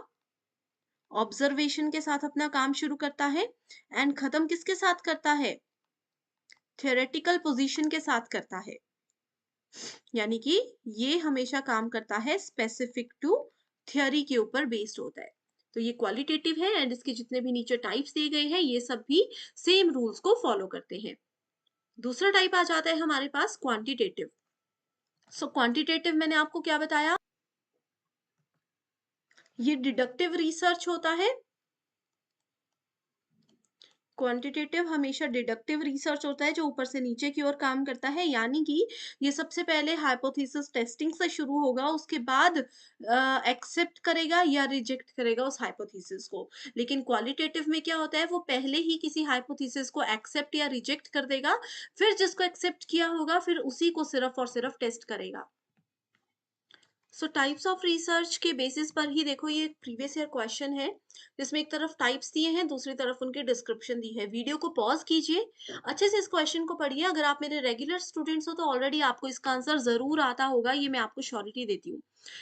ऑब्जर्वेशन के साथ अपना काम शुरू करता है। एंड खत्म किसके साथ करता है, थियोरेटिकल पोजीशन के साथ करता है। यानी कि ये हमेशा काम करता है स्पेसिफिक टू थ्योरी के ऊपर बेस्ड होता है। तो ये क्वालिटेटिव है एंड इसके जितने भी नीचे टाइप्स दिए गए हैं ये सब भी सेम रूल्स को फॉलो करते हैं। दूसरा टाइप आ जाता है हमारे पास क्वांटिटेटिव। सो क्वांटिटेटिव मैंने आपको क्या बताया, ये डिडक्टिव रिसर्च होता है। क्वांटिटेटिव हमेशा डिडक्टिव रिसर्च होता है जो ऊपर से नीचे की ओर काम करता है, यानी कि ये सबसे पहले हाइपोथेसिस टेस्टिंग से शुरू होगा, उसके बाद एक्सेप्ट करेगा या रिजेक्ट करेगा उस हाइपोथेसिस को। लेकिन क्वालिटेटिव में क्या होता है, वो पहले ही किसी हाइपोथेसिस को एक्सेप्ट या रिजेक्ट कर देगा, फिर जिसको एक्सेप्ट किया होगा फिर उसी को सिर्फ और सिर्फ टेस्ट करेगा। सो टाइप्स ऑफ रिसर्च के बेसिस पर ही देखो, ये प्रीवियस ईयर क्वेश्चन है जिसमें एक तरफ टाइप्स दिए हैं, दूसरी तरफ उनके डिस्क्रिप्शन दी है। वीडियो को पॉज कीजिए, अच्छे से इस क्वेश्चन को पढ़िए। अगर आप मेरे रेगुलर स्टूडेंट्स हो तो ऑलरेडी आपको इसका आंसर जरूर आता होगा, ये मैं आपको श्योरिटी देती हूँ।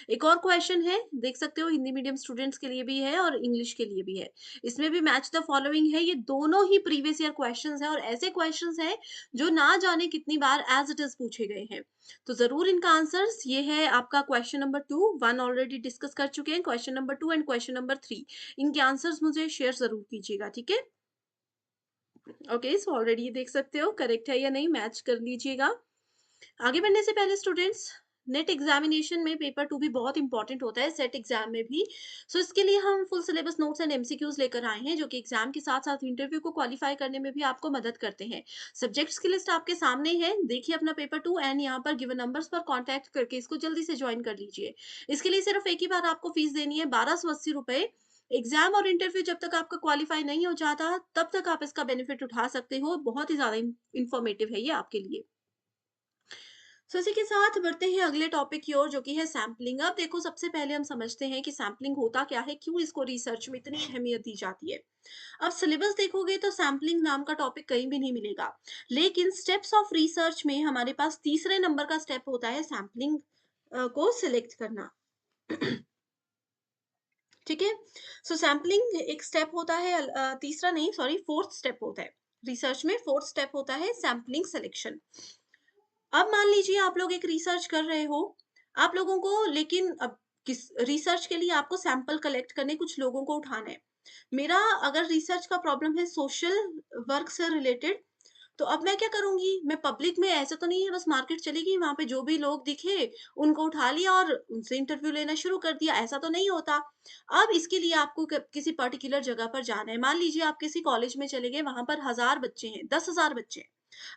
एक और क्वेश्चन है, देख सकते हो, हिंदी मीडियम स्टूडेंट्स के लिए भी है और इंग्लिश के लिए भी है। इसमें भी मैच द फॉलोइंग है, ये दोनों ही प्रीवियस ईयर क्वेश्चंस है और ऐसे क्वेश्चंस हैं जो ना जाने कितनी बार एज इट इज पूछे गए हैं। तो जरूर इनका आंसर्स ये है आपका क्वेश्चन नंबर 2, 1 ऑलरेडी डिस्कस कर चुके हैं, question number 2 and question number 3। इनके आंसर्स मुझे शेयर जरूर कीजिएगा, ठीक है। ओके, सो ऑलरेडी ये देख सकते हो करेक्ट है या नहीं, मैच कर लीजिएगा। आगे बढ़ने से पहले स्टूडेंट्स, नेट एग्जामिनेशन में पेपर 2 भी बहुत इंपॉर्टेंट होता है, सेट एग्जाम में भी। सो इसके लिए हम full syllabus notes and MCQs लेकर आए हैं, जो कि एग्जाम के साथ साथ इंटरव्यू को क्वालिफाई करने में भी आपको मदद करते हैं। सब्जेक्ट्स की लिस्ट आपके सामने है, देखिए अपना पेपर 2 एंड यहाँ पर गिवन नंबर्स पर कॉन्टैक्ट करके इसको जल्दी से ज्वाइन कर लीजिए। इसके लिए सिर्फ एक ही बार आपको फीस देनी है, 1280 रुपए। एग्जाम और इंटरव्यू जब तक आपका क्वालिफाई नहीं हो जाता, तब तक आप इसका बेनिफिट उठा सकते हो। बहुत ही ज्यादा इंफॉर्मेटिव है ये आपके लिए। सो इसी के साथ बढ़ते हैं अगले टॉपिक की ओर, जो कि है सैम्पलिंग। अब देखो, सबसे पहले हम समझते हैं कि सैम्पलिंग होता क्या है, क्यों इसको रिसर्च में इतनी अहमियत दी जाती है। अब सिलेबस देखोगे तो सैम्पलिंग नाम का टॉपिक कहीं भी नहीं मिलेगा, लेकिन स्टेप्स ऑफ रिसर्च में हमारे पास तीसरे नंबर का स्टेप होता है सैम्पलिंग को सिलेक्ट करना। ठीक है। सो सैम्पलिंग एक स्टेप होता है, तीसरा नहीं, सॉरी, फोर्थ स्टेप होता है। रिसर्च में फोर्थ स्टेप होता है सैम्पलिंग सिलेक्शन। अब मान लीजिए आप लोग एक रिसर्च कर रहे हो, आप लोगों को, लेकिन अब किस रिसर्च के लिए आपको सैंपल कलेक्ट करने, कुछ लोगों को उठाना है। मेरा अगर रिसर्च का प्रॉब्लम है सोशल वर्क से रिलेटेड, तो अब मैं क्या करूँगी, मैं पब्लिक में, ऐसा तो नहीं है बस मार्केट चली गई, वहाँ पे जो भी लोग दिखे, उनको उठा लिया और उनसे इंटरव्यू लेना शुरू कर दिया, ऐसा तो नहीं होता। अब इसके लिए आपको किसी पर्टिकुलर जगह पर जाना है। मान लीजिए आप किसी कॉलेज में चले गए, वहाँ पर 1000 बच्चे हैं, 10,000 बच्चे हैं।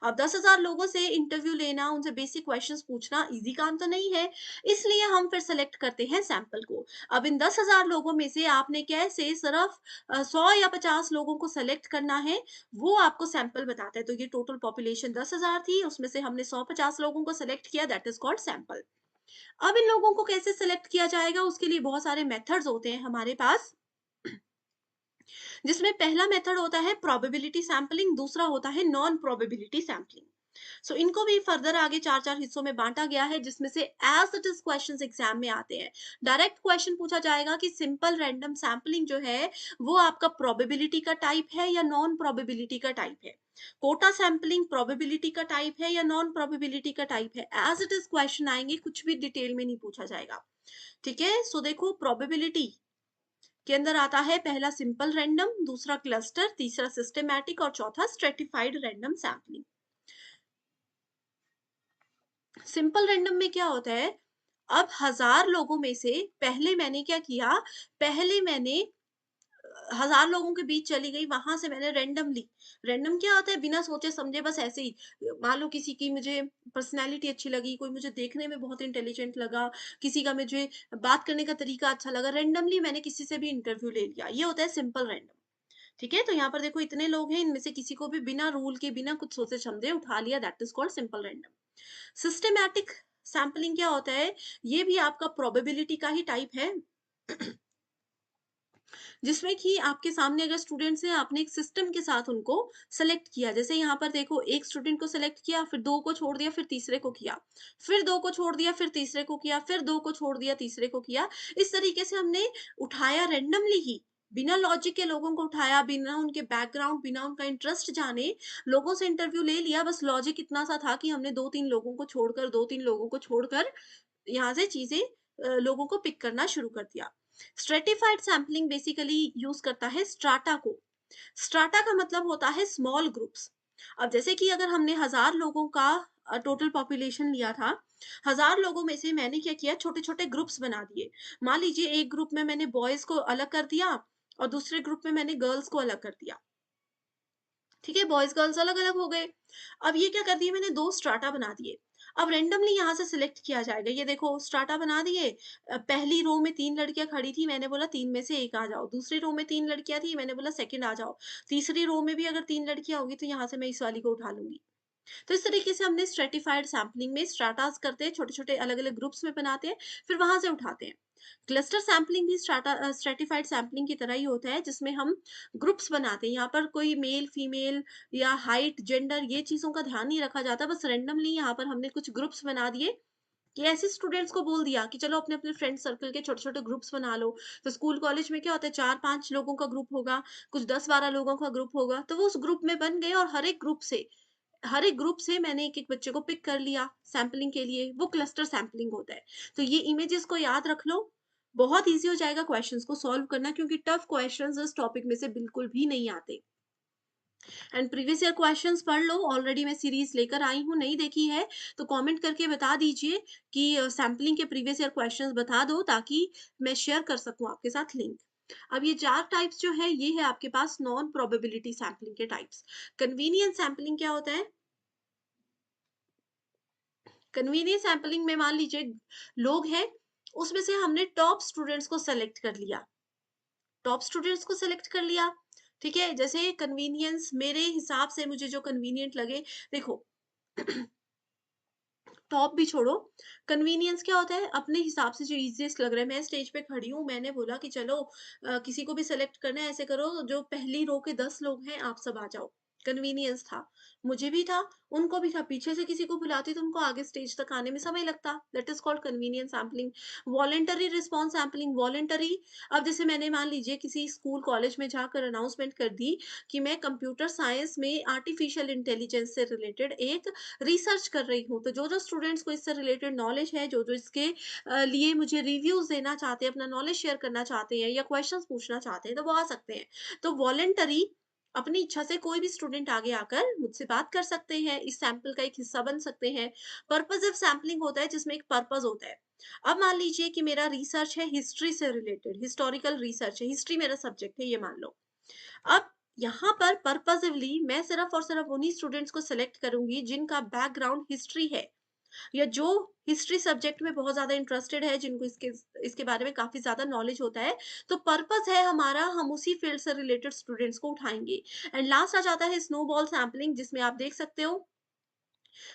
अब 10,000 लोगों से इंटरव्यू लेना, उनसे बेसिक क्वेश्चंस पूछना इजी काम तो नहीं है, इसलिए हम फिर सेलेक्ट करते हैं सैंपल को। अब इन 10,000 लोगों में से आपने कैसे सिर्फ 100 या 50 लोगों को सेलेक्ट करना है, वो आपको सैंपल बताता है। तो ये टोटल पॉपुलेशन 10,000 थी, उसमें से हमने 150 लोगों को सेलेक्ट किया, दैट इज कॉल्ड सैंपल। अब इन लोगों को कैसे सेलेक्ट किया जाएगा, उसके लिए बहुत सारे मेथड्स होते हैं हमारे पास, जिसमें पहला मेथड होता है प्रोबेबिलिटी सैंपलिंग, दूसरा होता है नॉन प्रोबेबिलिटी सैंपलिंग। सो इनको भी फर्दर आगे चार चार हिस्सों में बांटा गया है, जिसमें से as it is question exam में आते हैं। डायरेक्ट क्वेश्चन पूछा जाएगा कि सिंपल रैंडम सैंपलिंग जो है, वो आपका प्रोबेबिलिटी का टाइप है या नॉन प्रोबेबिलिटी का टाइप है। कोटा सैंपलिंग प्रोबेबिलिटी का टाइप है या नॉन प्रोबेबिलिटी का टाइप है, एज इट इज क्वेश्चन आएंगे, कुछ भी डिटेल में नहीं पूछा जाएगा। ठीक है। सो देखो, प्रोबेबिलिटी के अंदर आता है पहला सिंपल रैंडम, दूसरा क्लस्टर, तीसरा सिस्टमैटिक और चौथा stratified random sampling. Simple random में क्या होता है, अब 1000 लोगों में से पहले मैंने क्या किया, पहले मैंने 1000 लोगों के बीच चली गई, वहां से मैंने रैंडम ली। रैंडम क्या होता है, बिना सोचे समझे, बस ऐसे ही। मान लो किसी की मुझे पर्सनैलिटी अच्छी लगी, कोई मुझे देखने में बहुत इंटेलिजेंट लगा, किसी का मुझे बात करने का तरीका अच्छा लगा, रैंडमली मैंने किसी से भी इंटरव्यू ले लिया, ये होता है सिंपल रैंडम। ठीक है। तो यहाँ पर देखो, इतने लोग हैं, इनमें से किसी को भी बिना रूल के, बिना कुछ सोचे समझे उठा लिया, that is called simple random. Systematic sampling क्या होता है, ये भी आपका प्रोबेबिलिटी का ही टाइप है, जिसमें कि आपके सामने अगर स्टूडेंट्स हैं, आपने एक सिस्टम के साथ उनको सेलेक्ट किया। जैसे यहाँ पर देखो, एक स्टूडेंट को सेलेक्ट किया, फिर दो को छोड़ दिया, फिर तीसरे को किया, फिर दो को छोड़ दिया, फिर तीसरे को किया, फिर दो को छोड़ दिया, तीसरे को किया। इस तरीके से हमने उठाया रैंडमली ही, बिना लॉजिक के लोगों को उठाया, बिना उनके बैकग्राउंड, बिना उनका इंटरेस्ट जाने लोगों से इंटरव्यू ले लिया। बस लॉजिक इतना सा था कि हमने दो तीन लोगों को छोड़कर, दो तीन लोगों को छोड़कर यहाँ से चीजें, लोगों को पिक करना शुरू कर दिया। स्ट्रेटिफाइड सैंपलिंग बेसिकली यूज करता है स्ट्राटा को। स्ट्राटा का मतलब होता है स्मॉल ग्रुप्स। अब जैसे कि अगर हमने 1000 लोगों का टोटल पॉपुलेशन लिया था, 1000 लोगों में से मैंने क्या किया, छोटे छोटे ग्रुप्स बना दिए। मान लीजिए एक ग्रुप में मैंने बॉयज को अलग कर दिया और दूसरे ग्रुप में मैंने गर्ल्स को अलग कर दिया। ठीक है, बॉयज गर्ल्स अलग अलग हो गए। अब ये क्या कर दिए, मैंने दो स्ट्राटा बना दिए। अब रेंडमली यहाँ से सिलेक्ट किया जाएगा, ये देखो स्ट्राटा बना दिए। पहली रो में तीन लड़कियां खड़ी थी, मैंने बोला तीन में से एक आ जाओ। दूसरी रो में तीन लड़कियां थी, मैंने बोला सेकंड आ जाओ। तीसरी रो में भी अगर तीन लड़कियां होगी, तो यहाँ से मैं इस वाली को उठा लूंगी। तो इस तरीके से हमने स्ट्रेटिफाइड सैंपलिंग में स्ट्राटास करते हैं, छोटे छोटे अलग अलग ग्रुप्स में बनाते हैं, फिर वहां से उठाते हैं। क्लस्टर सैंपलिंग भी स्ट्रेटिफाइड सैंपलिंग की तरह ही होता है, जिसमें हम ग्रुप्स बनाते हैं। यहाँ पर कोई मेल फीमेल या हाइट जेंडर ये चीजों का ध्यान नहीं रखा जाता, बस रेंडमली यहाँ पर हमने कुछ ग्रुप्स बना दिए, कि ऐसे स्टूडेंट्स को बोल दिया कि चलो अपने अपने फ्रेंड सर्कल के छोटे छोटे ग्रुप्स बना लो। तो स्कूल कॉलेज में क्या होता है, 4-5 लोगों का ग्रुप होगा, कुछ 10-12 लोगों का ग्रुप होगा, तो वो उस ग्रुप में बन गए, और हर एक ग्रुप से मैंने एक एक बच्चे को पिक कर लिया सैंपलिंग के लिए, वो क्लस्टर सैंपलिंग होता है। तो ये इमेजेस को याद रख लो, बहुत ईजी हो जाएगा क्वेश्चंस को सॉल्व करना, क्योंकि टफ क्वेश्चंस इस टॉपिक में से बिल्कुल भी नहीं आते। एंड प्रीवियस ईयर क्वेश्चंस पढ़ लो, ऑलरेडी मैं सीरीज लेकर आई हूँ, नहीं देखी है तो कमेंट करके बता दीजिए कि सैम्पलिंग के प्रीवियस ईयर क्वेश्चंस बता दो, ताकि मैं शेयर कर सकूँ आपके साथ लिंक। अब ये 4 टाइप्स जो है, ये है आपके पास नॉन प्रोबेबिलिटी सैम्पलिंग के टाइप्स। कन्वीनियंस सैम्पलिंग क्या होता है? कन्वीनियंस सैम्पलिंग में मान लीजिए लोग हैं, उसमें से हमने टॉप स्टूडेंट्स को सेलेक्ट कर लिया। टॉप स्टूडेंट्स को सेलेक्ट कर लिया, ठीक है? जैसे कन्वीनियंस मेरे हिसाब से मुझे जो कन्वीनिएंट लगे, देखो टॉप भी छोड़ो, कन्वीनियंस क्या होता है? अपने हिसाब से जो ईज़ीएस्ट लग रहा है। मैं स्टेज पे खड़ी हूँ, मैंने बोला कि चलो किसी को भी सेलेक्ट करना है, ऐसे करो जो पहली रो के 10 लोग हैं, आप सब आ जाओ। कन्वीनियंस था, मुझे भी था, उनको भी था। पीछे से किसी को बुलाती तो उनको आगे स्टेज तक आने में समय लगता। That is called convenience sampling. Voluntary response sampling, voluntary, अब जैसे मैंने मान लीजिए किसी स्कूल कॉलेज में जाकर अनाउंसमेंट कर दी कि मैं कंप्यूटर साइंस में आर्टिफिशियल इंटेलिजेंस से रिलेटेड एक रिसर्च कर रही हूँ, तो जो-जो स्टूडेंट्स को इससे रिलेटेड नॉलेज है, जो-जो इसके लिए मुझे रिव्यूज़ देना चाहते हैं, अपना नॉलेज शेयर करना चाहते हैं या क्वेश्चंस पूछना चाहते हैं, तो वो आ सकते हैं। तो वॉलंटरी, अपनी इच्छा से कोई भी स्टूडेंट आगे आकर मुझसे बात कर सकते हैं, इस सैंपल का एक हिस्सा बन सकते हैं। पर्पसिव सैंपलिंग होता है जिसमें एक पर्पस होता है। अब मान लीजिए कि मेरा रिसर्च है हिस्ट्री से रिलेटेड, हिस्टोरिकल रिसर्च है, हिस्ट्री मेरा सब्जेक्ट है, ये मान लो। अब यहाँ पर पर्पसिवली मैं सिर्फ और सिर्फ उन्हीं स्टूडेंट्स को सिलेक्ट करूंगी जिनका बैकग्राउंड हिस्ट्री है, या जो हिस्ट्री सब्जेक्ट में बहुत ज्यादा इंटरेस्टेड है, जिनको इसके इसके बारे में काफी ज्यादा नॉलेज होता है। तो पर्पस है हमारा, हम उसी फील्ड से रिलेटेड स्टूडेंट्स को उठाएंगे। एंड लास्ट आ जाता है स्नोबॉल सैम्पलिंग, जिसमें आप देख सकते हो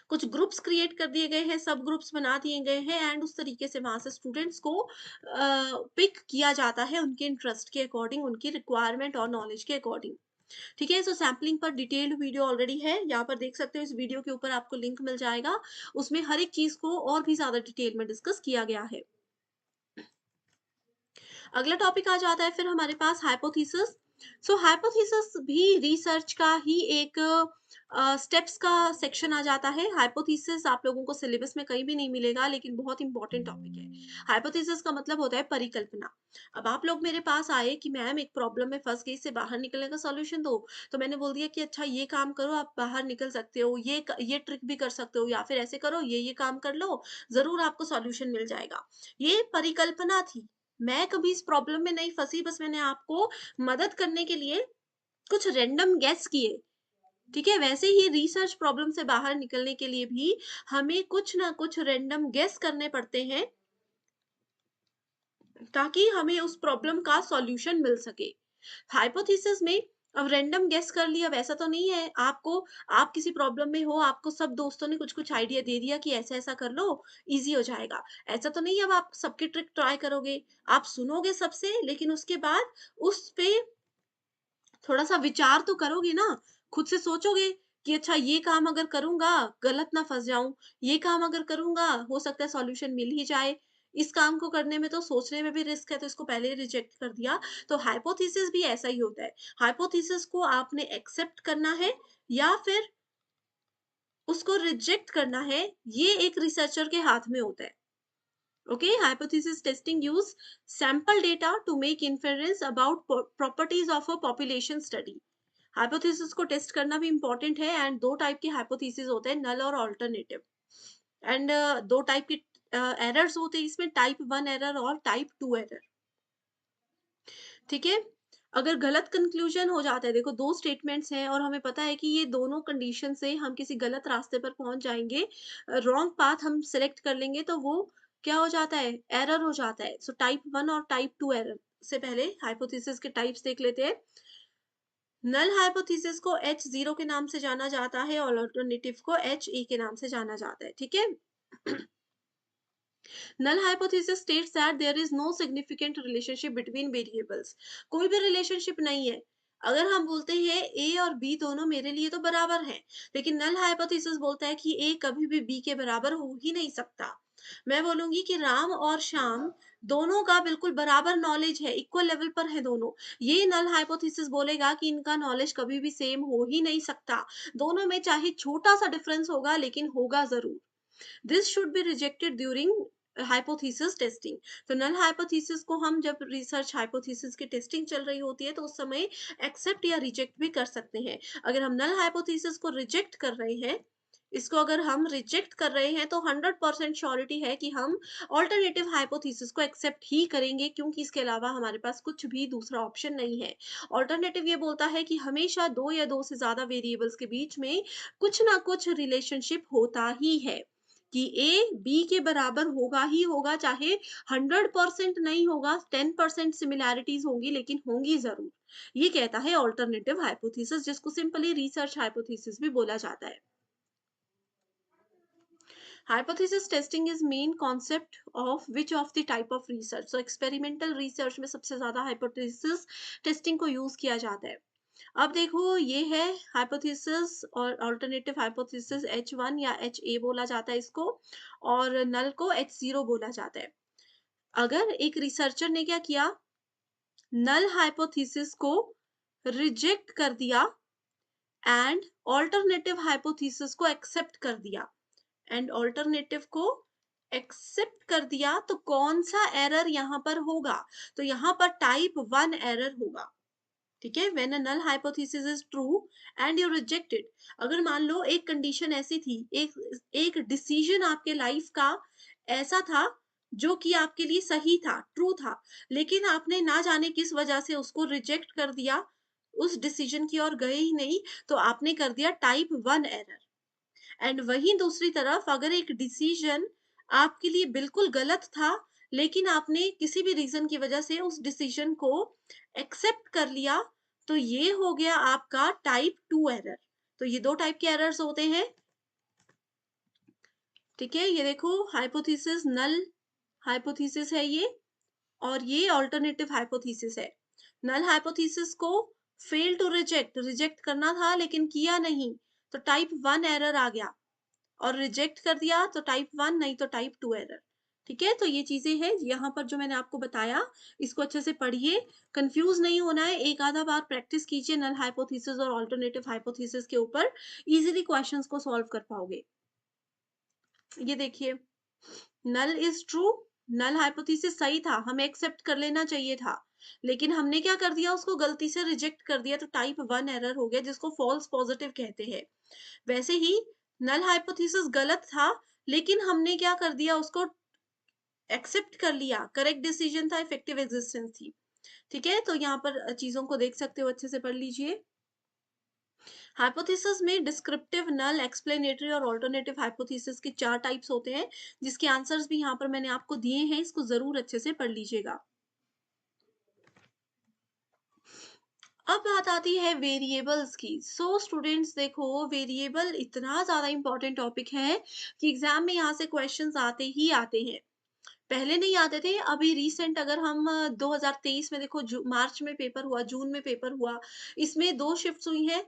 कुछ ग्रुप्स क्रिएट कर दिए गए हैं, सब ग्रुप्स बना दिए गए हैं, एंड उस तरीके से वहां से स्टूडेंट्स को पिक किया जाता है उनके इंटरेस्ट के अकॉर्डिंग, उनकी रिक्वायरमेंट और नॉलेज के अकॉर्डिंग। ठीक है? सो सैम्पलिंग पर डिटेल्ड वीडियो ऑलरेडी है, यहाँ पर देख सकते हो, इस वीडियो के ऊपर आपको लिंक मिल जाएगा। उसमें हर एक चीज़ को और भी ज़्यादा डिटेल में डिस्कस किया गया है। अगला टॉपिक आ जाता है फिर हमारे पास हाइपोथेसिस। सो हाइपोथेसिस भी रिसर्च का ही एक स्टेप्स का सेक्शन आ जाता है। हाइपोथेसिस आप लोगों को सिलेबस में कहीं भी नहीं मिलेगा, लेकिन बहुत इंपॉर्टेंट टॉपिक है। हाइपोथेसिस का मतलब होता है परिकल्पना। अब आप लोग मेरे पास आए कि मैम एक प्रॉब्लम में फंस गई, इससे बाहर निकलने का सॉल्यूशन दो। तो मैंने बोल दिया कि अच्छा ये काम करो, आप बाहर निकल सकते हो, ये ट्रिक भी कर सकते हो, या फिर ऐसे करो, ये काम कर लो, जरूर आपको सॉल्यूशन मिल जाएगा। ये परिकल्पना थी, मैं कभी इस प्रॉब्लम में नहीं फँसी, बस मैंने आपको मदद करने के लिए कुछ रैंडम गेस किए, ठीक है? वैसे ही रिसर्च प्रॉब्लम से बाहर निकलने के लिए भी हमें कुछ ना कुछ रैंडम गेस करने पड़ते हैं, ताकि हमें उस प्रॉब्लम का सॉल्यूशन मिल सके। हाइपोथेसिस में अब रैंडम गेस कर लिया वैसा तो नहीं है, आपको, आप किसी प्रॉब्लम में हो, आपको सब दोस्तों ने कुछ-कुछ आइडिया दे दिया कि ऐसा-ऐसा कर लो, ईज़ी हो जाएगा। ऐसा तो नहीं है अब आप सबकी ट्रिक ट्राई करोगे, आप सुनोगे सबसे, लेकिन उसके बाद उस पे थोड़ा-सा विचार तो करोगे ना, खुद से सोचोगे कि अच्छा ये काम अगर करूँगा, गलत ना फँस जाऊँ, ये काम अगर करूँगा, हो सकता है सॉल्यूशन मिल ही जाए। इस काम को करने में तो सोचने में भी रिस्क है, तो इसको पहले ही रिजेक्ट कर दिया। तो हाइपोथेसिस भी ऐसा ही होता है। हाइपोथेसिस को आपने एक्सेप्ट करना है या फिर उसको रिजेक्ट करना है, ये एक रिसर्चर के हाथ में होता है। Okay, hypothesis testing use sample data to make inference about properties of a population study। Hypothesis को टेस्ट करना भी इंपॉर्टेंट है, एंड दो टाइप के हाइपोथेसिस होते हैं, नल और ऑल्टरनेटिव। एंड दो टाइप के एरर्स होते हैं इसमें, टाइप 1 एरर और टाइप 2 एरर। ठीक है? अगर गलत कंक्लूजन हो जाता है, देखो 2 स्टेटमेंट्स हैं और हमें पता है कि ये दोनों कंडीशन से हम किसी गलत रास्ते पर पहुंच जाएंगे, रॉन्ग पाथ हम सिलेक्ट कर लेंगे, तो वो क्या हो जाता है? एरर हो जाता है। सो टाइप 1 और टाइप 2 एरर से पहले हाइपोथेसिस के टाइप्स देख लेते हैं। नल हाइपोथेसिस को H0 के नाम से जाना जाता है और अल्टरनेटिव को HA के नाम से जाना जाता है। ठीक है? Null hypothesis states that there is no significant relationship between variables। कोई भी रिलेशनशिप नहीं है। अगर हम बोलते हैं ए और बी दोनों मेरे लिए तो बराबर हैं, लेकिन नल हाइपोथेसिस बोलता है कि ए कभी भी बी के बराबर हो ही नहीं सकता। मैं बोलूंगी कि राम और श्याम दोनों का बिल्कुल बराबर नॉलेज है, इक्वल लेवल पर है दोनों। ये नल हाइपोथेसिस बोलेगा कि इनका नॉलेज कभी भी सेम हो ही नहीं सकता। दोनों में चाहे छोटा सा डिफरेंस होगा, लेकिन होगा जरूर। This should be rejected during hypothesis testing. तो नल हाइपोथेसिस को हम जब रिसर्च हाइपोथेसिस की टेस्टिंग चल रही होती है तो उस समय एक्सेप्ट या रिजेक्ट भी कर सकते हैं। अगर हम नल हाइपोथेसिस को रिजेक्ट कर रहे हैं, इसको अगर हम रिजेक्ट कर रहे हैं तो 100% श्योरिटी है कि हम ऑल्टरनेटिव हाइपोथेसिस को एक्सेप्ट ही करेंगे, क्योंकि इसके अलावा हमारे पास कुछ भी दूसरा ऑप्शन नहीं है। ऑल्टरनेटिव ये बोलता है कि हमेशा दो या दो से ज्यादा वेरिएबल्स के बीच में कुछ ना कुछ रिलेशनशिप होता ही है, कि ए बी के बराबर होगा ही होगा, चाहे 100% नहीं होगा, 10% सिमिलैरिटीज होंगी, लेकिन होंगी जरूर। ये कहता है ऑल्टरनेटिव हाइपोथेसिस, जिसको सिंपली रिसर्च हाइपोथेसिस भी बोला जाता है। Hypothesis testing is main concept of which of the type of research? So experimental research में सबसे ज्यादा hypothesis testing को use किया जाता है। अब देखो ये है hypothesis और alternative hypothesis H1 या HA बोला जाता है इसको, और null को H0 बोला जाता है। अगर एक रिसर्चर ने क्या किया, null hypothesis को रिजेक्ट कर दिया एंड ऑल्टरनेटिव हाइपोथेसिस को एक्सेप्ट कर दिया, एंड ऑल्टरनेटिव को एक्सेप्ट कर दिया, तो कौन सा एरर यहां पर होगा? तो यहां पर टाइप 1 एरर होगा। ठीक है, when a null hypothesis is true and you rejected. अगर मान लो एक कंडीशन ऐसी थी, एक डिसीजन आपके लाइफ का ऐसा था जो कि आपके लिए सही था, ट्रू था, लेकिन आपने ना जाने किस वजह से उसको रिजेक्ट कर दिया, उस डिसीजन की ओर गए ही नहीं, तो आपने कर दिया टाइप 1 एरर। एंड वहीं दूसरी तरफ अगर एक डिसीजन आपके लिए बिल्कुल गलत था, लेकिन आपने किसी भी रीजन की वजह से उस डिसीजन को एक्सेप्ट कर लिया, तो ये हो गया आपका टाइप 2 एरर। तो ये दो टाइप के एरर्स होते हैं। ठीक है, ये देखो हाइपोथेसिस नल हाइपोथेसिस है ये, और ये ऑल्टरनेटिव हाइपोथेसिस है। नल हाइपोथेसिस को फेल टू रिजेक्ट करना था लेकिन किया नहीं, तो टाइप 1 एरर आ गया, और रिजेक्ट कर दिया तो टाइप 1 नहीं तो टाइप 2 एरर। ठीक है, तो ये चीजें हैं यहाँ पर जो मैंने आपको बताया, इसको अच्छे से पढ़िए, कंफ्यूज नहीं होना है, एक आधा बार प्रैक्टिस कीजिए नल हाइपोथेसिस और अल्टरनेटिव हाइपोथेसिस के ऊपर, इजीली क्वेश्चंस को सॉल्व कर पाओगे। ये देखिए, null is true, null hypothesis सही था, हमें एक्सेप्ट कर लेना चाहिए था, लेकिन हमने क्या कर दिया, उसको गलती से रिजेक्ट कर दिया, तो टाइप 1 एरर हो गया, जिसको फॉल्स पॉजिटिव कहते हैं। वैसे ही नल हाइपोथेसिस गलत था, लेकिन हमने क्या कर दिया, उसको एक्सेप्ट कर लिया, करेक्ट डिसीजन था, इफेक्टिव एग्जिस्टेंस थी। ठीक है, तो यहाँ पर चीजों को देख सकते हो, अच्छे से पढ़ लीजिए। हाइपोथेसिस में डिस्क्रिप्टिव, नल, एक्सप्लेनेटरी और ऑल्टरनेटिव हाइपोथेसिस के 4 टाइप्स होते हैं, जिसके आंसर्स भी यहाँ पर मैंने आपको दिए हैं, इसको जरूर अच्छे से पढ़ लीजिएगा। अब बात आती है वेरिएबल्स की। सो स्टूडेंट्स देखो, वेरिएबल इतना ज्यादा इंपॉर्टेंट टॉपिक है कि एग्जाम में यहाँ से क्वेश्चंस आते ही आते हैं। पहले नहीं आते थे, अभी रिसेंट अगर हम 2023 में देखो, मार्च में पेपर हुआ, जून में पेपर हुआ, इसमें 2 शिफ्ट्स हुई हैं।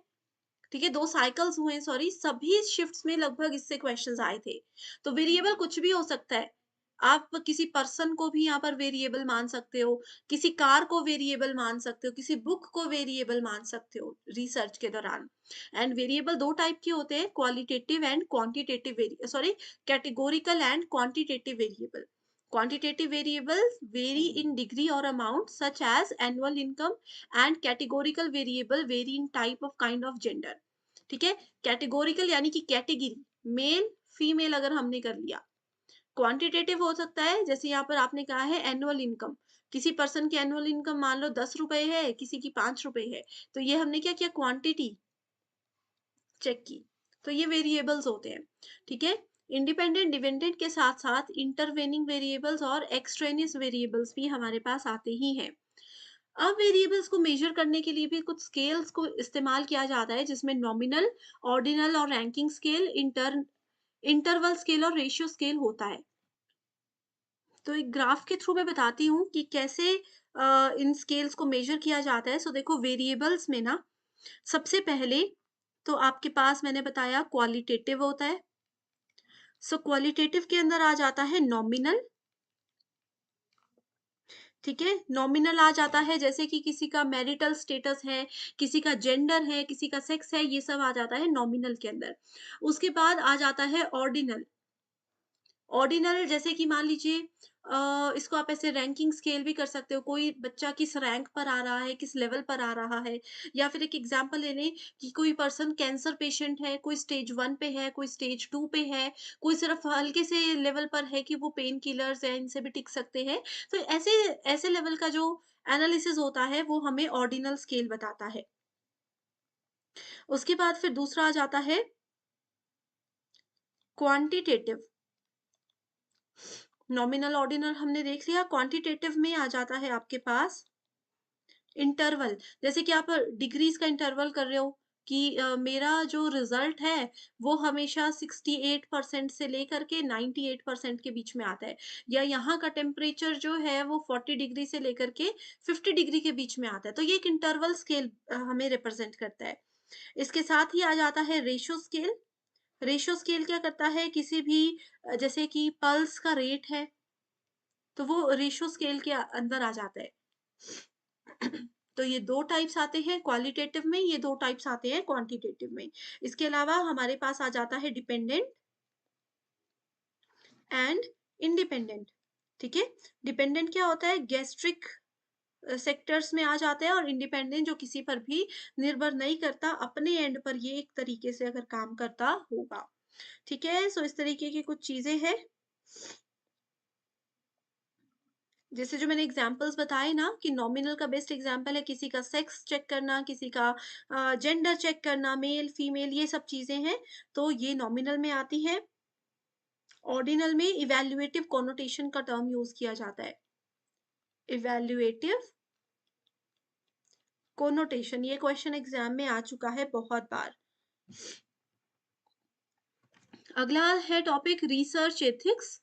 ठीक है, 2 साइकिल्स हुए हैं, सॉरी, सभी शिफ्ट्स में लगभग इससे क्वेश्चंस आए थे। तो वेरिएबल कुछ भी हो सकता है, आप किसी पर्सन को भी यहाँ पर वेरिएबल मान सकते हो, किसी कार को वेरिएबल मान सकते हो, किसी बुक को वेरिएबल मान सकते हो रिसर्च के दौरान। एंड वेरिएबल 2 टाइप के होते हैं, qualitative and quantitative, sorry, categorical and quantitative variable. Quantitative variables vary in degree or amount, such as annual income, and categorical variable vary in type of kind of gender. ठीक है, categorical यानी कि category, male female अगर हमने कर लिया। Quantitative हो सकता है, जैसे यहाँ पर आपने कहा है एनुअल इनकम, किसी पर्सन की एनुअल इनकम मान लो 10 रुपए है, किसी की 5 रुपए है, तो ये हमने क्या किया, क्वांटिटी चेक की। तो ये वेरिएबल्स होते हैं। ठीक है, इंडिपेंडेंट डिपेंडेंट के साथ साथ इंटरवेनिंग वेरिएबल्स और एक्सट्रेनियस वेरिएबल्स भी हमारे पास आते ही हैं। अब वेरिएबल्स को मेजर करने के लिए भी कुछ स्केल्स को इस्तेमाल किया जाता है, जिसमें नॉमिनल, ऑर्डिनल और रैंकिंग स्केल, इंटरवल स्केल और रेशियो स्केल होता है। तो एक ग्राफ के थ्रू मैं बताती हूँ कि कैसे इन स्केल्स को मेजर किया जाता है। सो देखो, वेरिएबल्स में ना सबसे पहले तो आपके पास मैंने बताया क्वालिटेटिव होता है। सो क्वालिटेटिव के अंदर आ जाता है नॉमिनल। ठीक है, नॉमिनल आ जाता है जैसे कि किसी का मैरिटल स्टेटस है, किसी का जेंडर है, किसी का सेक्स है, ये सब आ जाता है नॉमिनल के अंदर। उसके बाद आ जाता है ऑर्डिनल। ऑर्डिनल जैसे कि मान लीजिए इसको आप ऐसे रैंकिंग स्केल भी कर सकते हो, कोई बच्चा किस रैंक पर आ रहा है, किस लेवल पर आ रहा है। या फिर एक एग्जांपल ले लें कि कोई पर्सन कैंसर पेशेंट है, कोई स्टेज 1 पे है, कोई स्टेज 2 पे है, कोई सिर्फ हल्के से लेवल पर है कि वो पेन किलर्स या इनसे भी टिक सकते हैं। तो ऐसे ऐसे लेवल का जो एनालिसिस होता है वो हमें ऑर्डिनल स्केल बताता है। उसके बाद फिर दूसरा आ जाता है क्वांटिटेटिव। नॉमिनल ऑर्डिनल हमने देख लिया, क्वांटिटेटिव में आ जाता है आपके पास इंटरवल। जैसे कि आप डिग्रीज का इंटरवल कर रहे हो कि मेरा जो रिजल्ट है वो हमेशा 68% से लेकर के 98% के बीच में आता है, या यहाँ का टेम्परेचर जो है वो 40 डिग्री से लेकर के 50 डिग्री के बीच में आता है। तो ये एक इंटरवल स्केल हमें रिप्रेजेंट करता है। इसके साथ ही आ जाता है रेशो स्केल। रेशो स्केल क्या करता है, किसी भी जैसे कि पल्स का रेट है तो वो रेशो स्केल के अंदर आ जाता है। तो ये 2 टाइप्स आते हैं क्वालिटेटिव में, ये 2 टाइप्स आते हैं क्वांटिटेटिव में। इसके अलावा हमारे पास आ जाता है डिपेंडेंट एंड इंडिपेंडेंट। ठीक है? डिपेंडेंट क्या होता है, गैस्ट्रिक सेक्टर्स में आ जाता है, और इंडिपेंडेंट जो किसी पर भी निर्भर नहीं करता, अपने एंड पर ये एक तरीके से अगर काम करता होगा। ठीक है? सो इस तरीके की कुछ चीज़ें हैं। जैसे जो मैंने एग्जांपल्स बताए ना कि नॉमिनल का बेस्ट एग्जांपल है किसी का सेक्स चेक करना, किसी का जेंडर चेक करना, मेल फीमेल ये सब चीजें हैं, तो ये नॉमिनल में आती है। ऑर्डिनल में इवैल्यूएटिव कॉनोटेशन का टर्म यूज किया जाता है। इवैल्यूएटिव कॉनोटेशन, ये क्वेश्चन एग्जाम में आ चुका है बहुत बार। अगला है टॉपिक रिसर्च एथिक्स।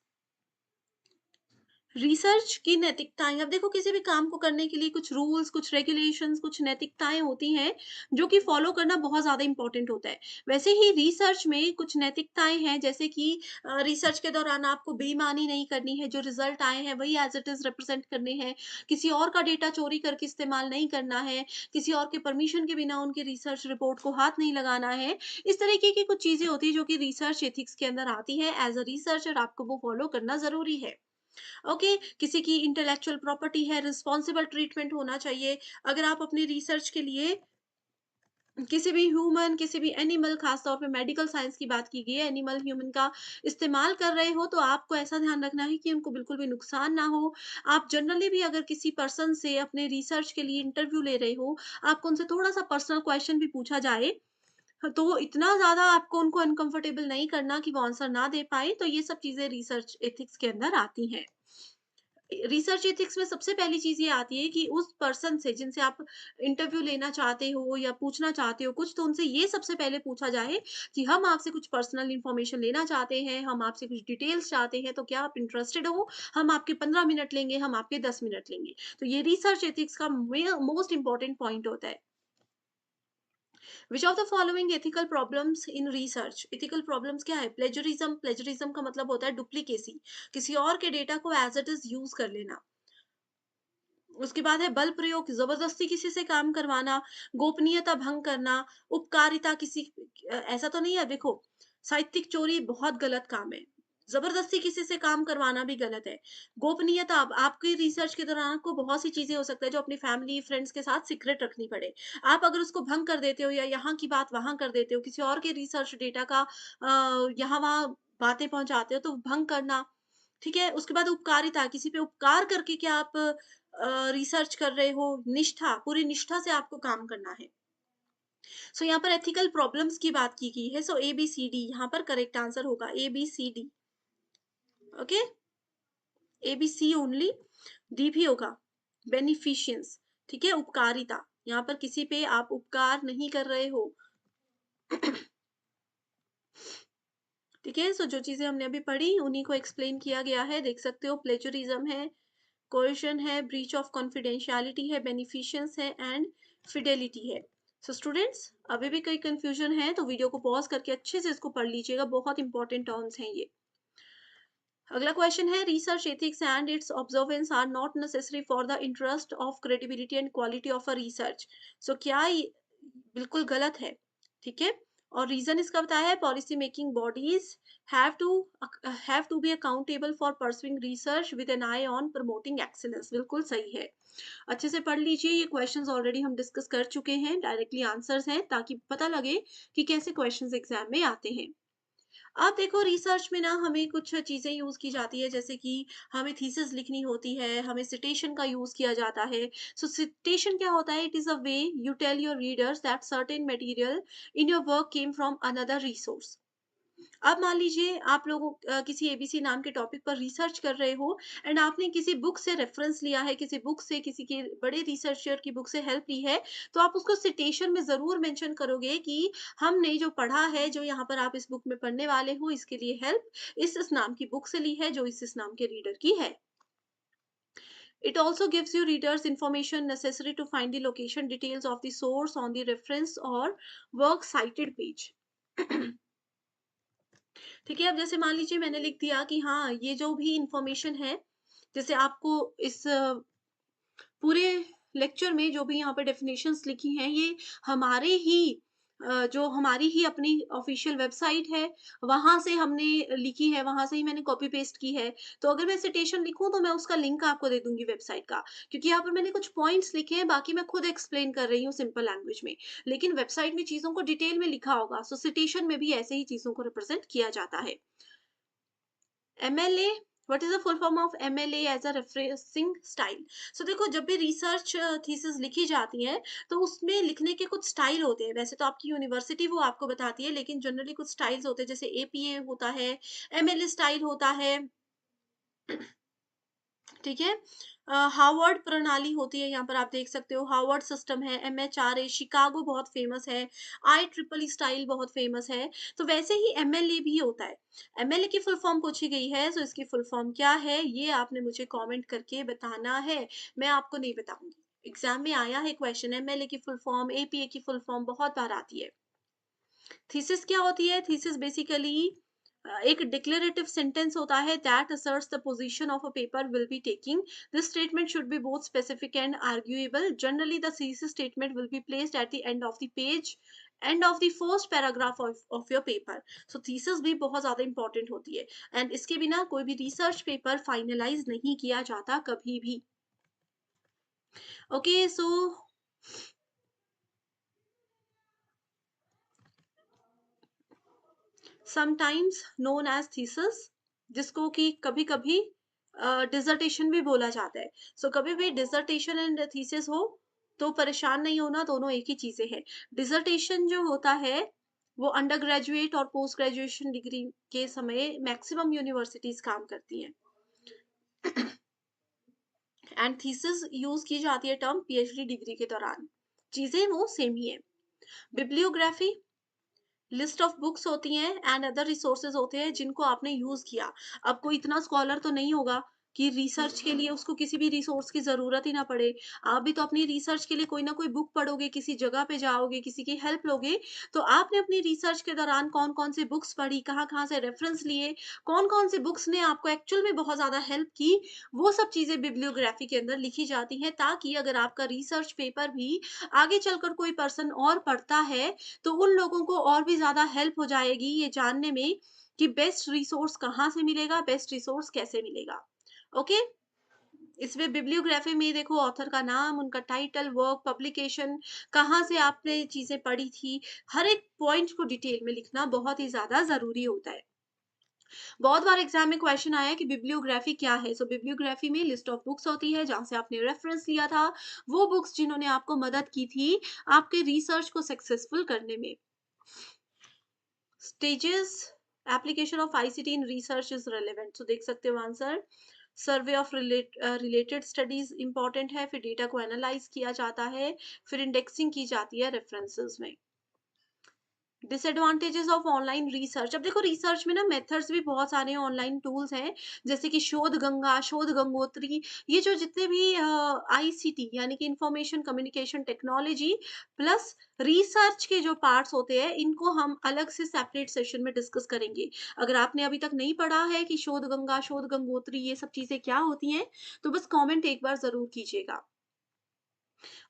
रिसर्च की नैतिकताएं, अब देखो किसी भी काम को करने के लिए कुछ रूल्स, कुछ रेगुलेशंस, कुछ नैतिकताएं होती हैं जो कि फॉलो करना बहुत ज्यादा इंपॉर्टेंट होता है। वैसे ही रिसर्च में कुछ नैतिकताएं हैं, जैसे कि रिसर्च के दौरान आपको बेईमानी नहीं करनी है, जो रिजल्ट आए हैं वही एज इट इज रिप्रेजेंट करने हैं, किसी और का डेटा चोरी करके इस्तेमाल नहीं करना है, किसी और के परमिशन के बिना उनकी रिसर्च रिपोर्ट को हाथ नहीं लगाना है। इस तरीके की कुछ चीजें होती है जो कि रिसर्च एथिक्स के अंदर आती है। एज अ रिसर्चर आपको वो फॉलो करना जरूरी है। ओके, किसी की इंटेलेक्चुअल प्रॉपर्टी है, रिस्पॉन्सिबल ट्रीटमेंट होना चाहिए। अगर आप अपनी रिसर्च के लिए किसी भी ह्यूमन, किसी भी एनिमल, खासतौर पे मेडिकल साइंस की बात की गई है, एनिमल ह्यूमन का इस्तेमाल कर रहे हो, तो आपको ऐसा ध्यान रखना है कि उनको बिल्कुल भी नुकसान ना हो। आप जनरली भी अगर किसी पर्सन से अपने रिसर्च के लिए इंटरव्यू ले रहे हो, आपको उनसे थोड़ा सा पर्सनल क्वेश्चन भी पूछा जाए, तो इतना ज्यादा आपको उनको अनकंफर्टेबल नहीं करना कि वो आंसर ना दे पाए। तो ये सब चीजें रिसर्च एथिक्स के अंदर आती हैं। रिसर्च एथिक्स में सबसे पहली चीज ये आती है कि उस पर्सन से जिनसे आप इंटरव्यू लेना चाहते हो या पूछना चाहते हो कुछ, तो उनसे ये सबसे पहले पूछा जाए कि हम आपसे कुछ पर्सनल इंफॉर्मेशन लेना चाहते हैं, हम आपसे कुछ डिटेल्स चाहते हैं, तो क्या आप इंटरेस्टेड हो? हम आपके 15 मिनट लेंगे, हम आपके 10 मिनट लेंगे। तो ये रिसर्च एथिक्स का मोस्ट इंपॉर्टेंट पॉइंट होता है। Which of the following ethical problems in research. Ethical problems क्या है? प्लेजरिज्म। प्लेजरिज्म का मतलब होता है डुप्लीकेसी, किसी और के डेटा को एज इट इज यूज कर लेना। उसके बाद है बल प्रयोग, जबरदस्ती किसी से काम करवाना, गोपनीयता भंग करना, उपकारिता किसी ऐसा तो नहीं है, देखो साहित्यिक चोरी बहुत गलत काम है, जबरदस्ती किसी से काम करवाना भी गलत है। गोपनीयता, अब आपकी रिसर्च के दौरान आपको बहुत सी चीजें हो सकता है जो अपनी फैमिली फ्रेंड्स के साथ सीक्रेट रखनी पड़े, आप अगर उसको भंग कर देते हो या यहाँ की बात वहां कर देते हो, किसी और के रिसर्च डेटा का यहाँ वहां बातें पहुंचाते हो, तो भंग करना। ठीक है? उसके बाद उपकारिता, किसी पे उपकार करके क्या आप रिसर्च कर रहे हो, निष्ठा, पूरी निष्ठा से आपको काम करना है। सो यहाँ पर एथिकल प्रॉब्लम्स की बात की गई है। सो ए बी सी डी यहाँ पर करेक्ट आंसर होगा, A B C D. Okay, A B C only, D भी होगा बेनिफिशियंस। ठीक है, उपकारिता, यहाँ पर किसी पे आप उपकार नहीं कर रहे हो। ठीक है, सो जो चीजें हमने अभी पढ़ी उन्हीं को एक्सप्लेन किया गया है, देख सकते हो। प्लेजरिज्म है, कोएशन है, ब्रीच ऑफ कॉन्फिडेंशियलिटी है, बेनिफिशियंस है एंड फिडेलिटी है। सो स्टूडेंट्स, अभी भी कोई कंफ्यूजन है तो वीडियो को पॉज करके अच्छे से इसको पढ़ लीजिएगा, बहुत इंपॉर्टेंट टर्म्स हैं ये। अगला क्वेश्चन है, research ethics and its observance are not necessary for the interest of credibility and quality of a research. So क्या बिल्कुल गलत है। ठीक है, और रीजन इसका बताया है, policy making bodies have to have to be accountable for pursuing research with an eye on promoting excellence. बिल्कुल सही है, अच्छे से पढ़ लीजिए, ये क्वेश्चंस ऑलरेडी हम डिस्कस कर चुके हैं, डायरेक्टली आंसर्स हैं, ताकि पता लगे कि कैसे क्वेश्चंस एग्जाम में आते हैं। अब देखो रिसर्च में ना हमें कुछ चीजें यूज की जाती है, जैसे कि हमें थीसिस लिखनी होती है, हमें सिटेशन का यूज किया जाता है। सो सिटेशन क्या होता है? It is a way you tell your readers that certain material in your work came from another resource. अब मान लीजिए आप लोगों किसी एबीसी नाम के टॉपिक पर रिसर्च कर रहे हो, एंड आपने किसी बुक से रेफरेंस लिया है, किसी बुक से, किसी के बड़े रिसर्चर की बुक से हेल्प ली है, तो आप उसको सिटेशन में जरूर मेंशन करोगे कि हमने जो पढ़ा है, जो यहाँ पर आप इस बुक में पढ़ने वाले हो, इसके लिए हेल्प इस नाम की बुक से ली है, जो इस नाम के रीडर की है। It also gives you readers information necessary to find the location details of the source on the reference or work cited page. ठीक है, अब जैसे मान लीजिए मैंने लिख दिया कि हाँ, ये जो भी इंफॉर्मेशन है, जैसे आपको इस पूरे लेक्चर में जो भी यहाँ पे डेफिनेशंस लिखी हैं, ये हमारे ही जो हमारी ही अपनी ऑफिशियल वेबसाइट है, वहां से हमने लिखी है, वहां से ही मैंने कॉपी पेस्ट की है। तो अगर मैं सिटेशन लिखूं तो मैं उसका लिंक आपको दे दूंगी वेबसाइट का, क्योंकि यहाँ पर मैंने कुछ पॉइंट्स लिखे हैं, बाकी मैं खुद एक्सप्लेन कर रही हूँ सिंपल लैंग्वेज में, लेकिन वेबसाइट में चीजों को डिटेल में लिखा होगा। सो सिटेशन में भी ऐसे ही चीजों को रिप्रेजेंट किया जाता है। MLA, what is the full form of MLA as a referencing style? So देखो, जब भी रिसर्च थीसिस लिखी जाती है, तो उसमें लिखने के कुछ स्टाइल होते हैं। वैसे तो आपकी यूनिवर्सिटी वो आपको बताती है, लेकिन जनरली कुछ स्टाइल्स होते हैं, जैसे एपीए होता है, एमएलए स्टाइल होता है, ठीक है। हार्वर्ड प्रणाली होती है, यहाँ पर आप देख सकते हो, हार्वर्ड सिस्टम है, एमएचआरए, शिकागो बहुत फेमस है, आई ट्रिपल स्टाइल बहुत फेमस है। तो वैसे ही एमएलए भी होता है। एमएलए की फुल फॉर्म पूछी गई है, तो इसकी फुल फॉर्म क्या है, ये आपने मुझे कमेंट करके बताना है, मैं आपको नहीं बताऊंगी। एग्जाम में आया है क्वेश्चन, एमएलए की फुल फॉर्म, एपीए की फुल फॉर्म बहुत बार आती है। थीसिस क्या होती है? थीसिस बेसिकली एक डिक्लेरेटिव सेंटेंस होता है that asserts the position of a paper will be taking. This statement should be both specific and arguable. Generally, the thesis statement will be placed at the end of the page, end of the first paragraph of your paper. So thesis भी बहुत ज्यादा important होती है, and इसके बिना कोई भी research paper finalise नहीं किया जाता कभी भी। Okay, so sometimes known as thesis, जिसको कि कभी कभी डिसर्टेशन भी बोला जाता है। सो कभी भी डिसर्टेशन एंड थीसिस हो तो परेशान नहीं होना, दोनों एक ही चीजें हैं। डिसर्टेशन जो होता है वो अंडर ग्रेजुएट और पोस्ट ग्रेजुएशन डिग्री के समय मैक्सिमम यूनिवर्सिटीज काम करती हैं, एंड थीसिस यूज की जाती है टर्म पीएचडी डिग्री के दौरान। चीजें वो सेम ही है। बिब्लियोग्राफी लिस्ट ऑफ बुक्स होती हैं एंड अदर रिसोर्सेज होते हैं जिनको आपने यूज किया। अब कोई इतना स्कॉलर तो नहीं होगा कि रिसर्च के लिए उसको किसी भी रिसोर्स की जरूरत ही ना पड़े। आप भी तो अपनी रिसर्च के लिए कोई ना कोई बुक पढ़ोगे, किसी जगह पे जाओगे, किसी की हेल्प लोगे। तो आपने अपनी रिसर्च के दौरान कौन कौन सी बुक्स पढ़ी, कहाँ कहाँ से रेफरेंस लिए, कौन कौन सी बुक्स ने आपको एक्चुअल में बहुत ज्यादा हेल्प की, वो सब चीजें बिब्लियोग्राफी के अंदर लिखी जाती हैं, ताकि अगर आपका रिसर्च पेपर भी आगे चलकर कोई पर्सन और पढ़ता है, तो उन लोगों को और भी ज़्यादा हेल्प हो जाएगी ये जानने में कि बेस्ट रिसोर्स कहाँ से मिलेगा, बेस्ट रिसोर्स कैसे मिलेगा। ओके? इसमें बिब्लियोग्राफी में देखो, ऑथर का नाम, उनका टाइटल, वर्क, पब्लिकेशन, कहाँ से आपने चीज़ें पढ़ी थी, हर एक पॉइंट को डिटेल में लिखना बहुत ही ज़्यादा ज़रूरी होता है। बहुत बार एग्जाम में क्वेश्चन आया कि बिब्लियोग्राफी क्या है? सो बिब्लियोग्राफी में लिस्ट ऑफ बुक्स होती है जहाँ से आपने रेफरेंस लिया था, वो बुक्स जिन्होंने आपको मदद की थी आपके रिसर्च को सक्सेसफुल करने में। Stages application of ICT in research is relevant, तो देख सकते हो answer. Survey of related studies important है, फिर डेटा को एनालाइज किया जाता है, फिर इंडेक्सिंग की जाती है रेफरेंसेस में। डिसएडवांटेजेस ऑफ ऑनलाइन रिसर्च, अब देखो रिसर्च में ना मेथड्स भी बहुत सारे ऑनलाइन टूल्स हैं, जैसे कि शोध गंगा, शोध गंगोत्री, ये जो जितने भी आईसीटी यानी कि information communication technology plus research के जो पार्ट्स होते हैं, इनको हम अलग से सेपरेट सेशन में डिस्कस करेंगे। अगर आपने अभी तक नहीं पढ़ा है कि शोध गंगा, शोध गंगोत्री ये सब चीजें क्या होती हैं, तो बस कमेंट एक बार जरूर कीजिएगा।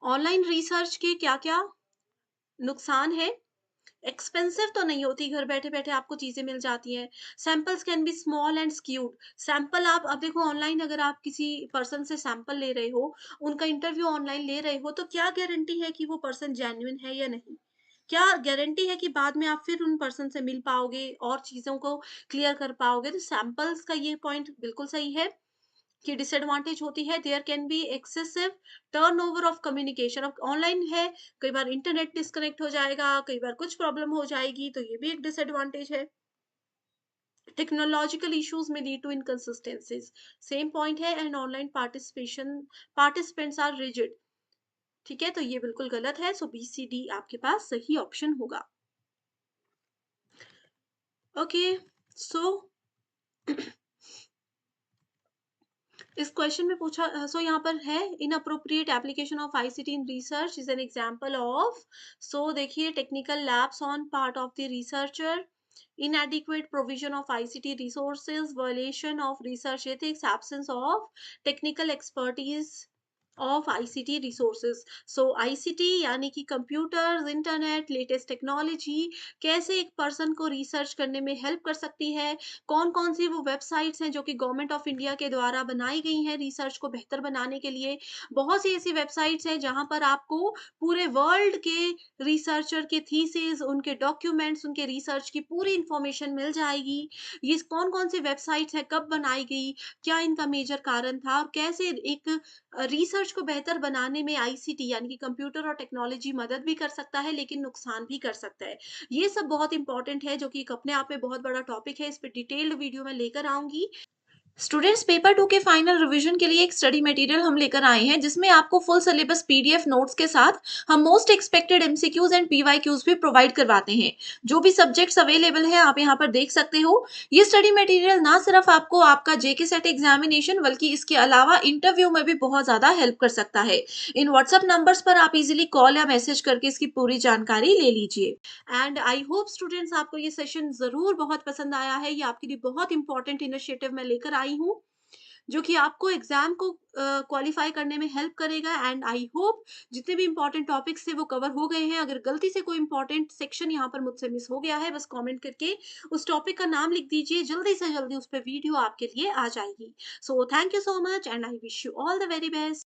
ऑनलाइन रिसर्च के क्या क्या नुकसान है, एक्सपेंसिव तो नहीं होती, घर बैठे-बैठे आपको चीज़ें मिल जाती हैं। Samples can be small and skewed. Sample आप अब देखो ऑनलाइन अगर आप किसी पर्सन से सैंपल ले रहे हो, उनका इंटरव्यू ऑनलाइन ले रहे हो, तो क्या गारंटी है कि वो पर्सन जेन्युइन है या नहीं? क्या गारंटी है कि बाद में आप फिर उन पर्सन से मिल पाओगे और चीज़ों को क्लियर कर पाओगे? तो सैंपल्स का ये पॉइंट बिल्कुल सही है कि डिसएडवांटेज होती है, there can be excessive turnover of communication. अब ऑनलाइन है, कई बार इंटरनेट डिस्कनेक्ट हो जाएगा, कई बार कुछ प्रॉब्लम हो जाएगी, तो ये भी एक डिसएडवांटेज है। टेक्नोलॉजिकल इश्यूज में lead to inconsistencies, same point है। And online participation, participants are rigid. ठीक है, तो ये बिल्कुल गलत है। सो बी सी डी आपके पास सही ऑप्शन होगा। ओके, सो इस क्वेश्चन में पूछा सो यहाँ पर है inappropriate application of ICT in research is an example of. So देखिए, technical lapse on part of the researcher, inadequate provision of ICT resources, violation of research ethics, absence of technical expertise of ICT resources। So ICT यानी कि computers, internet, latest technology कैसे एक person को research करने में help कर सकती है, कौन कौन सी वो वेबसाइट्स हैं जो कि गवर्नमेंट ऑफ इंडिया के द्वारा बनाई गई हैं रिसर्च को बेहतर बनाने के लिए। बहुत सी ऐसी वेबसाइट्स हैं जहां पर आपको पूरे वर्ल्ड के रिसर्चर के थीसिस, उनके डॉक्यूमेंट्स, उनके रिसर्च की पूरी इंफॉर्मेशन मिल जाएगी। ये कौन कौन सी वेबसाइट्स है, कब बनाई गई, क्या इनका मेजर कारण था, और कैसे एक रिसर्च को बेहतर बनाने में आईसीटी यानी कि कंप्यूटर और टेक्नोलॉजी मदद भी कर सकता है, लेकिन नुकसान भी कर सकता है। ये सब बहुत इंपॉर्टेंट है, जो कि एक अपने आप में बहुत बड़ा टॉपिक है। इस पे डिटेल्ड वीडियो मैं लेकर आऊंगी। स्टूडेंट्स, पेपर 2 के फाइनल रिवीजन के लिए एक स्टडी मटेरियल हम लेकर आए हैं, जिसमें आपको फुल सिलेबस पीडीएफ नोट्स के साथ हम most expected MCQs and PYQs भी प्रोवाइड करवाते हैं। जो भी सब्जेक्ट्स अवेलेबल है आप यहाँ पर देख सकते हो। ये स्टडी मटेरियल ना सिर्फ आपको आपका जेके सेट एग्जामिनेशन, बल्कि इसके अलावा इंटरव्यू में भी बहुत ज्यादा हेल्प कर सकता है। इन व्हाट्सएप नंबर्स पर आप इजीली कॉल या मैसेज करके इसकी पूरी जानकारी ले लीजिए। एंड आई होप स्टूडेंट्स, आपको ये सेशन जरूर बहुत पसंद आया है। ये आपके लिए बहुत इंपॉर्टेंट इनिशिएटिव मैं लेकर आई हूँ, जो कि आपको एग्जाम को क्वालिफाई करने में हेल्प करेगा। एंड आई होप जितने भी इंपॉर्टेंट टॉपिक्स थे वो कवर हो गए हैं। अगर गलती से कोई इंपॉर्टेंट सेक्शन यहाँ पर मुझसे मिस हो गया है, बस कमेंट करके उस टॉपिक का नाम लिख दीजिए, जल्दी से जल्दी उस पर वीडियो आपके लिए आ जाएगी। So thank you so much and I wish you all the very best.